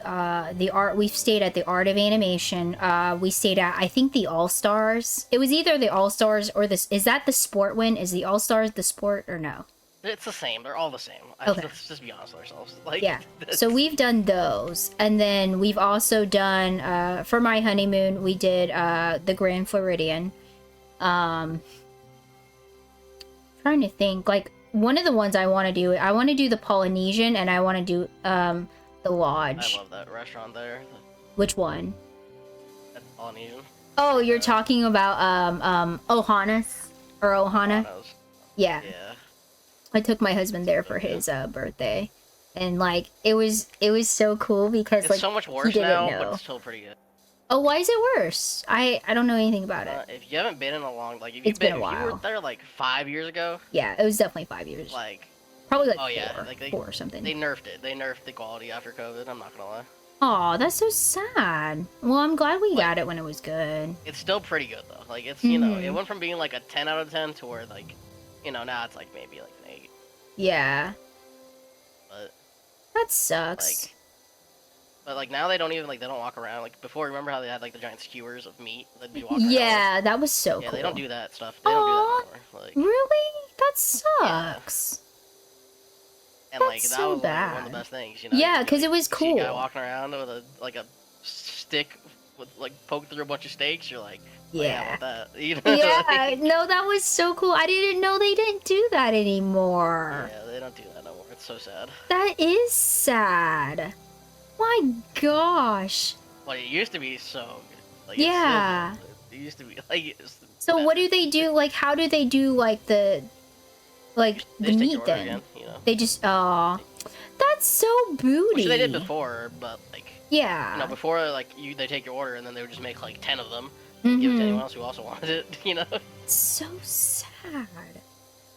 we've stayed at the Art of Animation. We stayed at, I think, the All Stars. It was either the All Stars or this. Is that the sport one? Is the All Stars the sport or no? It's the same. They're all the same. Okay. Let's just be honest with ourselves. Like, yeah. So we've done those, and then we've also done for my honeymoon we did the Grand Floridian. Trying to think, like one of the ones I want to do. I want to do the Polynesian, and I want to do the Lodge. I love that restaurant there. Which one? That's Polynesian. Oh, you're talking about Ohana's or Ohana? Ohana's. Yeah. Yeah. I took my husband there for his birthday, and like it was so cool because it's like so much he worse didn't now, know. but it's still pretty good. Oh, why is it worse? I don't know anything about it. If you haven't been in a long, like if It's been a if you while. were there like 5 years ago. Yeah, it was definitely 5 years. Like. Probably like oh, 4, yeah, like 4 or something. They nerfed it. They nerfed the quality after COVID. I'm not gonna lie. Oh, that's so sad. Well, I'm glad we got it when it was good. It's still pretty good though. Like it's you know it went from being like a 10 out of 10 to where like you know now it's like maybe like an 8. Yeah. But that sucks. But like now they don't even like they don't walk around like before. Remember how they had like the giant skewers of meat that'd be walking yeah, around? that was so yeah, cool. they don't do that stuff. They don't do that anymore. Like really? That sucks. And That's like that so was like, bad. one of the best things, you know. Yeah, because it was See a guy cool. walking around with a stick with like poke through a bunch of steaks. You're like, yeah, about that? You know? Yeah, no, that was so cool. I didn't know they didn't do that anymore. Yeah, they don't do that no more. It's so sad. That is sad. My gosh. Well, it used to be so good. Like, yeah. It used to be like. So what do they do? Like, how do they do like the meat then? Again, you know? They just that's so booty. Which they did before, but like. Yeah. You know, before like they take your order and then they would just make like 10 of them and give it to anyone else who also wanted it. You know. It's so sad.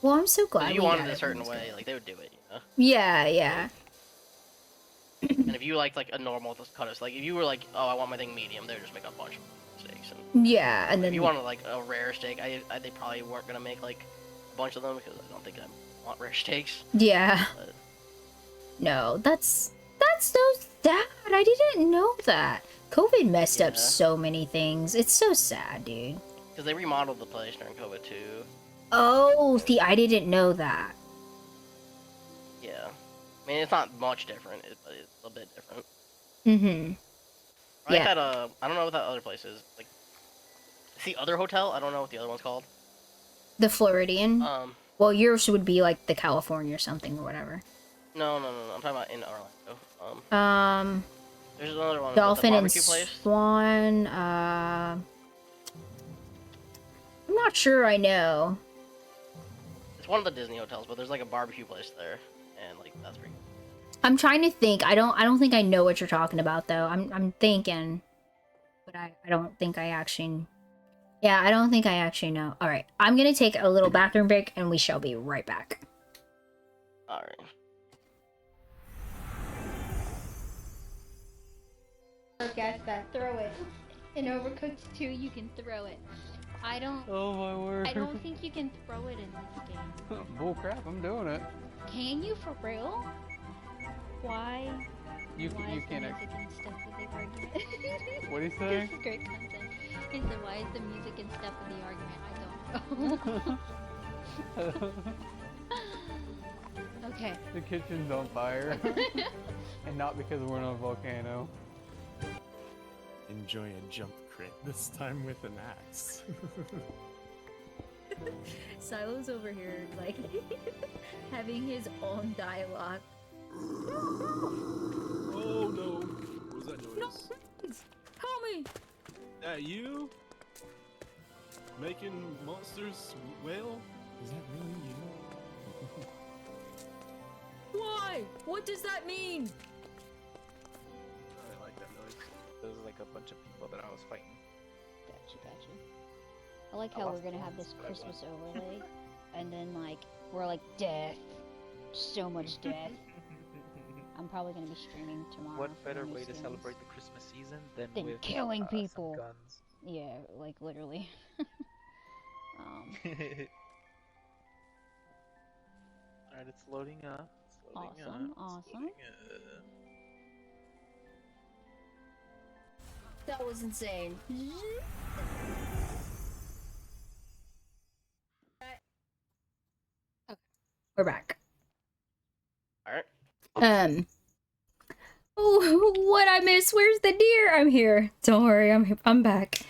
Well, I'm so glad. If you wanted it a certain way, like they would do it. You know. Yeah. And if you liked like a normal cut of, like if you were like, oh, I want my thing medium, they would just make a bunch of steaks. And Yeah, and if then you wanted like a rare steak, they probably weren't gonna make like a bunch of them because I don't think I want rare steaks. yeah. But No, that's so sad. I didn't know that. COVID messed up Yeah. so many things. It's so sad, dude. because they remodeled the place during COVID too. Oh, see, I didn't know that. Yeah, I mean it's not much different, but it's a bit different. Mm-hmm. I Yeah. had I don't know what that other place is. Like, it's the other hotel. I don't know what the other one's called. The Floridian. Um, Well, yours would be like the California or something or whatever. no. I'm talking about in Orlando. There's another one. Dolphin the and barbecue place. Swan. I'm not sure I know. It's one of the Disney hotels, but there's like a barbecue place there, and like that's pretty. I'm trying to think. I don't think I know what you're talking about though. I'm thinking, but I don't think I actually. Yeah, I don't think I actually know. All right, I'm gonna take a little bathroom break, and we shall be right back. All right. Gas that, throw it. In Overcooked 2, you can throw it. I don't think you can throw it in this game. Bull crap, I'm doing it. Can you for real? Why? You Why can, you is the can't. music and stuff with the argument? What do you This say? is great content. He said, why is the music and stuff with the argument? I don't know. Okay. The kitchen's on fire. And not because we're on a volcano. Enjoy a jump crit, this time with an axe. Silo's over here, like having his own dialogue. Oh no! What was that noise? Help me! That you? Making monsters wail? Is that really you? Why? What does that mean? I like that noise. There's like a bunch of people that I was fighting. Gotcha. I like how we're gonna have this Christmas overlay, and then like we're like death, so much death. I'm probably gonna be streaming tomorrow. What better when we way to stream celebrate this. the Christmas season than Than with killing some people. guns? Yeah, like literally. Alright, it's loading up. It's loading Awesome, up. awesome. It's loading up. That was insane. We're back. All right. Oh, what I miss? Where's the deer? I'm here. Don't worry, I'm back.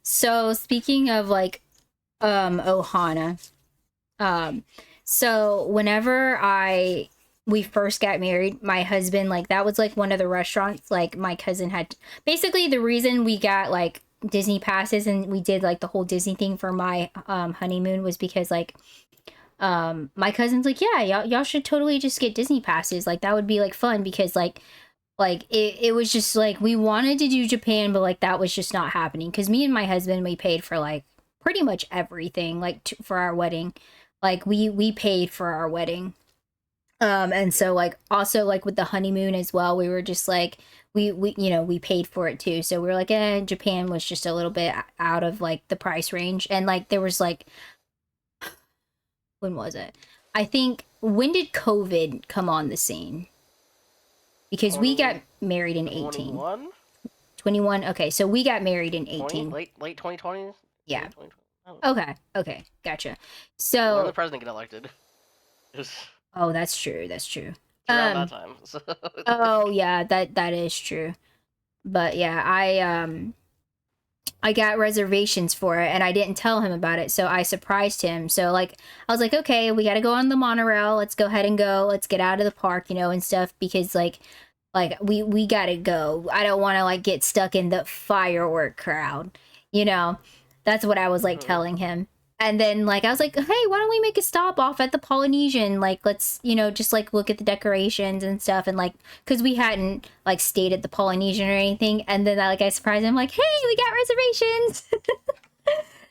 So speaking of like, Ohana, so whenever we first got married, my husband, like, that was like one of the restaurants, like, my cousin had, basically the reason we got like Disney passes and we did like the whole Disney thing for my honeymoon was because like my cousin's like, yeah, y'all should totally just get Disney passes, like that would be like fun, because like it was just like we wanted to do Japan, but like that was just not happening, because me and my husband, we paid for like pretty much everything, like for our wedding, like we paid for our wedding, and so like also like with the honeymoon as well, we were just like we we paid for it too, so we were like, Japan was just a little bit out of like the price range, and like there was like, when was it? I think, when did COVID come on the scene? Because we got married in 18. 21? 21? Okay, so we got married in 20? 18. Late 2020s? Yeah. Late 2020? I don't know. Okay, gotcha. When So, the president get elected? It was oh, that's true, that's true. around that time. So. Oh, yeah, that is true. But yeah, I got reservations for it and I didn't tell him about it, so I surprised him. So like I was like, okay, we got to go on the monorail. Let's go ahead and go. Let's get out of the park, and stuff, because like we got to go. I don't want to like get stuck in the firework crowd. That's what I was like telling him. And then like I was like, hey, why don't we make a stop off at the Polynesian? Like, let's, just like look at the decorations and stuff, and like, cause we hadn't like stayed at the Polynesian or anything. And then I surprised him like, hey, we got reservations.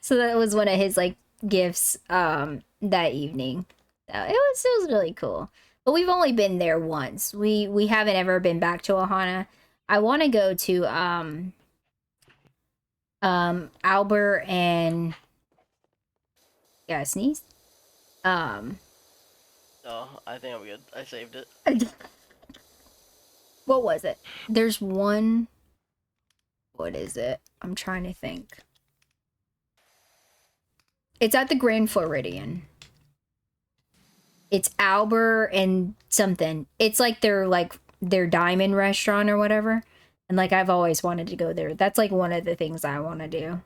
So that was one of his like gifts that evening. So it was really cool. But we've only been there once. We haven't ever been back to Ohana. I want to go to Albert and yeah, sneeze. Oh, I think I'm good. I saved it. What was it? There's one. What is it? I'm trying to think. It's at the Grand Floridian. It's Albert and something. It's like their diamond restaurant or whatever. And like I've always wanted to go there. That's like one of the things I want to do.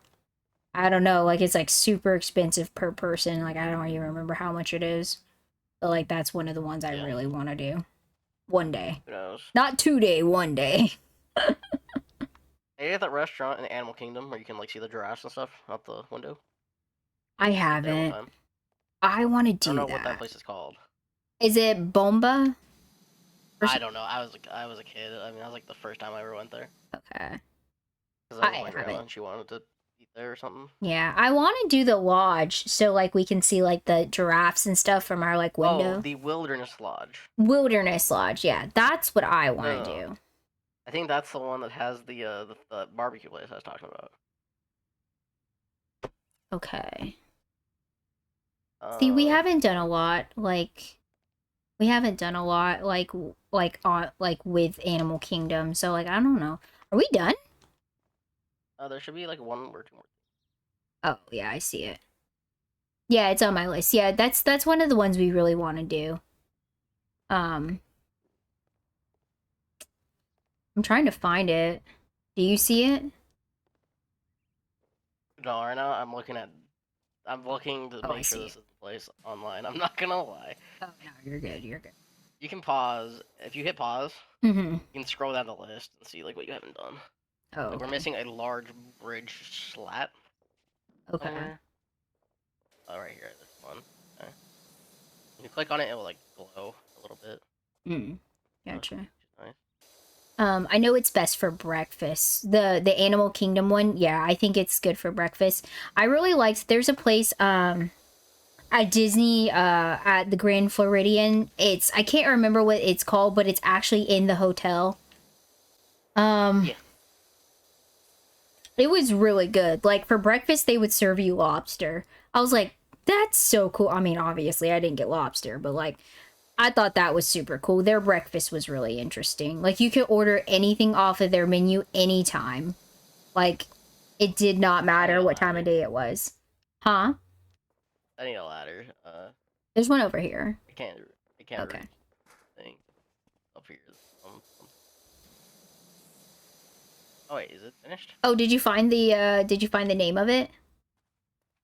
I don't know, like it's like super expensive per person. Like I don't even remember how much it is. But like that's one of the ones I really want to do. One day. Who knows? Not 2 day, one day. Hey, at that restaurant in Animal Kingdom where you can like see the giraffes and stuff out the window. I There one haven't. time. I want to I do don't know that. what that place is called. Is it Bomba? I don't know. I was a kid. I mean, that was like the first time I ever went there. Okay. Because I was I with my grandma haven't. and she wanted to eat there or something. Yeah, I want to do the lodge so like we can see like the giraffes and stuff from our like window. Oh, the Wilderness Lodge. Wilderness Lodge, yeah, that's what I want to No. do. I think that's the one that has the barbecue place I was talking about. Okay. See, we haven't done a lot like on like with Animal Kingdom. So like I don't know. Are we done? There should be like one or two more. Oh, yeah, I see it. Yeah, it's on my list. Yeah, that's one of the ones we really want to do. I'm trying to find it. Do you see it? No, right now I'm looking to Oh, I make sure see this it. is the place online. I'm not gonna lie. Oh, no, you're good. You're good. You can pause. If you hit pause, Mm-hmm. you can scroll down the list and see like what you haven't done. Oh, Like, we're okay. missing a large bridge slat. Okay. Somewhere. Oh, right here, this one. Okay. When you click on it, it will like glow a little bit. Gotcha. Nice. I know it's best for breakfast. The Animal Kingdom one, yeah, I think it's good for breakfast. I really liked. There's a place at Disney at the Grand Floridian. I can't remember what it's called, but it's actually in the hotel. Yeah. It was really good. Like for breakfast, they would serve you lobster. I was like, that's so cool. I mean, obviously, I didn't get lobster, but like, I thought that was super cool. Their breakfast was really interesting. Like, you could order anything off of their menu anytime. Like, it did not matter what time of day it was. Huh? I need a ladder. There's one over here. I can't Okay. reach the thing up here. Oh wait, is it finished? Oh, did you find the name of it?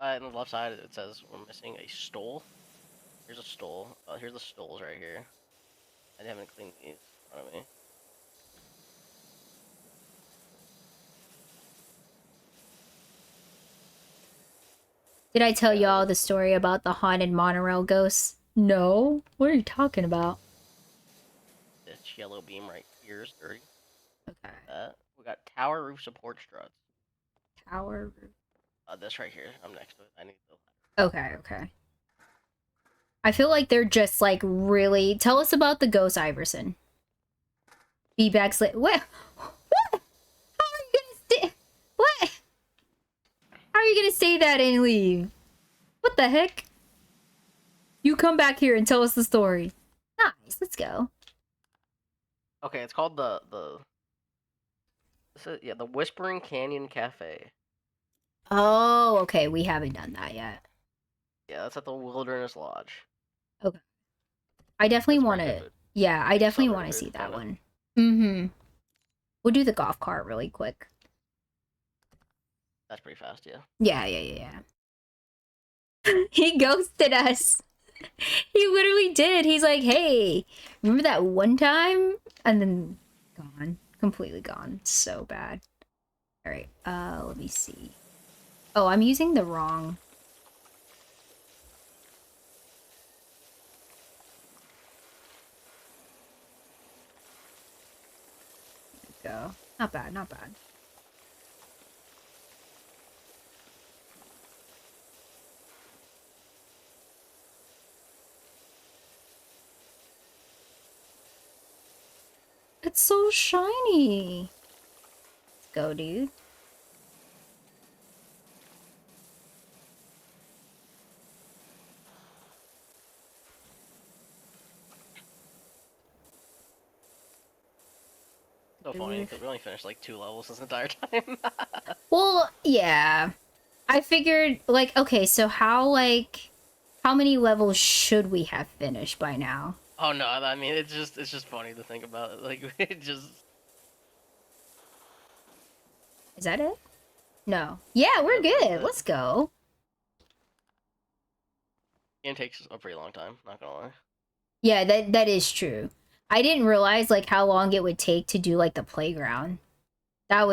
On the left side, it says we're missing a stole. Here's a stole. Here's the stoles right here. I haven't cleaned these in front of me. Did I tell y'all the story about the haunted monorail ghosts? No. What are you talking about? This yellow beam right here is dirty. Okay. We got tower roof support struts. Tower roof. This right here. I'm next to it. I need the ladder. Okay. I feel like they're just like really. Tell us about the ghost, Iverson. Feedback slip. What? How are you gonna say? What? How are you gonna say that and leave? What the heck? You come back here and tell us the story. Nice. Let's go. Okay, it's called the Whispering Canyon Cafe. Oh, okay. We haven't done that yet. Yeah, that's at the Wilderness Lodge. Okay. I definitely That's want pretty to. good. Yeah, I definitely Southern want to food, see that kinda. one. Mm-hmm. We'll do the golf cart really quick. That's pretty fast, yeah. Yeah. He ghosted us. He literally did. He's like, hey, remember that one time? And then gone. Completely gone. So bad. Alright, let me see. Oh, I'm using the wrong. There we go. Not bad, not bad. It's so shiny. Let's go, dude. So funny because we only finished like 2 levels this entire time. Well, yeah. I figured, like, okay, so how many levels should we have finished by now? Oh no, I mean it's just funny to think about it. Like it just Is that it? No. Yeah, we're Yep, that's good. it. Let's go. game takes a pretty long time. Not gonna lie. Yeah, that is true. I didn't realize like how long it would take to do like the playground. That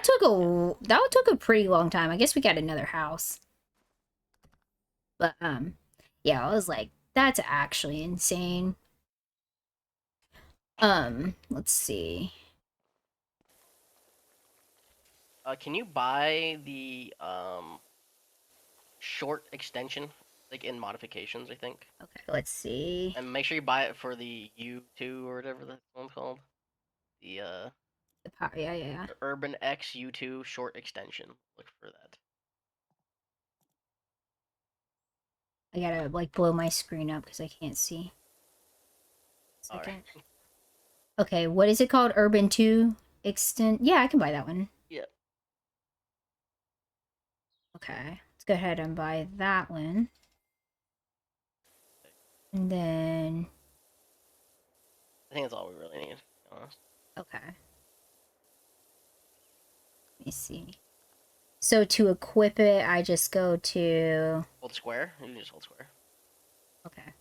took a pretty long time. I guess we got another house. But yeah, I was like, that's actually insane. Let's see. Can you buy the short extension like in modifications? I think, Okay, let's see. and make sure you buy it for the U2 or whatever that one's called. The The power, yeah. Urban X U2 short extension. Look for that. I gotta like blow my screen up because I can't see. All Second. right. Okay, what is it called? Urban 2 extend. Yeah, I can buy that one. Yeah. Okay, let's go ahead and buy that one. And then, I think that's all we really need. To be honest. okay. Let me see. So to equip it, I just go to. Hold square. You can just hold square. Okay.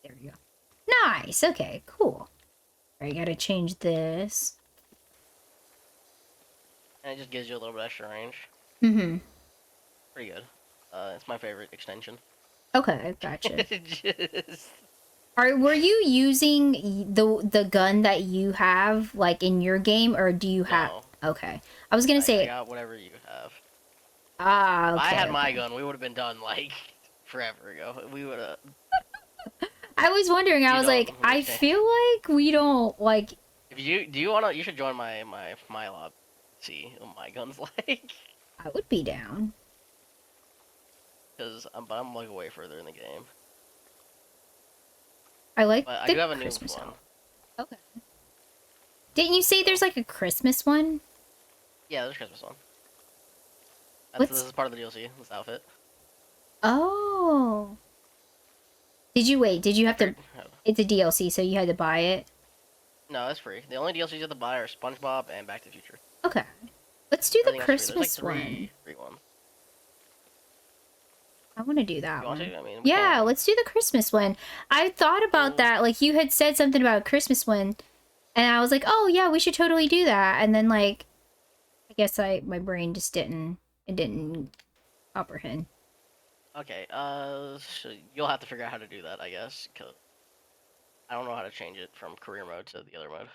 There we go. Nice. Okay, cool. Alright, gotta change this. And it just gives you a little bit extra range. Mm-hmm. Pretty good. It's my favorite extension. Okay, gotcha. Just... Were you using the gun that you have like in your game, or do you have? No. Okay, I was gonna I say. got whatever you have. Ah, okay. If I had my okay. gun, we would have been done like forever ago. We would have. I was wondering. I You was don't like, I understand. feel like we don't like. If you do you wanna, you should join my lobby. See what my gun's like. I would be down. Because I'm like way further in the game. I like But I the do have a new Christmas one. one. Okay. Didn't you say there's like a Christmas one? Yeah, there's a Christmas one. What's- This is part of the DLC. This outfit. Oh. Did you wait? Did you have to? It's a DLC, so you had to buy it. No, it's free. The only DLCs you have to buy are SpongeBob and Back to the Future. Okay. Let's do the Everything else is free. Christmas There's like one. free ones. I want to do that You want one. to? I mean, we Yeah, can. let's do the Christmas one. I thought about Mm. that. Like, you had said something about a Christmas one, and I was like, oh, yeah, we should totally do that. And then, like, I guess my brain just didn't comprehend. Okay, so you'll have to figure out how to do that, I guess, because I don't know how to change it from career mode to the other mode.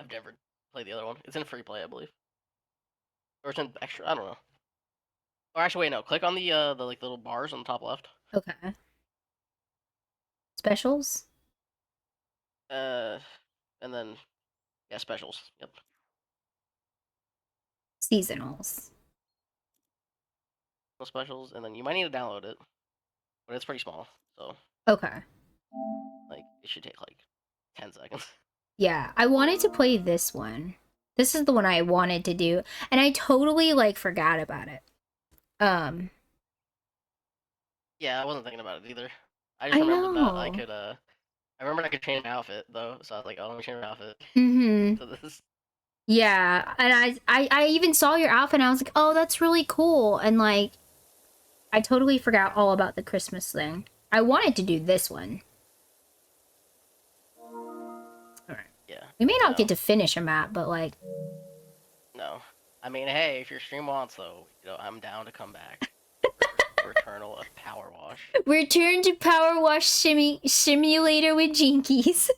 I've never played the other one. It's in free play, I believe. Or it's in extra, I don't know. Or actually, wait, no. Click on the like little bars on the top left. Okay. Specials? And then, yeah, specials. Yep. Seasonals. No specials, and then you might need to download it. But it's pretty small, so, Okay. like, it should take, like, 10 seconds. Yeah, I wanted to play this one. This is the one I wanted to do, and I totally, like, forgot about it. Yeah, I wasn't thinking about it either. I I just remembered that I know. could, I remembered I could change my outfit, though, so I was like, oh, let me change my outfit Mm-hmm. to this. Yeah, and I even saw your outfit and I was like, oh, that's really cool. And like, I totally forgot all about the Christmas thing. I wanted to do this one. Alright. Yeah. We may not No. get to finish a map, but like, No. I mean, hey, if your stream wants, though, you know, I'm down to come back. For Returnal of Power Wash. return to Power Wash Simulator with Jinkies.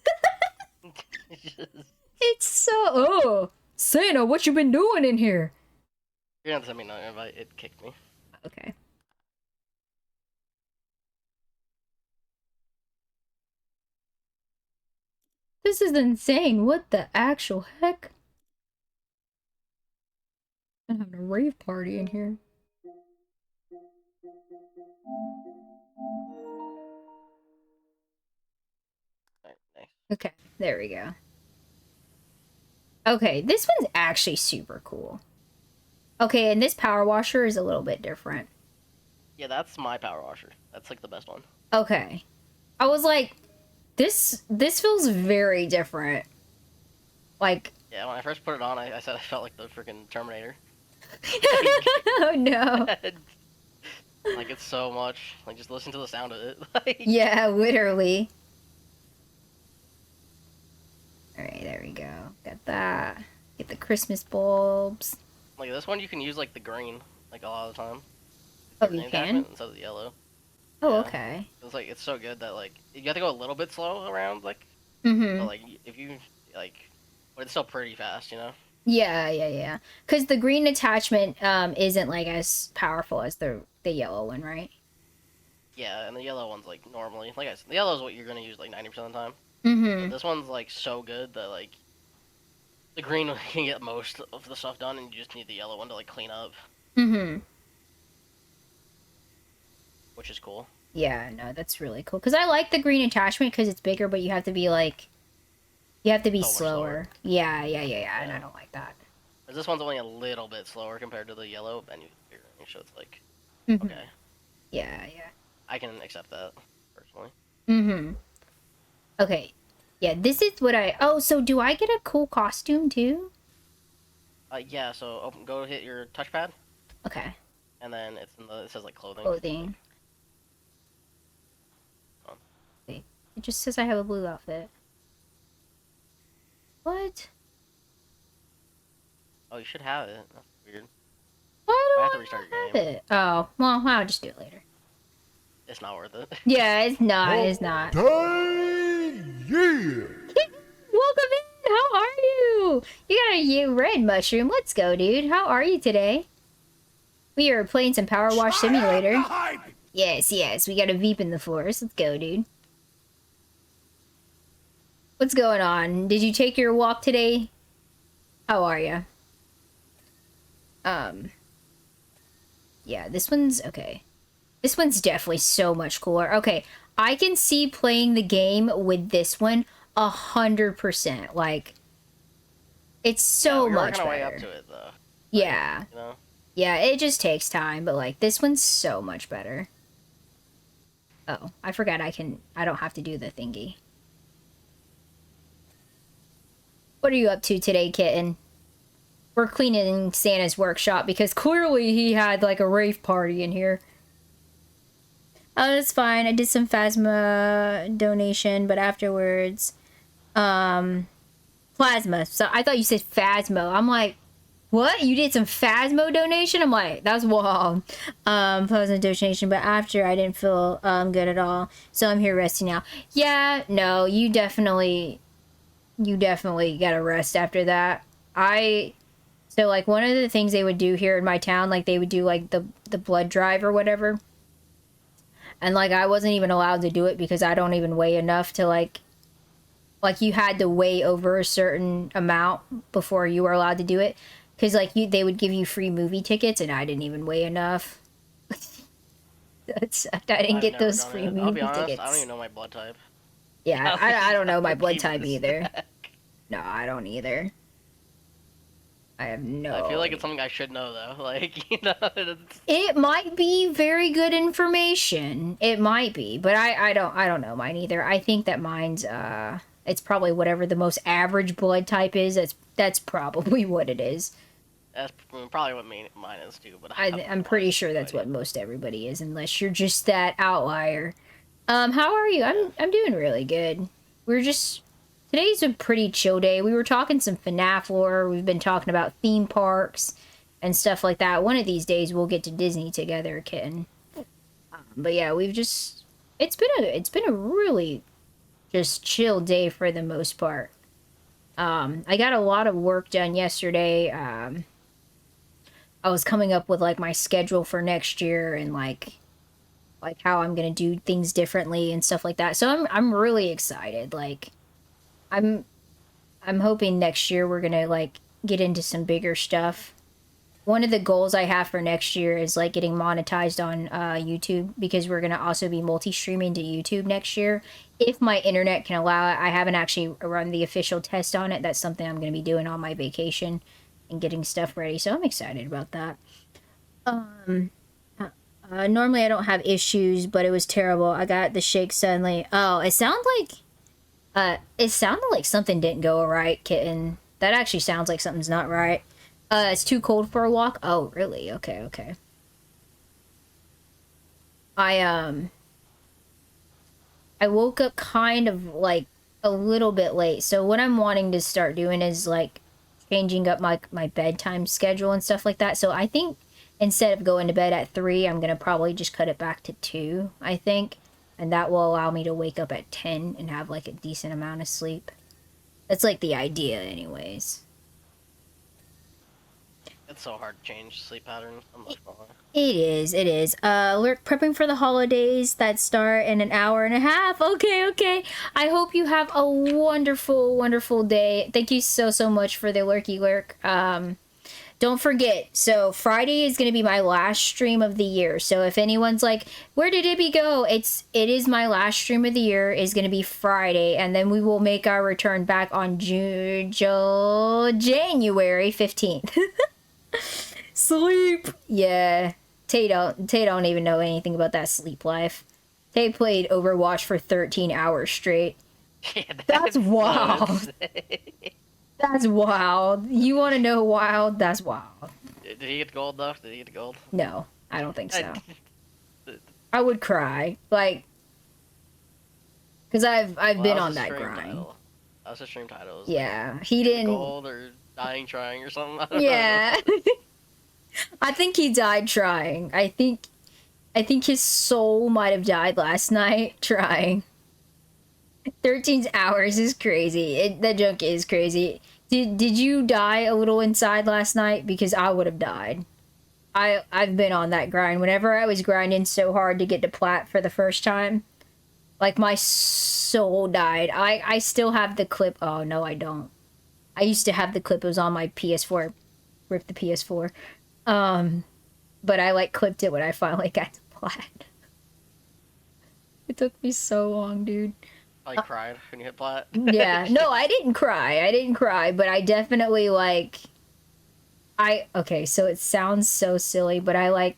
It's so, oh, Santa, what you been doing in here? You're gonna have to send me another invite. It kicked me. Okay. This is insane. What the actual heck? I'm having a rave party in here. Nice. Okay, there we go. Okay, this one's actually super cool. Okay, and this power washer is a little bit different. Yeah, that's my power washer. That's like the best one. Okay. I was like, this feels very different. Like, Yeah, when I first put it on, I said I felt like the freaking Terminator. oh no. Like, it's so much. Like, just listen to the sound of it. Like, Yeah, literally. Alright, there we go. Got that. Get the Christmas bulbs. like this one, you can use like the green, like a lot of the time. Oh, Green you can? attachment instead of the yellow. Oh, Yeah. okay. It's like it's so good that like you have to go a little bit slow around, like, Mm-hmm. but like if you like, but it's still pretty fast, you know. Yeah. Because the green attachment isn't like as powerful as the yellow one, right? Yeah, and the yellow one's like normally, like I said, the yellow is what you're gonna use like 90% of the time. Mm-hmm. But this one's like so good that like the green one can get most of the stuff done, and you just need the yellow one to like clean up, Mm-hmm. which is cool. Yeah, no, that's really cool. Because I like the green attachment because it's bigger, but you have to be like, you have to be So much slower. slower. Yeah, and I Yeah. don't like that. But this one's only a little bit slower compared to the yellow, and you so it's like Mhm. okay, Yeah. I can accept that personally. Mm-hmm. Okay. Yeah, this is what I... Oh, so do I get a cool costume too? Yeah. So go hit your touchpad, Okay. and then it says like clothing. Clothing. Oh. Wait, it just says I have a blue outfit. What? Oh, you should have it. That's weird. Why do I have I to restart not your have game. it? Oh, well, I'll just do it later. It's not worth it. Yeah, it's not. It's not. Welcome in. How are you? You got a red mushroom. Let's go, dude. How are you today? We are playing some Power Wash Simulator. Yes. We got a Veep in the forest. Let's go, dude. What's going on? Did you take your walk today? How are you? Yeah, this one's okay. This one's definitely so much cooler. Okay, I can see playing the game with this one 100%. Like, it's so yeah, much we're better. way up to it though. Yeah. You know. Yeah, it just takes time, but like this one's so much better. Oh, I forgot I don't have to do the thingy. What are you up to today, kitten? We're cleaning Santa's workshop because clearly he had like a rave party in here. Oh, that's fine. I did some Phasma donation, but afterwards, plasma. So I thought you said Phasmo. I'm like, what? You did some Phasmo donation? I'm like, that's wild. Plasma donation, but after I didn't feel good at all, so I'm here resting now. Yeah, no, you definitely gotta rest after that. So like one of the things they would do here in my town, like they would do like the blood drive or whatever. And like I wasn't even allowed to do it because I don't even weigh enough to like you had to weigh over a certain amount before you were allowed to do it. Cause like they would give you free movie tickets and I didn't even weigh enough. That sucked. I didn't I've get never those done free it. movie I'll be honest, tickets. I don't even know my blood type. Yeah, I don't know my blood Keep type this either. back. No, I don't either. I have no I feel like idea. it's something I should know though. Like, you know, it's... It might be very good information. It might be, but I don't know mine either. I think that mine's it's probably whatever the most average blood type is. That's probably what it is. That's probably what mine is too. But I'm pretty sure that's what most everybody is, unless you're just that outlier. How are you? I'm doing really good. Today's a pretty chill day. We were talking some FNAF lore. We've been talking about theme parks and stuff like that. One of these days we'll get to Disney together, kitten. But yeah, it's been a really just chill day for the most part. I got a lot of work done yesterday. I was coming up with like my schedule for next year and like how I'm gonna do things differently and stuff like that. So I'm really excited. Like I'm hoping next year we're gonna like get into some bigger stuff. One of the goals I have for next year is like getting monetized on YouTube, because we're gonna also be multi-streaming to YouTube next year if my internet can allow it. I haven't actually run the official test on it. That's something I'm gonna be doing on my vacation and getting stuff ready. So I'm excited about that. Normally I don't have issues, but it was terrible. I got the shake suddenly. Oh, it sounded like something didn't go right, kitten. That actually sounds like something's not right. It's too cold for a walk. Oh, really? Okay, okay. I woke up kind of like a little bit late. So what I'm wanting to start doing is like changing up my bedtime schedule and stuff like that. So I think instead of going to bed at 3, I'm gonna probably just cut it back to 2, I think. And that will allow me to wake up at 10 and have like a decent amount of sleep. That's like the idea anyways. It's so hard to change sleep patterns. I'm not gonna lie. It is, it is. We're prepping for the holidays that start in an hour and a half. Okay, okay. I hope you have a wonderful, wonderful day. Thank you so, so much for the lurky lurk. Don't forget, so Friday is going to be my last stream of the year. So if anyone's like, where did Ibby go? It is my last stream of the year, is going to be Friday. And then we will make our return back on January 15th. Sleep. Yeah. Tay don't even know anything about that sleep life. Tay played Overwatch for 13 hours straight. Yeah, That's wild. insane. That's wild. You want to know wild? That's wild. Did he get gold though? Did he get gold? No, I don't think so. I would cry, like, because I've been on that grind. That was a stream title. Yeah, he didn't. Gold or dying trying or something. I don't Yeah, I think he died trying. I think his soul might have died last night trying. 13 hours is crazy. That junk is crazy. Did you die a little inside last night? Because I would have died. I've been on that grind. Whenever I was grinding so hard to get to plat for the first time, like my soul died. I still have the clip. Oh no, I don't. I used to have the clip. It was on my PS4. Rip the PS4. But I like clipped it when I finally got to plat. It took me so long, dude. I cried when you hit plat. Yeah, no, I didn't cry, but I definitely like, okay, so it sounds so silly, but I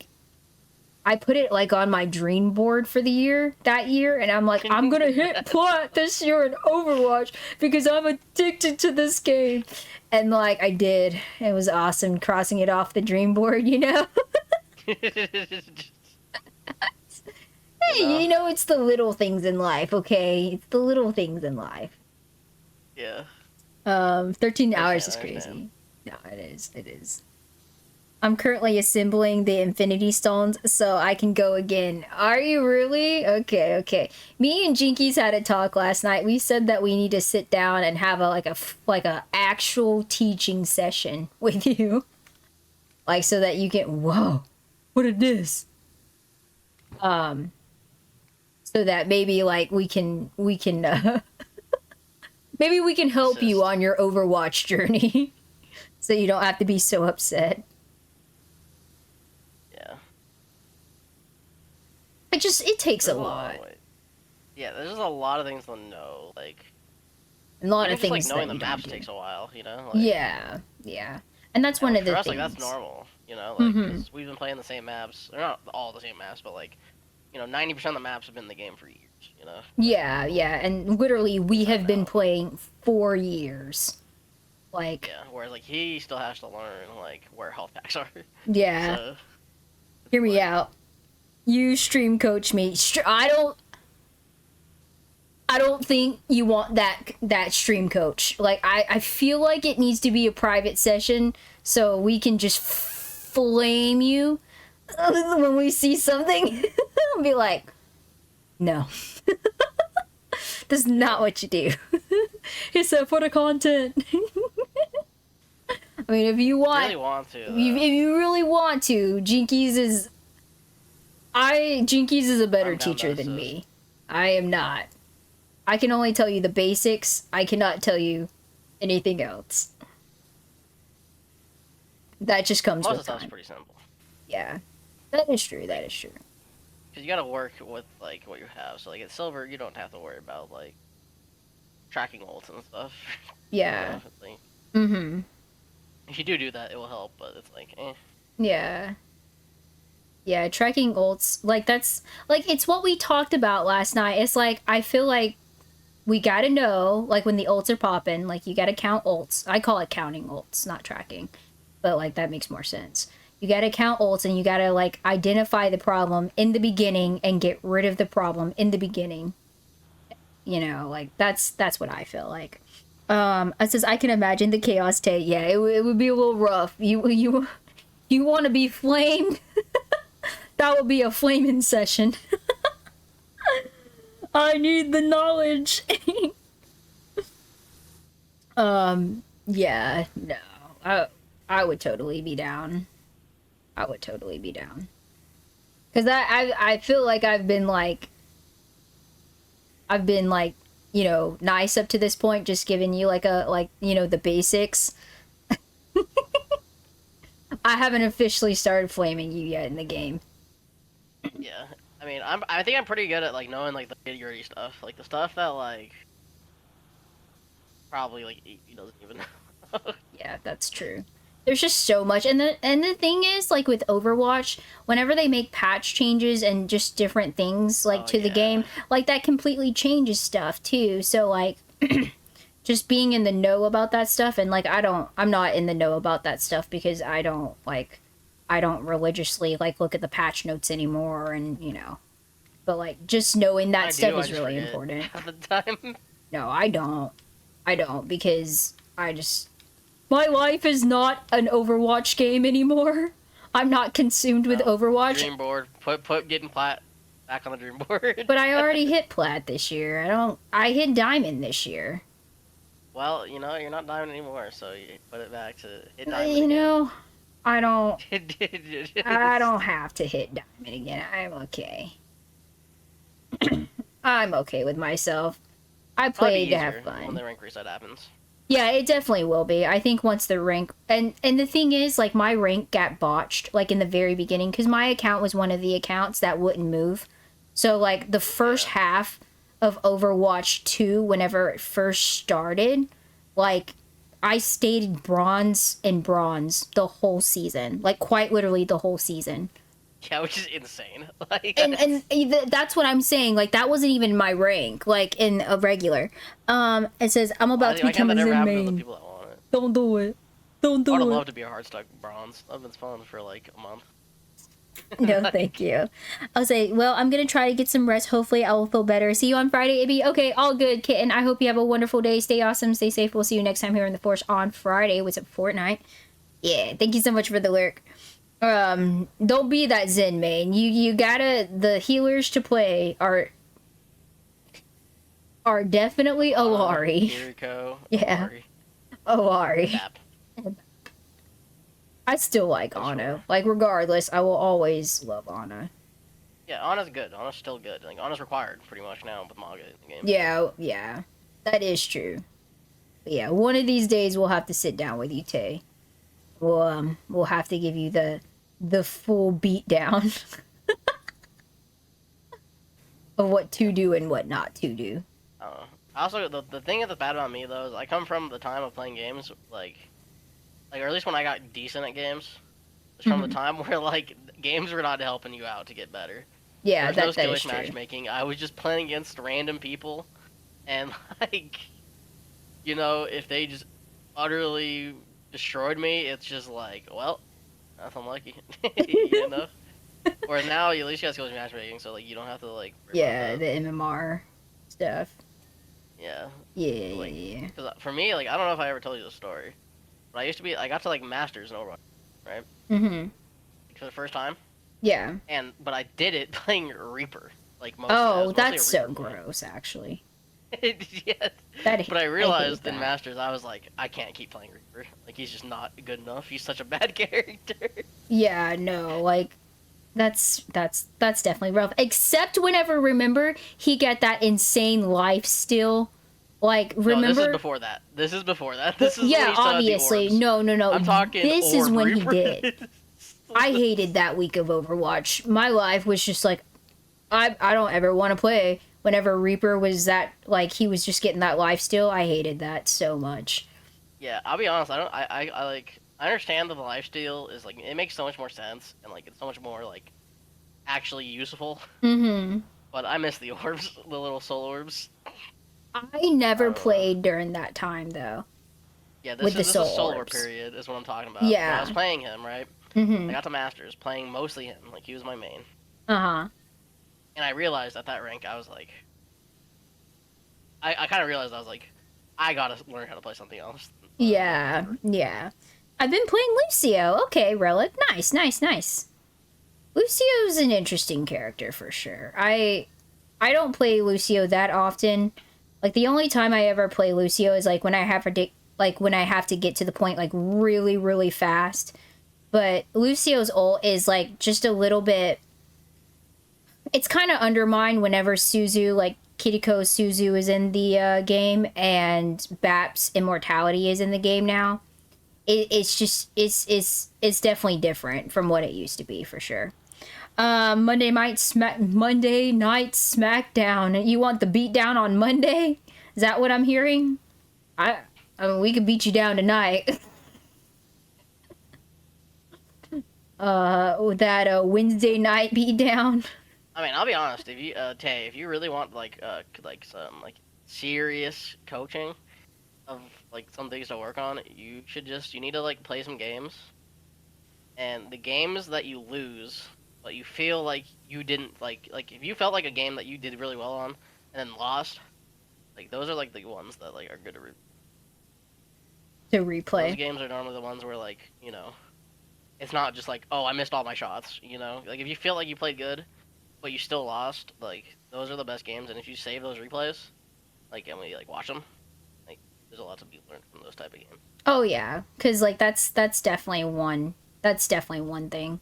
put it like on my dream board for that year, and I'm like, I'm gonna hit plat this year in Overwatch because I'm addicted to this game. And like, I did. It was awesome crossing it off the dream board, you know? Hey, you know, it's the little things in life, okay? It's the little things in life. Yeah. 13 hours is crazy. No, it is. I'm currently assembling the Infinity Stones so I can go again. Are you really? Okay, okay. Me and Jinkies had a talk last night. We said that we need to sit down and have a actual teaching session with you. Like, so that you can, whoa, what is this? So that maybe like we can maybe we can help you on your Overwatch journey, so you don't have to be so upset. Yeah. It takes a lot. Yeah, there's just a lot of things to know, like A lot of just, things like knowing that the you maps don't do. takes a while, you know. Like, yeah, and that's one of the for us, things. like that's normal, you know. Like 'cause we've been playing the same maps, or not all the same maps, but like, you know, 90% of the maps have been in the game for years, you know. Yeah, yeah, and literally we have been playing 4 years. Like, Yeah, whereas like he still has to learn like where health packs are. yeah. So, Hear me out. You stream coach me. I don't think you want that stream coach. Like, I feel like it needs to be a private session so we can just flame you when we see something. I'll be like, no. That's not what you do. It's for the content. I mean, if you want, really want to. if you really want to, Jinkies is a better I'm down teacher to than assist. me. I am not. I can only tell you the basics. I cannot tell you anything else. That just comes Most of with the stuff's time. pretty simple. Yeah, that is true. That is true. Because you gotta work with, like, what you have. So, like, at Silver, you don't have to worry about, like, tracking ults and stuff. Yeah. It's like, Mm-hmm. if you do that, it will help, but it's like, eh. Yeah. Yeah, tracking ults, like, that's, like, it's what we talked about last night. It's like, I feel like we gotta know, like, when the ults are popping, like, you gotta count ults. I call it counting ults, not tracking. But, like, that makes more sense. You gotta count ults, and you gotta, like, identify the problem in the beginning and get rid of the problem in the beginning. You know, like, that's what I feel like. It says, I can imagine the chaos take. Yeah, it would be a little rough. You want to be flamed? That would be a flaming session. I need the knowledge. Yeah, no. I would totally be down. I would totally be down. Cause I feel like I've been like, you know, nice up to this point, just giving you like you know, the basics. I haven't officially started flaming you yet in the game. Yeah. I mean, I think I'm pretty good at, like, knowing, like, the nitty-gritty stuff. Like, the stuff that, like, probably, like, he doesn't even know. Yeah, that's true. There's just so much, and the thing is, like, with Overwatch, whenever they make patch changes and just different things, like, to the game, like, that completely changes stuff too. So, like, just being in the know about that stuff, and, like, I'm not in the know about that stuff because I don't religiously, like, look at the patch notes anymore, and, you know, but, like, just knowing that stuff is really important. Half the time. No, I don't because my life is not an Overwatch game anymore. I'm not consumed with Overwatch. Dream board. Put getting plat back on the dream board. But I already hit plat this year. I hit diamond this year. Well, you know, you're not diamond anymore, so you put it back to hit diamond You again. know, I don't have to hit diamond again. I'm okay. I'm okay with myself. I play to have fun. When the rank reset happens. Yeah, it definitely will be. I think once the rank and the thing is, like, my rank got botched like in the very beginning because my account was one of the accounts that wouldn't move. So, like, the first half of Overwatch 2, whenever it first started, like, I stayed bronze and bronze the whole season, like, quite literally the whole season. Yeah, which is insane. Like, and that's what I'm saying. Like, that wasn't even my rank, like, in a regular. It says, I'm about to become a Zen main. Don't do it. Don't do it. I would love to be a hardstuck bronze. That was fun for, like, a month. No, thank you. I'll say, well, I'm gonna try to get some rest. Hopefully I will feel better. See you on Friday, Ibby. Okay, all good, kitten. I hope you have a wonderful day. Stay awesome, stay safe. We'll see you next time here in the Force on Friday. What's up, Fortnite? Yeah, thank you so much for the lurk. Don't be that Zen main. You gotta, the healers to play are definitely Olari. Kiriko, Yeah. Olari. I still like Ana. Like, regardless, I will always love Ana. Yeah, Ana's good. Ana's still good. Like, Ana's required pretty much now with Maga in the game. Yeah. That is true. But yeah, one of these days we'll have to sit down with you, Tay. We'll have to give you the full beat down of what to do and what not to do. Also, the thing that's bad about me, though, is I come from the time of playing games, like, or at least when I got decent at games, it's from the time where, like, games were not helping you out to get better. Yeah, there was no that is skillish true. matchmaking. I was just playing against random people, and, like, you know, if they just utterly destroyed me, it's just like, well, that's unlucky, you know? Whereas now, at least you got skillish matchmaking, so, like, you don't have to, like... Yeah, the MMR stuff. Yeah. Yeah, like, yeah. Cause for me, like, I don't know if I ever told you the story, but I got to, like, Masters in Overwatch, right? Mm-hmm. For the first time. Yeah. But I did it playing Reaper, like, most Oh, that's so gross, actually. Yeah. But I realized in Masters, I was like, I can't keep playing Reaper. Like, he's just not good enough. He's such a bad character. Yeah, no, like, That's definitely rough. Except whenever, remember, he got that insane life steal. Like, remember? No, this is before that. This is before that. This is when Yeah, he still had the obviously. orbs. No. I'm talking This is orb when he Reaper. did. I hated that week of Overwatch. My life was just like, I don't ever want to play. Whenever Reaper was that, like, he was just getting that life steal, I hated that so much. Yeah, I'll be honest. I like. I understand that the lifesteal is like it makes so much more sense and like it's so much more like actually useful. Mm-hmm. But I miss the orbs, the little soul orbs. I never played during that time though. Yeah, with this the is soul solar orbs. period is what I'm talking about. Yeah. When I was playing him, right? Mm-hmm. I got to masters, playing mostly him. Like he was my main. Uh-huh. And I realized at that rank, I was like, I kind of realized I was like, I gotta learn how to play something else. Yeah. I've been playing Lucio. Okay, Relic. Nice. Lucio's an interesting character for sure. I don't play Lucio that often. Like the only time I ever play Lucio is like when I have to get to the point like really, really fast. But Lucio's ult is like just a little bit. It's kind of undermined whenever Suzu, like Kiriko's Suzu, is in the game and Bap's Immortality is in the game now. It's definitely different from what it used to be for sure. Monday night SmackDown. You want the beat down on Monday? Is that what I'm hearing? I mean, we could beat you down tonight. That Wednesday night beat down. I mean, I'll be honest. If you, Tay, if you really want like some like serious coaching of like some things to work on, you need to like play some games. And the games that you lose, but you feel like you didn't like if you felt like a game that you did really well on and then lost, like those are like the ones that like are good to replay. Those games are normally the ones where like it's not just like, oh, I missed all my shots. Like if you feel like you played good, but you still lost, like those are the best games. And if you save those replays, like and we like watch them, like there's a lot to be learned from those type of games. Oh yeah, because like that's definitely one. That's definitely one thing.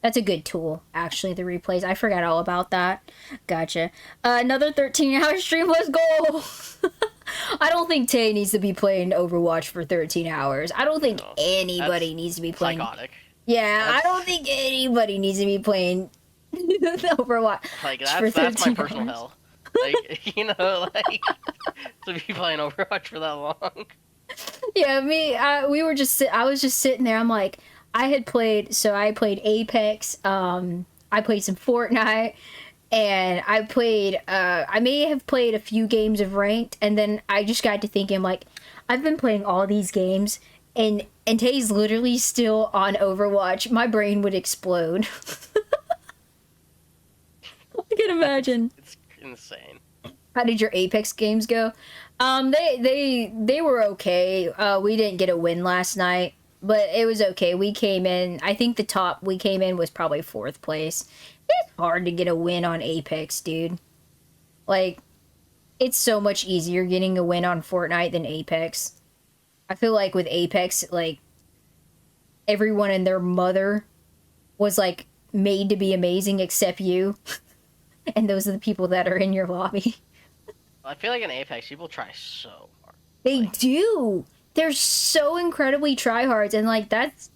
That's a good tool, actually, the replays. I forgot all about that. Gotcha. Another 13-hour stream, let's go! I don't think Tay needs to be playing Overwatch for 13 hours. I don't think anybody needs to be playing... Psychotic. Yeah, I don't think anybody needs to be playing Overwatch like, for 13 that's my personal hours. hell. Like, like, to be playing Overwatch for that long. Yeah, I was just sitting there, I'm like... I played Apex, I played some Fortnite, and I may have played a few games of Ranked, and then I just got to thinking, like, I've been playing all these games, and Tay's literally still on Overwatch. My brain would explode. I can imagine. It's insane. How did your Apex games go? They were okay. We didn't get a win last night. But it was okay. We came in, I think the top we came in was probably 4th place. It's hard to get a win on Apex, dude. Like, it's so much easier getting a win on Fortnite than Apex. I feel like with Apex, like, everyone and their mother was, like, made to be amazing except you. And those are the people that are in your lobby. I feel like in Apex, people try so hard. They do! They're so incredibly tryhards, and like that's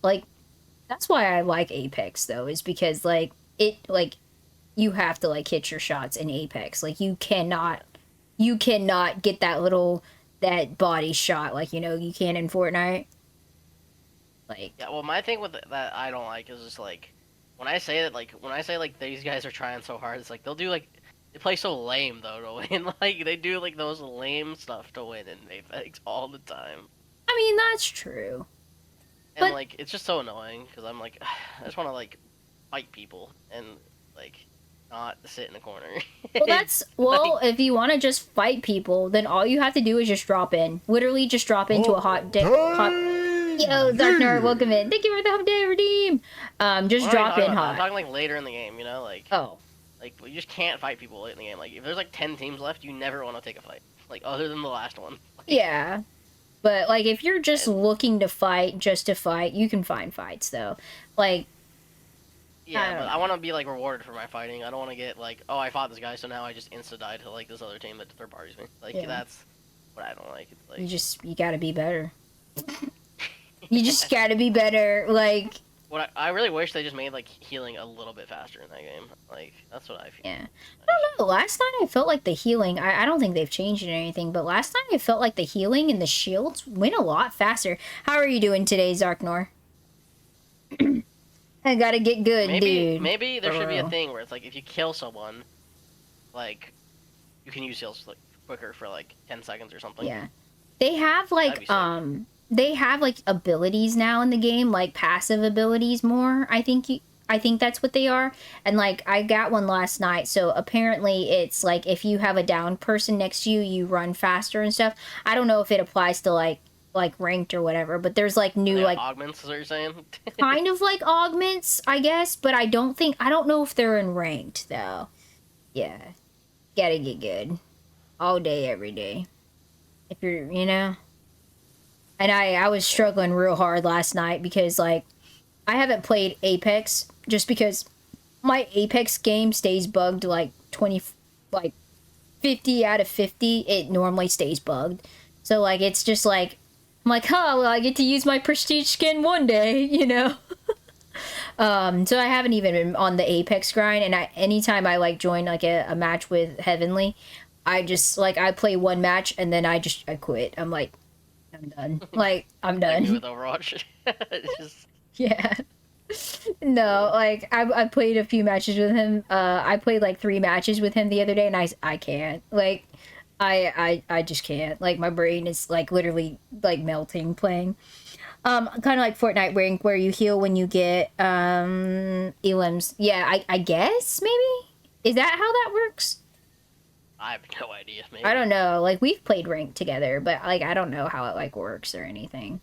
why I like Apex though, is because like it like you have to like hit your shots in Apex. Like you cannot get that body shot like you can in Fortnite. Like yeah, well, my thing with that I don't like is just like when I say these guys are trying so hard, it's like they'll do like they play so lame though to win. Like they do like those lame stuff to win in Apex all the time. I mean, that's true. And, but... like, it's just so annoying, because I'm, like, I just want to, like, fight people, and, like, not sit in a corner. Well, if you want to just fight people, then all you have to do is just drop in. Literally just drop into a hot... Yo, Dark Nerd, welcome in. Thank you for the hot day redeem. Just drop in hot. I'm talking, like, later in the game, like... Oh. Like, you just can't fight people late in the game. Like, if there's, like, 10 teams left, you never want to take a fight. Like, other than the last one. Like, yeah. But, like, if you're just looking to fight, just to fight, you can find fights, though. Like, Yeah, don't but know. I want to be like rewarded for my fighting. I don't want to get like, oh, I fought this guy, so now I just insta die to like this other team that third parties me. Like Yeah. that's what I don't like. It's like You gotta be better. You just gotta be better. Like, what I really wish they just made like healing a little bit faster in that game. Like that's what I feel. yeah. I don't know. Last night I felt like the healing, I don't think they've changed it or anything, but last night I felt like the healing and the shields went a lot faster. How are you doing today, Zarknor? I gotta get good, dude. Maybe there For should be a real. thing where it's like if you kill someone, like you can use heals like quicker for like 10 seconds or something. Yeah. They have That'd be like sick. they have like abilities now in the game, like passive abilities more. I think that's what they are. And like I got one last night. So apparently it's like if you have a down person next to you, you run faster and stuff. I don't know if it applies to like ranked or whatever, but there's like new Yeah, like augments is what you're saying? kind of like augments, I guess, but I don't know if they're in ranked though. Yeah. Gotta get good. All day, every day. If you're, you know. And I was struggling real hard last night because like I haven't played Apex just because my Apex game stays bugged like 20 like 50 out of 50 it normally stays bugged. So like it's just like I'm like, "Oh, well, I get to use my prestige skin one day," you know. So I haven't even been on the Apex grind, and anytime I like join like a match with Heavenly, I just like I play one match and then I quit. I'm like, I'm done. Like I'm Like me done. with Overwatch. It's just Yeah. No, like I played a few matches with him. I played like 3 matches with him the other day, and I can't. Like I just can't. Like my brain is like literally like melting playing. Kind of like Fortnite rank where you heal when you get elims. Yeah, I guess maybe. Is that how that works? I have no idea. Maybe. I don't know. Like we've played rank together, but like I don't know how it like works or anything.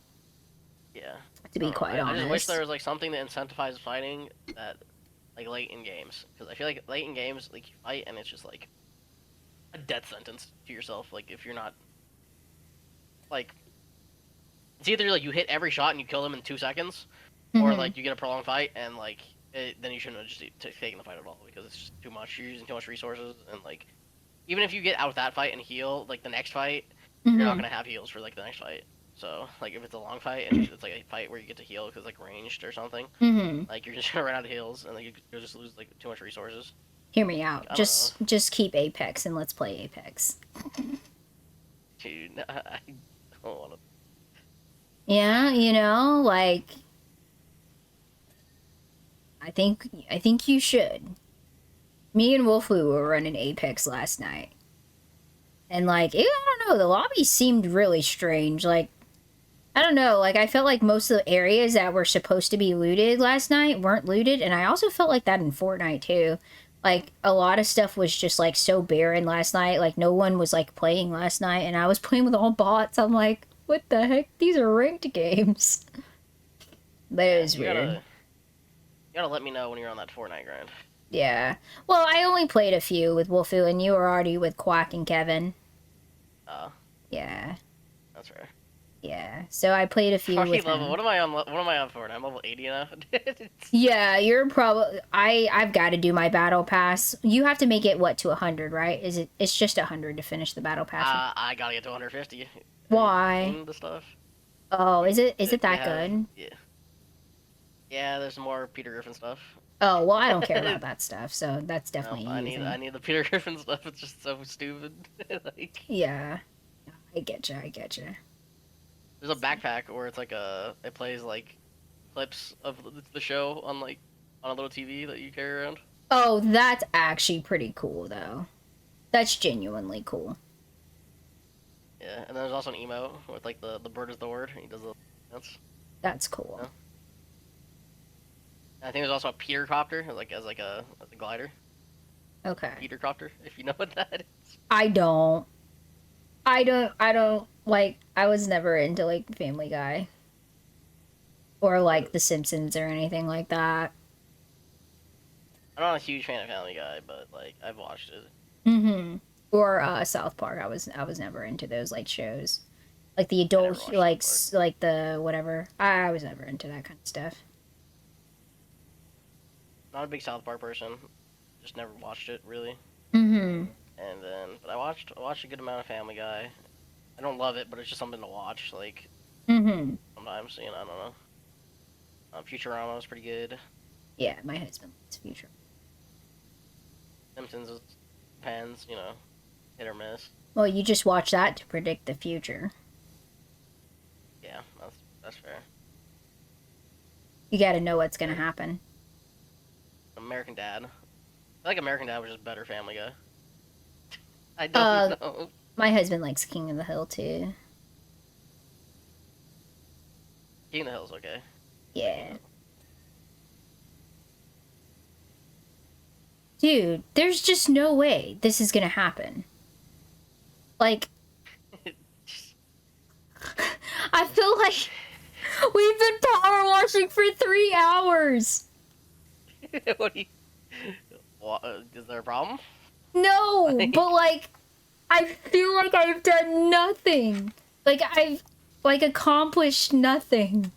Yeah. To be I don't know. quite I just wish honest. there was like something that incentivizes fighting that like late in games, because I feel like late in games like you fight and it's just like a death sentence to yourself. Like if you're not like it's either like you hit every shot and you kill them in 2 seconds, or Mhm. like you get a prolonged fight and like then you shouldn't have just taken the fight at all because it's just too much. You're using too much resources and like even if you get out of that fight and heal like the next fight, you're not Mhm. gonna have heals for like the next fight. So like if it's a long fight and it's like a fight where you get to heal because like ranged or something, Mhm. like you're just gonna run out of heals and like you'll just lose like too much resources. Hear me out. I don't know. Just keep Apex and let's play Apex. Dude, I don't want to. Yeah, you know, like I think you should. Me and Wolfoo were running Apex last night. And like, I don't know, the lobby seemed really strange. Like I don't know, like I felt like most of the areas that were supposed to be looted last night weren't looted, and I also felt like that in Fortnite too. Like a lot of stuff was just like so barren last night. Like no one was like playing last night, and I was playing with all bots. I'm like, what the heck? These are ranked games. But it was You weird. gotta let me know when you're on that Fortnite grind. Yeah. Well, I only played a few with Wolfoo, and you were already with Quack and Kevin. Yeah. That's rare. Yeah. So I played a few Already with level. him. What am I on? What am I on Fortnite? I'm level 80 now. Yeah, you're probably. I've got to do my battle pass. You have to make it what to 100, right? Is it? It's just 100 to finish the battle pass. I gotta get to 150. Why? The stuff. Oh, is it? Is it They that have- good? Yeah. Yeah, there's more Peter Griffin stuff. Oh well, I don't care about that stuff. So that's No, definitely I easy. need the Peter Griffin stuff. It's just so stupid. Like Yeah, I get you. I get you. there's a backpack where it's like it plays like clips of the show on like on a little TV that you carry around. Oh, that's actually pretty cool though. That's genuinely cool. Yeah, and then there's also an emote with like the bird is the word. He does the dance. That's cool. Yeah. And I think there's also a Peter copter, like as a glider. Okay. Peter copter, if you know what that is. I don't. I don't like. I was never into like Family Guy. Or like The Simpsons or anything like that. I'm not a huge fan of Family Guy, but like I've watched it. Mm-hmm. Or South Park. I was never into those like shows. Like the never adult watched like South like the whatever. I was never into that kind of stuff. not a big South Park person. Just never watched it really. Mm-hmm. And then, but I watched a good amount of Family Guy. I don't love it, but it's just something to watch. Like Mm-hmm. sometimes, I don't know. Futurama was pretty good. Yeah, my husband likes Future. Simpsons is, depends, hit or miss. Well, you just watch that to predict the future. Yeah, that's fair. You gotta know what's gonna happen. American Dad. I feel like American Dad was just better Family Guy. I don't know. My husband likes King of the Hill too. King of the Hill's okay. Yeah. Dude, there's just no way this is gonna happen. Like, I feel like we've been power washing for 3 hours. What do you? Is there a problem? No, but like, I feel like I've done nothing. Like I've accomplished nothing.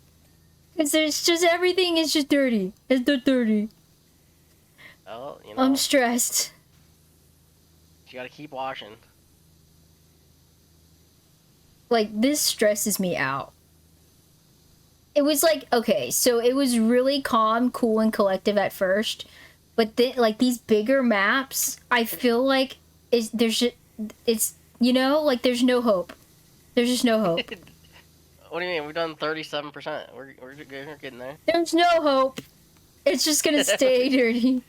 Cause there's just everything is just dirty. It's just dirty. Well, I'm stressed. you gotta keep watching. Like, this stresses me out. It was like, okay, so it was really calm, cool, and collective at first, but then, like, these bigger maps, I feel like there's like, there's no hope. There's just no hope. What do you mean? We've done 37%. We're getting there. There's no hope. It's just gonna stay dirty.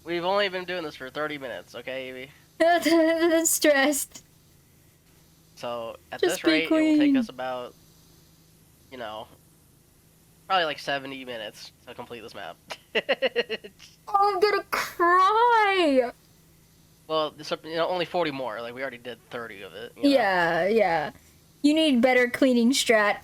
We've only been doing this for 30 minutes, okay, Evie? I'm stressed. So, at Just this be rate, it will take clean. us about, probably like 70 minutes to complete this map. Oh, I'm gonna cry. Well, only 40 more. Like, we already did 30 of it. You know? Yeah. You need better cleaning strat.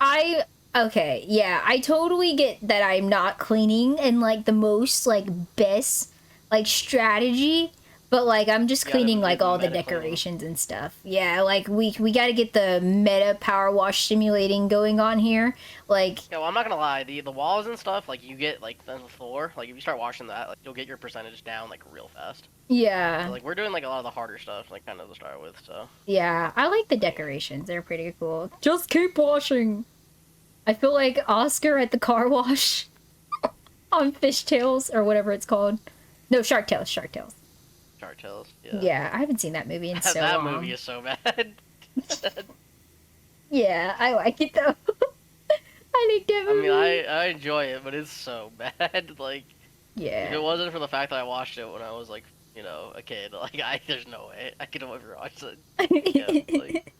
Okay, yeah, I totally get that I'm not cleaning and like the most like best like strategy, but like I'm just You gotta cleaning do like the all the meta cleaning. decorations and stuff. Yeah, like we got to get the meta power wash simulating going on here. Like, Yeah, well, I'm not gonna lie. The walls and stuff, like, you get, like, the floor. Like, if you start washing that, like, you'll get your percentage down, like, real fast. yeah. So, like, we're doing, like, a lot of the harder stuff, like, kind of to start with, so. Yeah, I like the decorations. They're pretty cool. Just keep washing. I feel like Oscar at the car wash on Fishtails or whatever it's called. No, Shark Tales. Shark Tales, yeah. Yeah, I haven't seen that movie in so that long. movie is so bad. Yeah, I like it though. I like that I movie. mean, I enjoy it, but it's so bad. Like, if Yeah. it wasn't for the fact that I watched it when I was, like, a kid, like, there's no way I could have ever watched it. Yeah, like,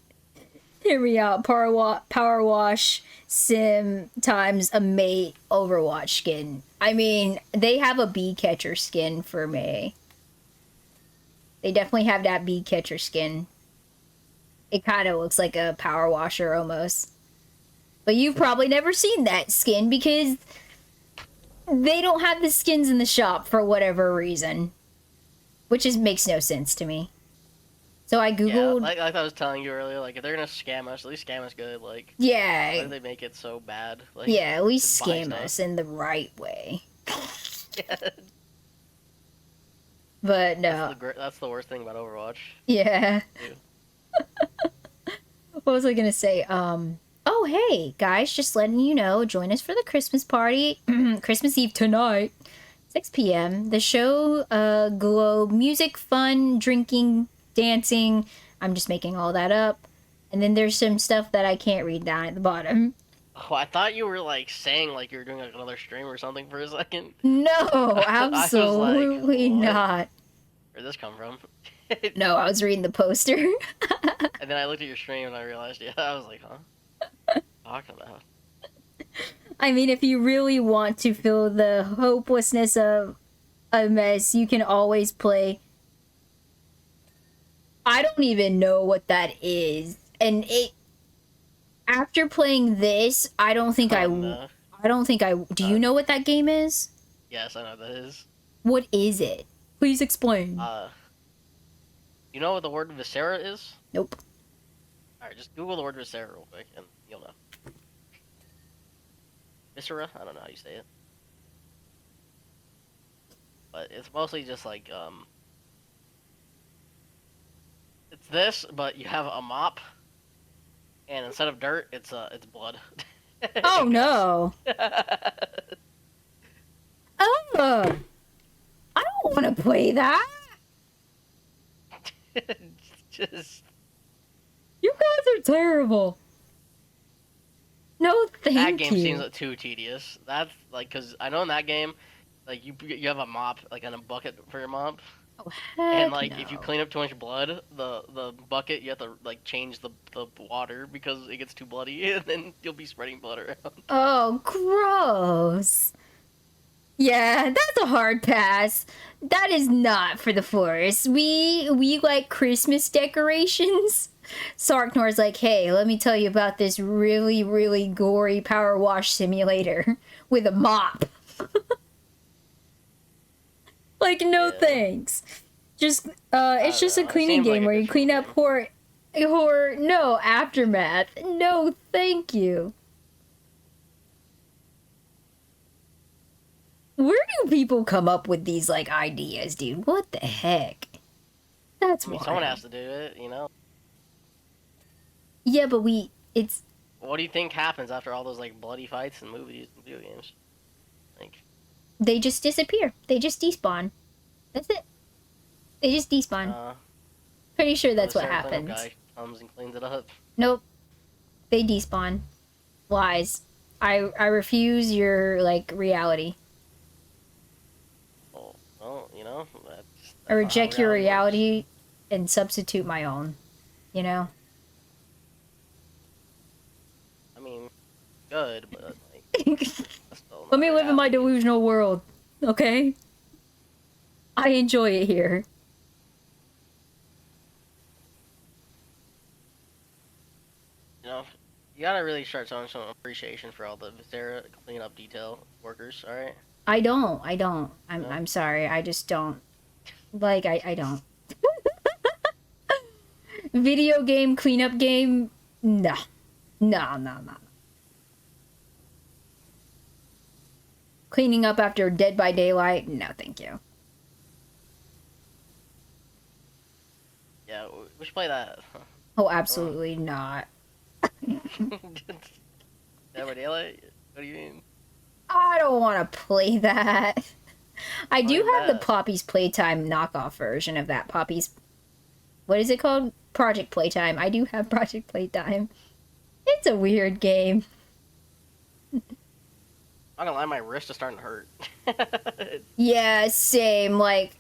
Hear me out. Power wash sim times a mate Overwatch skin. I mean, they have a bee catcher skin for May. They definitely have that bee catcher skin. It kind of looks like a power washer almost. But you've probably never seen that skin because they don't have the skins in the shop for whatever reason. Which makes no sense to me. So I yeah, googled. like I was telling you earlier, like, if they're gonna scam us, at least scam us good. Like, Yeah. why do they make it so bad? Like, Yeah, at least just buy scam stuff. us in the right way. Yeah, But no. that's the worst thing about Overwatch. Yeah. Ew. What was I gonna say? Oh hey guys, just letting you know, join us for the Christmas party, Christmas Eve tonight, 6 p.m. The show, Globe, music, fun, drinking, dancing. I'm just making all that up, and then there's some stuff that I can't read down at the bottom. Oh, I thought you were, like, saying, like, you were doing, like, another stream or something for a second. No, absolutely what? not. Where'd this come from? No, I was reading the poster. And then I looked at your stream and I realized, yeah, I was like, huh? Talking about. I mean, if you really want to feel the hopelessness of a mess, you can always play. I don't even know what that is. And after playing this, I don't think No. do you know what that game is? Yes, I know what that is. What is it? Please explain. You know what the word viscera is? Nope. Alright, just Google the word viscera real quick and you'll know. Viscera? I don't know how you say it. but it's mostly just like it's this, but you have a mop, and instead of dirt, it's blood. Oh And guts. no. Oh, I don't want to play that. Just You guys are terrible. No, that thank game you. seems too tedious. That's like, cause I know in that game, like you have a mop, like in a bucket for your mop, Oh, and heck like no. if you clean up too much blood, the bucket you have to like change the water because it gets too bloody, and then you'll be spreading blood around. Oh, gross. Yeah, that's a hard pass. That is not for the forest. We like Christmas decorations. Sarknor's like, hey, let me tell you about this really, really gory power wash simulator with a mop. Like, no Yeah. thanks. Just it's just a It cleaning seems like game a where you different clean up game. horror. No, aftermath. No, thank you. Where do people come up with these like ideas, dude? What the heck? That's I mean, wild. someone has to do it, you know. Yeah, but it's What do you think happens after all those like bloody fights in movies and video games? Like, they just disappear. They just despawn. That's it. They just despawn. Pretty sure that's the what Sarah cleanup happens. guy comes and cleans it up. Nope. They despawn. Lies. I refuse your like reality. Oh, well, you know, that's I not how reject your works. reality and substitute my own. You know? I mean, good, but like, that's still Let not me live in my reality. delusional world. Okay? I enjoy it here. You know, you gotta really start showing some appreciation for all the Sarah cleanup detail workers. All right. I don't. I'm No? I'm sorry. I just don't. Like I don't. Video game cleanup game? No. No. Cleaning up after Dead by Daylight? No, thank you. Yeah, we should play that. Oh, absolutely not. Dead by Daylight? What do you mean? I don't want to play that. I do Why have the that? Poppy's Playtime knockoff version of that. Poppy's. What is it called? Project Playtime. I do have Project Playtime. It's a weird game. I'm not gonna lie, my wrist is starting to hurt. Yeah, same. Like,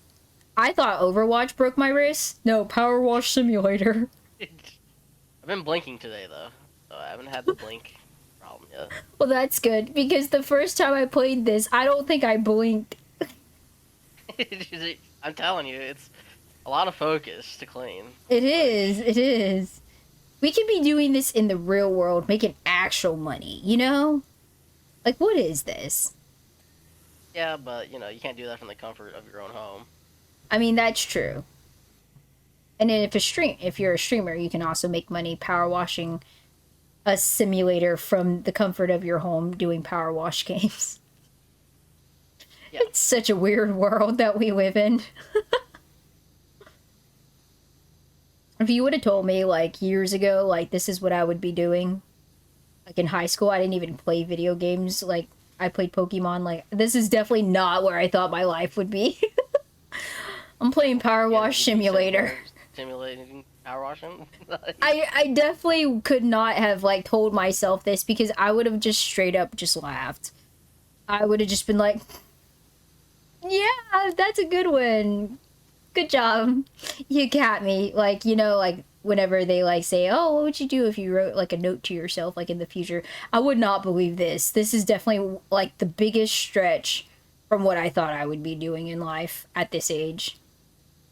I thought Overwatch broke my wrist. No, Power Wash Simulator. I've been blinking today though, so I haven't had the blink problem yet. Well, that's good, because the first time I played this, I don't think I blinked. I'm telling you, it's a lot of focus to clean. It is. We could be doing this in the real world, making actual money, you know? Like, what is this? Yeah, but you know, you can't do that from the comfort of your own home. I mean, that's true. And then if you're a streamer, you can also make money power washing a simulator from the comfort of your home doing power wash games. Yeah. It's such a weird world that we live in. If you would have told me like years ago, like this is what I would be doing, like in high school, I didn't even play video games. Like I played Pokemon. Like this is definitely not where I thought my life would be. I'm playing Power Yeah, Wash you'd be Simulator. simulating power washing. I definitely could not have like told myself this, because I would have just straight up just laughed. I would have just been like, yeah, that's a good one. Good job. You got me. Like, you know, like whenever they like say, oh, what would you do if you wrote like a note to yourself like in the future? I would not believe this. This is definitely like the biggest stretch from what I thought I would be doing in life at this age.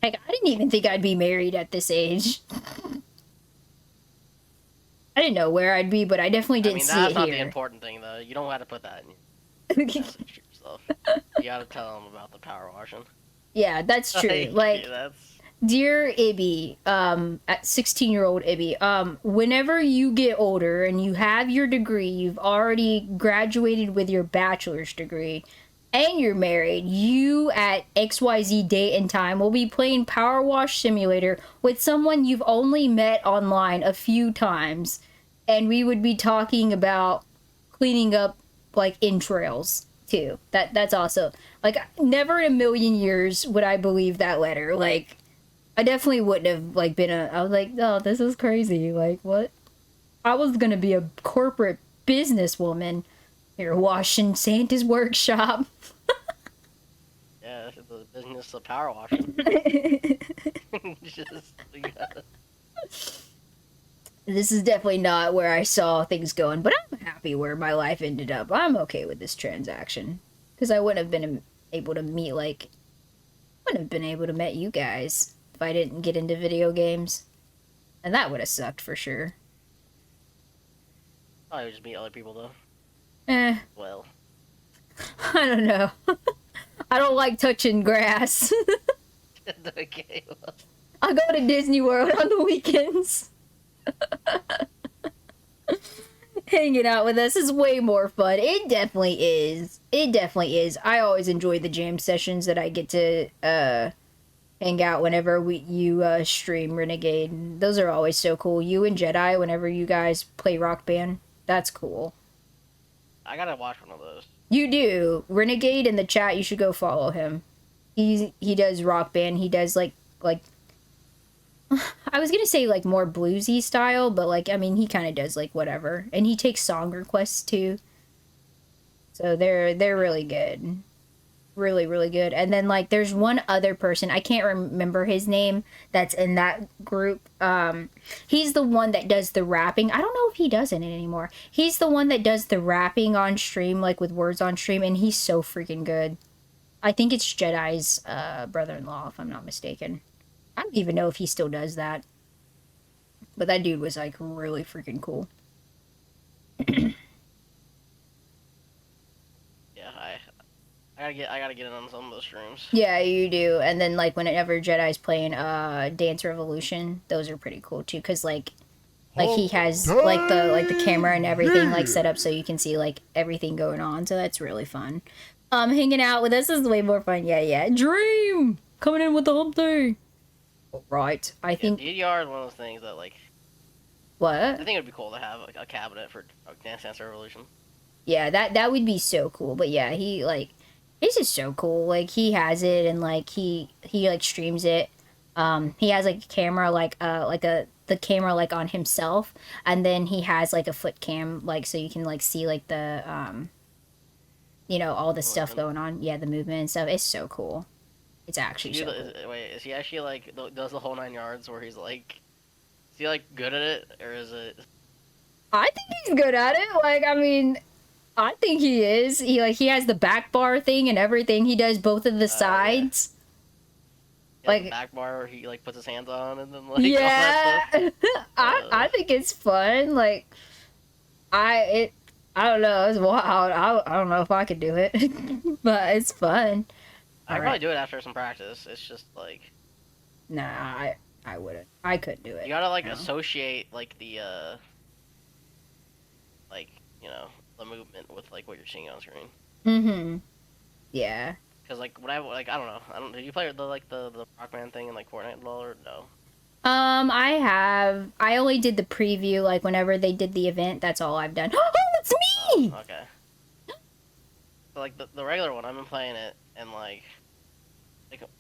Heck, I didn't even think I'd be married at this age. I didn't know where I'd be, but I definitely I didn't mean, see that's it not the here. important thing though. You don't have to put that in your message to yourself. You gotta tell them about the power washing. Yeah, that's true. Like, that's dear Ibby, at 16-year-old Ibby, whenever you get older and you have your degree, you've already graduated with your bachelor's degree, and you're married, you at XYZ date and time will be playing Power Wash Simulator with someone you've only met online a few times, and we would be talking about cleaning up like entrails too. That's also like never in a million years would I believe that letter. Like I definitely wouldn't have like I was like, oh, this is crazy. Like what? I was gonna be a corporate businesswoman. You're washing Santa's workshop. Yeah, the business of power washing. Just we gotta... This is definitely not where I saw things going, but I'm happy where my life ended up. I'm okay with this transaction because I wouldn't have been able to meet wouldn't have been able to meet you guys if I didn't get into video games, and that would have sucked for sure. I would just meet other people though. Well, I don't know. I don't like touching grass. okay. Well. I go to Disney World on the weekends. Hanging out with us is way more fun. It definitely is. It definitely is. I always enjoy the jam sessions that I get to hang out whenever you stream Renegade. Those are always so cool. You and Jedi, whenever you guys play Rock Band, that's cool. I gotta watch one of those. You do. Renegade in the chat, you should go follow him. He does Rock Band. He does like I was gonna say like more bluesy style, but like I mean he kind of does like whatever, and he takes song requests too. So they're really good, really good. And then like there's one other person, I can't remember his name, that's in that group. He's the one that does the rapping. I don't know if he does it anymore. He's the one that does the rapping on stream, like with words on stream, and he's so freaking good. I think it's Jedi's brother-in-law, if I'm not mistaken. I don't even know if he still does that. But that dude was like really freaking cool. Yeah, I gotta get in on some of those streams. Yeah, you do. And then like whenever Jedi's playing Dance Revolution, those are pretty cool too, cuz like he has like the camera and everything like set up so you can see like everything going on. So that's really fun. Hanging out with us is way more fun. Yeah. Dream coming in with the hump day. Right. I think DDR is one of those things that like. What? I think it'd be cool to have like a cabinet for Dance Dance Revolution. Yeah, that would be so cool. But yeah, he's just so cool. Like he has it and like he like streams it. He has like a camera the camera like on himself, and then he has like a foot cam like so you can like see like the all the stuff going on. Yeah, the movement and stuff. It's so cool. It's actually so cool. Wait, is he actually like does the whole 9 yards where he's like, is he like good at it or is it? I think he's good at it. Like I mean, I think he is. He has the back bar thing and everything. He does both of the sides. Yeah, like the back bar where he like puts his hands on and then like yeah. all that stuff. I think it's fun. Like I don't know. It's wild. I don't know if I could do it, but it's fun. I'd probably do it after some practice. It's just like... Nah, I wouldn't. I couldn't do it. You gotta, like, associate, like, the, like, the movement with, like, what you're seeing on screen. Mm-hmm. Yeah. Because, like, when I don't know. Did you play the Rockman thing in, like, Fortnite at all, or no? I only did the preview, like, whenever they did the event. That's all I've done. Oh, it's me! Oh, okay. So, like, the regular one, I've been playing it, and, like,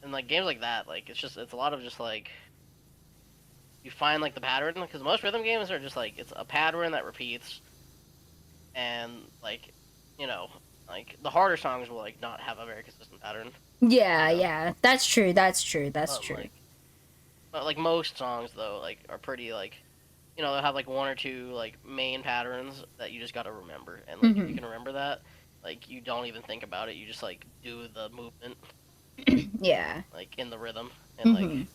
in, like, games like that, like, it's a lot of just, like, you find, like, the pattern, because most rhythm games are just, like, it's a pattern that repeats, and, like, like, the harder songs will, like, not have a very consistent pattern. Yeah, that's true, that's true. But, like, most songs, though, like, are pretty, like, they'll have, like, one or two, like, main patterns that you just gotta remember, and, like, if you can remember that, like, you don't even think about it, you just, like, do the movement. Yeah. Like, in the rhythm, and, like,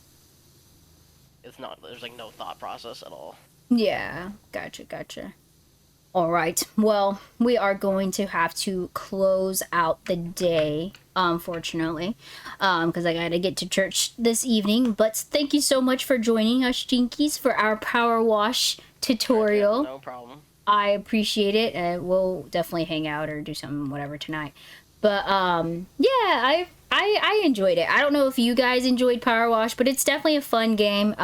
there's, like, no thought process at all. Yeah, gotcha. Alright, well, we are going to have to close out the day, unfortunately, because I gotta get to church this evening, but thank you so much for joining us, Jinkies, for our power wash tutorial. Yeah, no problem. I appreciate it, and we'll definitely hang out or do something, whatever, tonight. But yeah, I enjoyed it. I don't know if you guys enjoyed Power Wash, but it's definitely a fun game.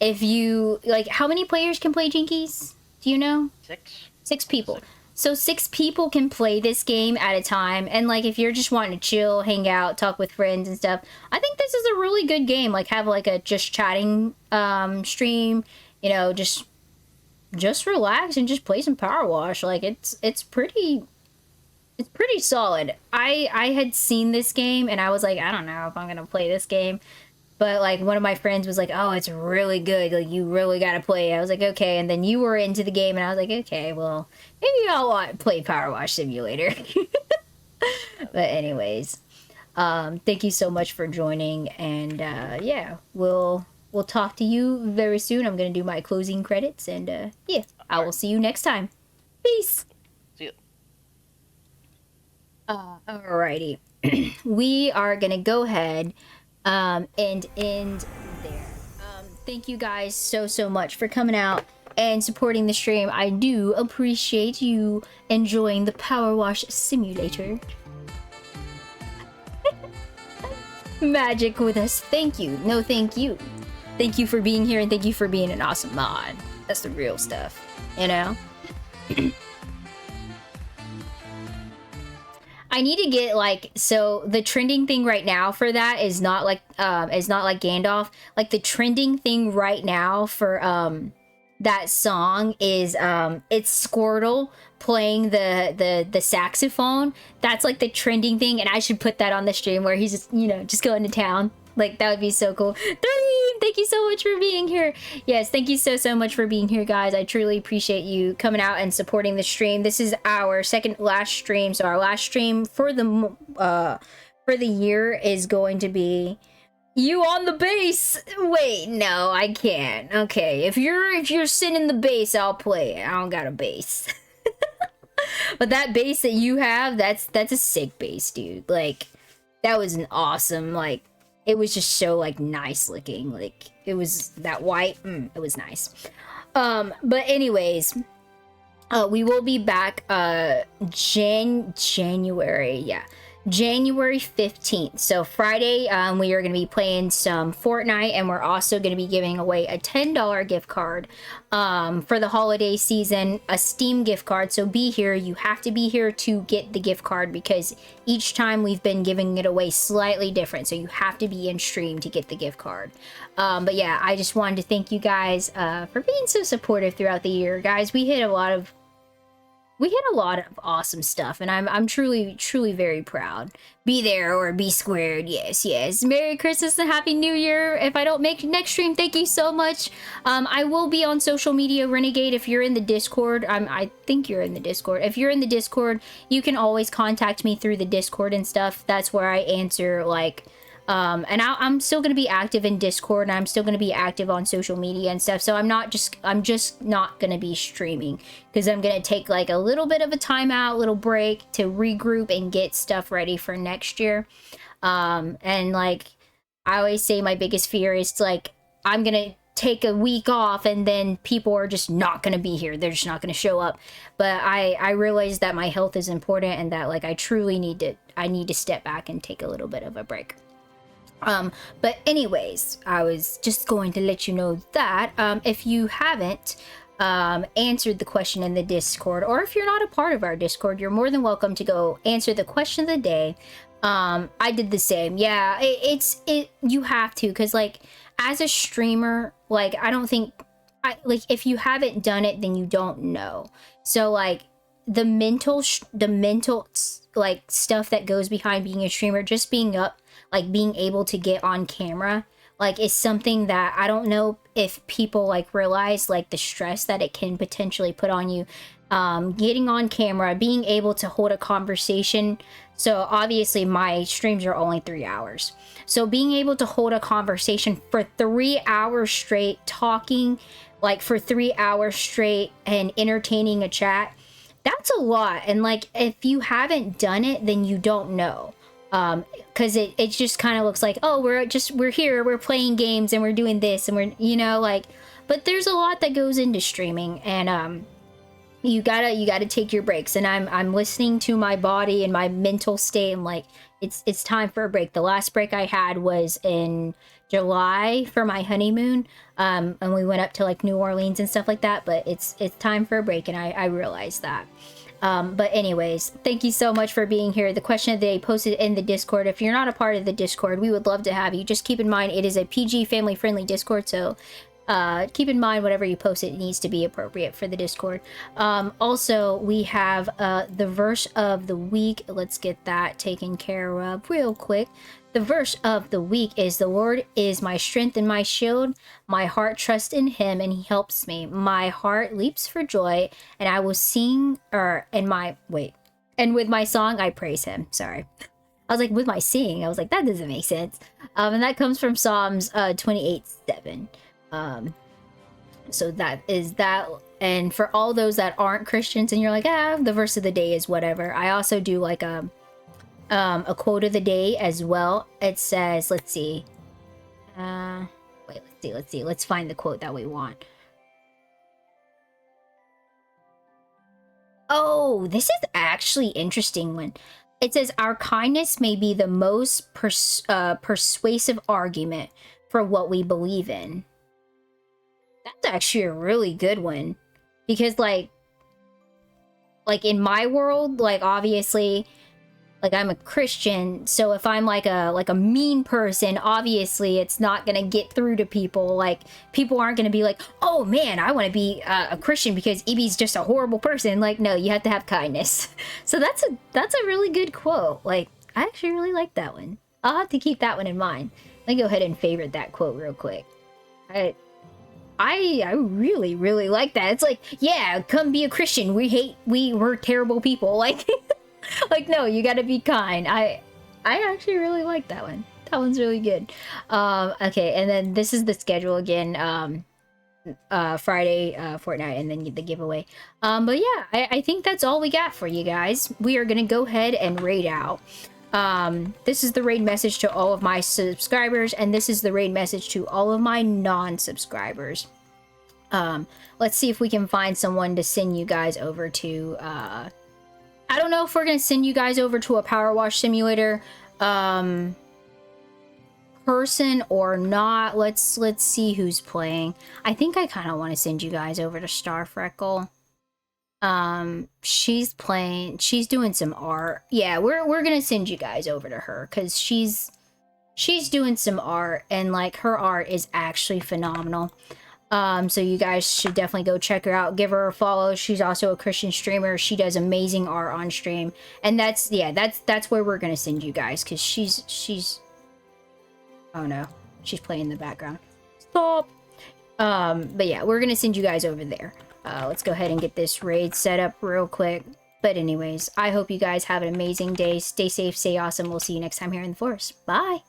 If you like, how many players can play Jinkies? Do you know? 6. 6 people. So 6 people can play this game at a time, and like if you're just wanting to chill, hang out, talk with friends and stuff, I think this is a really good game. Like have like a just chatting stream, you know, just relax and just play some Power Wash. Like it's pretty solid. I had seen this game and I was like, I don't know if I'm gonna play this game. But like one of my friends was like, oh, it's really good. Like you really gotta play it. I was like, okay. And then you were into the game and I was like, okay, well, maybe I'll play Power Wash Simulator. But anyways, thank you so much for joining. And yeah, we'll talk to you very soon. I'm gonna do my closing credits and yeah, I will see you next time. Peace. See you. Alrighty. We are gonna go ahead and end there. Thank you guys so much for coming out and supporting the stream. I do appreciate you enjoying the Power Wash Simulator. Magic with us. Thank you. No, thank you. Thank you for being here and thank you for being an awesome mod. That's the real stuff, you know? I need to get like, so the trending thing right now for that is not like Gandalf. Like the trending thing right now for that song is it's Squirtle playing the saxophone. That's like the trending thing, and I should put that on the stream where he's just, you know, just going to town. Like that would be so cool. Thank you so much for being here. Yes, thank you so much for being here, guys. I truly appreciate you coming out and supporting the stream. This is our second last stream, so our last stream for the year is going to be you on the bass. Wait, no, I can't. Okay, if you're sitting in the bass, I'll play it. I don't got a bass. But that bass that you have, that's a sick bass, dude. Like that was an awesome, like, it was just so like nice looking. Like it was that white, it was nice. But anyways, we will be back January, yeah, January 15th. So Friday, we are going to be playing some Fortnite, and we're also going to be giving away a $10 gift card for the holiday season, a Steam gift card. So be here. You have to be here to get the gift card because each time we've been giving it away slightly different. So you have to be in stream to get the gift card. But yeah, I just wanted to thank you guys for being so supportive throughout the year. Guys, we hit a lot of awesome stuff, and I'm truly very proud. Be there or be squared. Yes. Merry Christmas and Happy New Year. If I don't make next stream, thank you so much. I will be on social media, Renegade. If you're in the Discord, I think you're in the Discord. If you're in the Discord, you can always contact me through the Discord and stuff. That's where I answer, like, and I'm still going to be active in Discord, and I'm still going to be active on social media and stuff. So I'm just not going to be streaming because I'm going to take like a little bit of a timeout, little break to regroup and get stuff ready for next year. And like I always say, my biggest fear is like, I'm going to take a week off and then people are just not going to be here. They're just not going to show up. But I realize that my health is important and that like I truly need to step back and take a little bit of a break. But anyways, I was just going to let you know that if you haven't answered the question in the Discord, or if you're not a part of our Discord, you're more than welcome to go answer the question of the day. I did the same. Yeah, you have to, because like as a streamer, like I don't think like if you haven't done it, then you don't know. So like the mental like stuff that goes behind being a streamer, just being up, like being able to get on camera, like is something that I don't know if people like realize, like the stress that it can potentially put on you. Getting on camera, being able to hold a conversation. So obviously my streams are only 3 hours. So being able to hold a conversation for 3 hours straight, talking like for 3 hours straight and entertaining a chat, that's a lot. And like if you haven't done it, then you don't know. Because it just kind of looks like, oh, we're here, we're playing games and we're doing this and we're, you know, like, but there's a lot that goes into streaming. And you gotta take your breaks, and I'm listening to my body and my mental state. I'm like, it's time for a break. The last break I had was in July for my honeymoon, and we went up to like New Orleans and stuff like that. But it's time for a break, and I realized that. But anyways, thank you so much for being here. The question of the day posted in the Discord. If you're not a part of the Discord, we would love to have you. Just keep in mind it is a PG family friendly Discord, so keep in mind whatever you post, it needs to be appropriate for the Discord. Also, we have the verse of the week. Let's get that taken care of real quick. The verse of the week is, "The Lord is my strength and my shield. My heart trusts in him and he helps me. My heart leaps for joy and I will sing," and with my song I praise him. Sorry. I was like, with my sing, I was like, that doesn't make sense. And that comes from Psalms 28:7. So that is that. And for all those that aren't Christians and you're like, the verse of the day is whatever, I also do like a quote of the day as well. It says, let's see, let's find the quote that we want. Oh, this is actually interesting one. It says, "Our kindness may be the most persuasive argument for what we believe in." That's actually a really good one, because like in my world, like obviously, like I'm a Christian, so if I'm like a mean person, obviously it's not gonna get through to people. Like people aren't gonna be like, "Oh man, I want to be a Christian because Ibby's just a horrible person." Like, no, you have to have kindness. So that's a really good quote. Like, I actually really like that one. I'll have to keep that one in mind. Let me go ahead and favorite that quote real quick. I really, really like that. It's like, yeah, come be a Christian. We're terrible people. Like, like, no, you gotta be kind. I actually really like that one. That one's really good. Okay, and then this is the schedule again. Friday, Fortnite, and then the giveaway. But yeah, I think that's all we got for you guys. We are gonna go ahead and raid out. This is the raid message to all of my subscribers, and this is the raid message to all of my non-subscribers. Let's see if we can find someone to send you guys over to, I don't know if we're gonna send you guys over to a power wash simulator, person or not. Let's see who's playing. I think I kind of want to send you guys over to Star Freckle. She's doing some art. Yeah, we're gonna send you guys over to her because she's doing some art, and like her art is actually phenomenal. So you guys should definitely go check her out, give her a follow. She's also a Christian streamer. She does amazing art on stream, and that's where we're gonna send you guys, because she's oh no, she's playing in the background. Stop. But yeah, we're gonna send you guys over there. Let's go ahead and get this raid set up real quick. But anyways, I hope you guys have an amazing day. Stay safe, stay awesome. We'll see you next time here in the forest. Bye.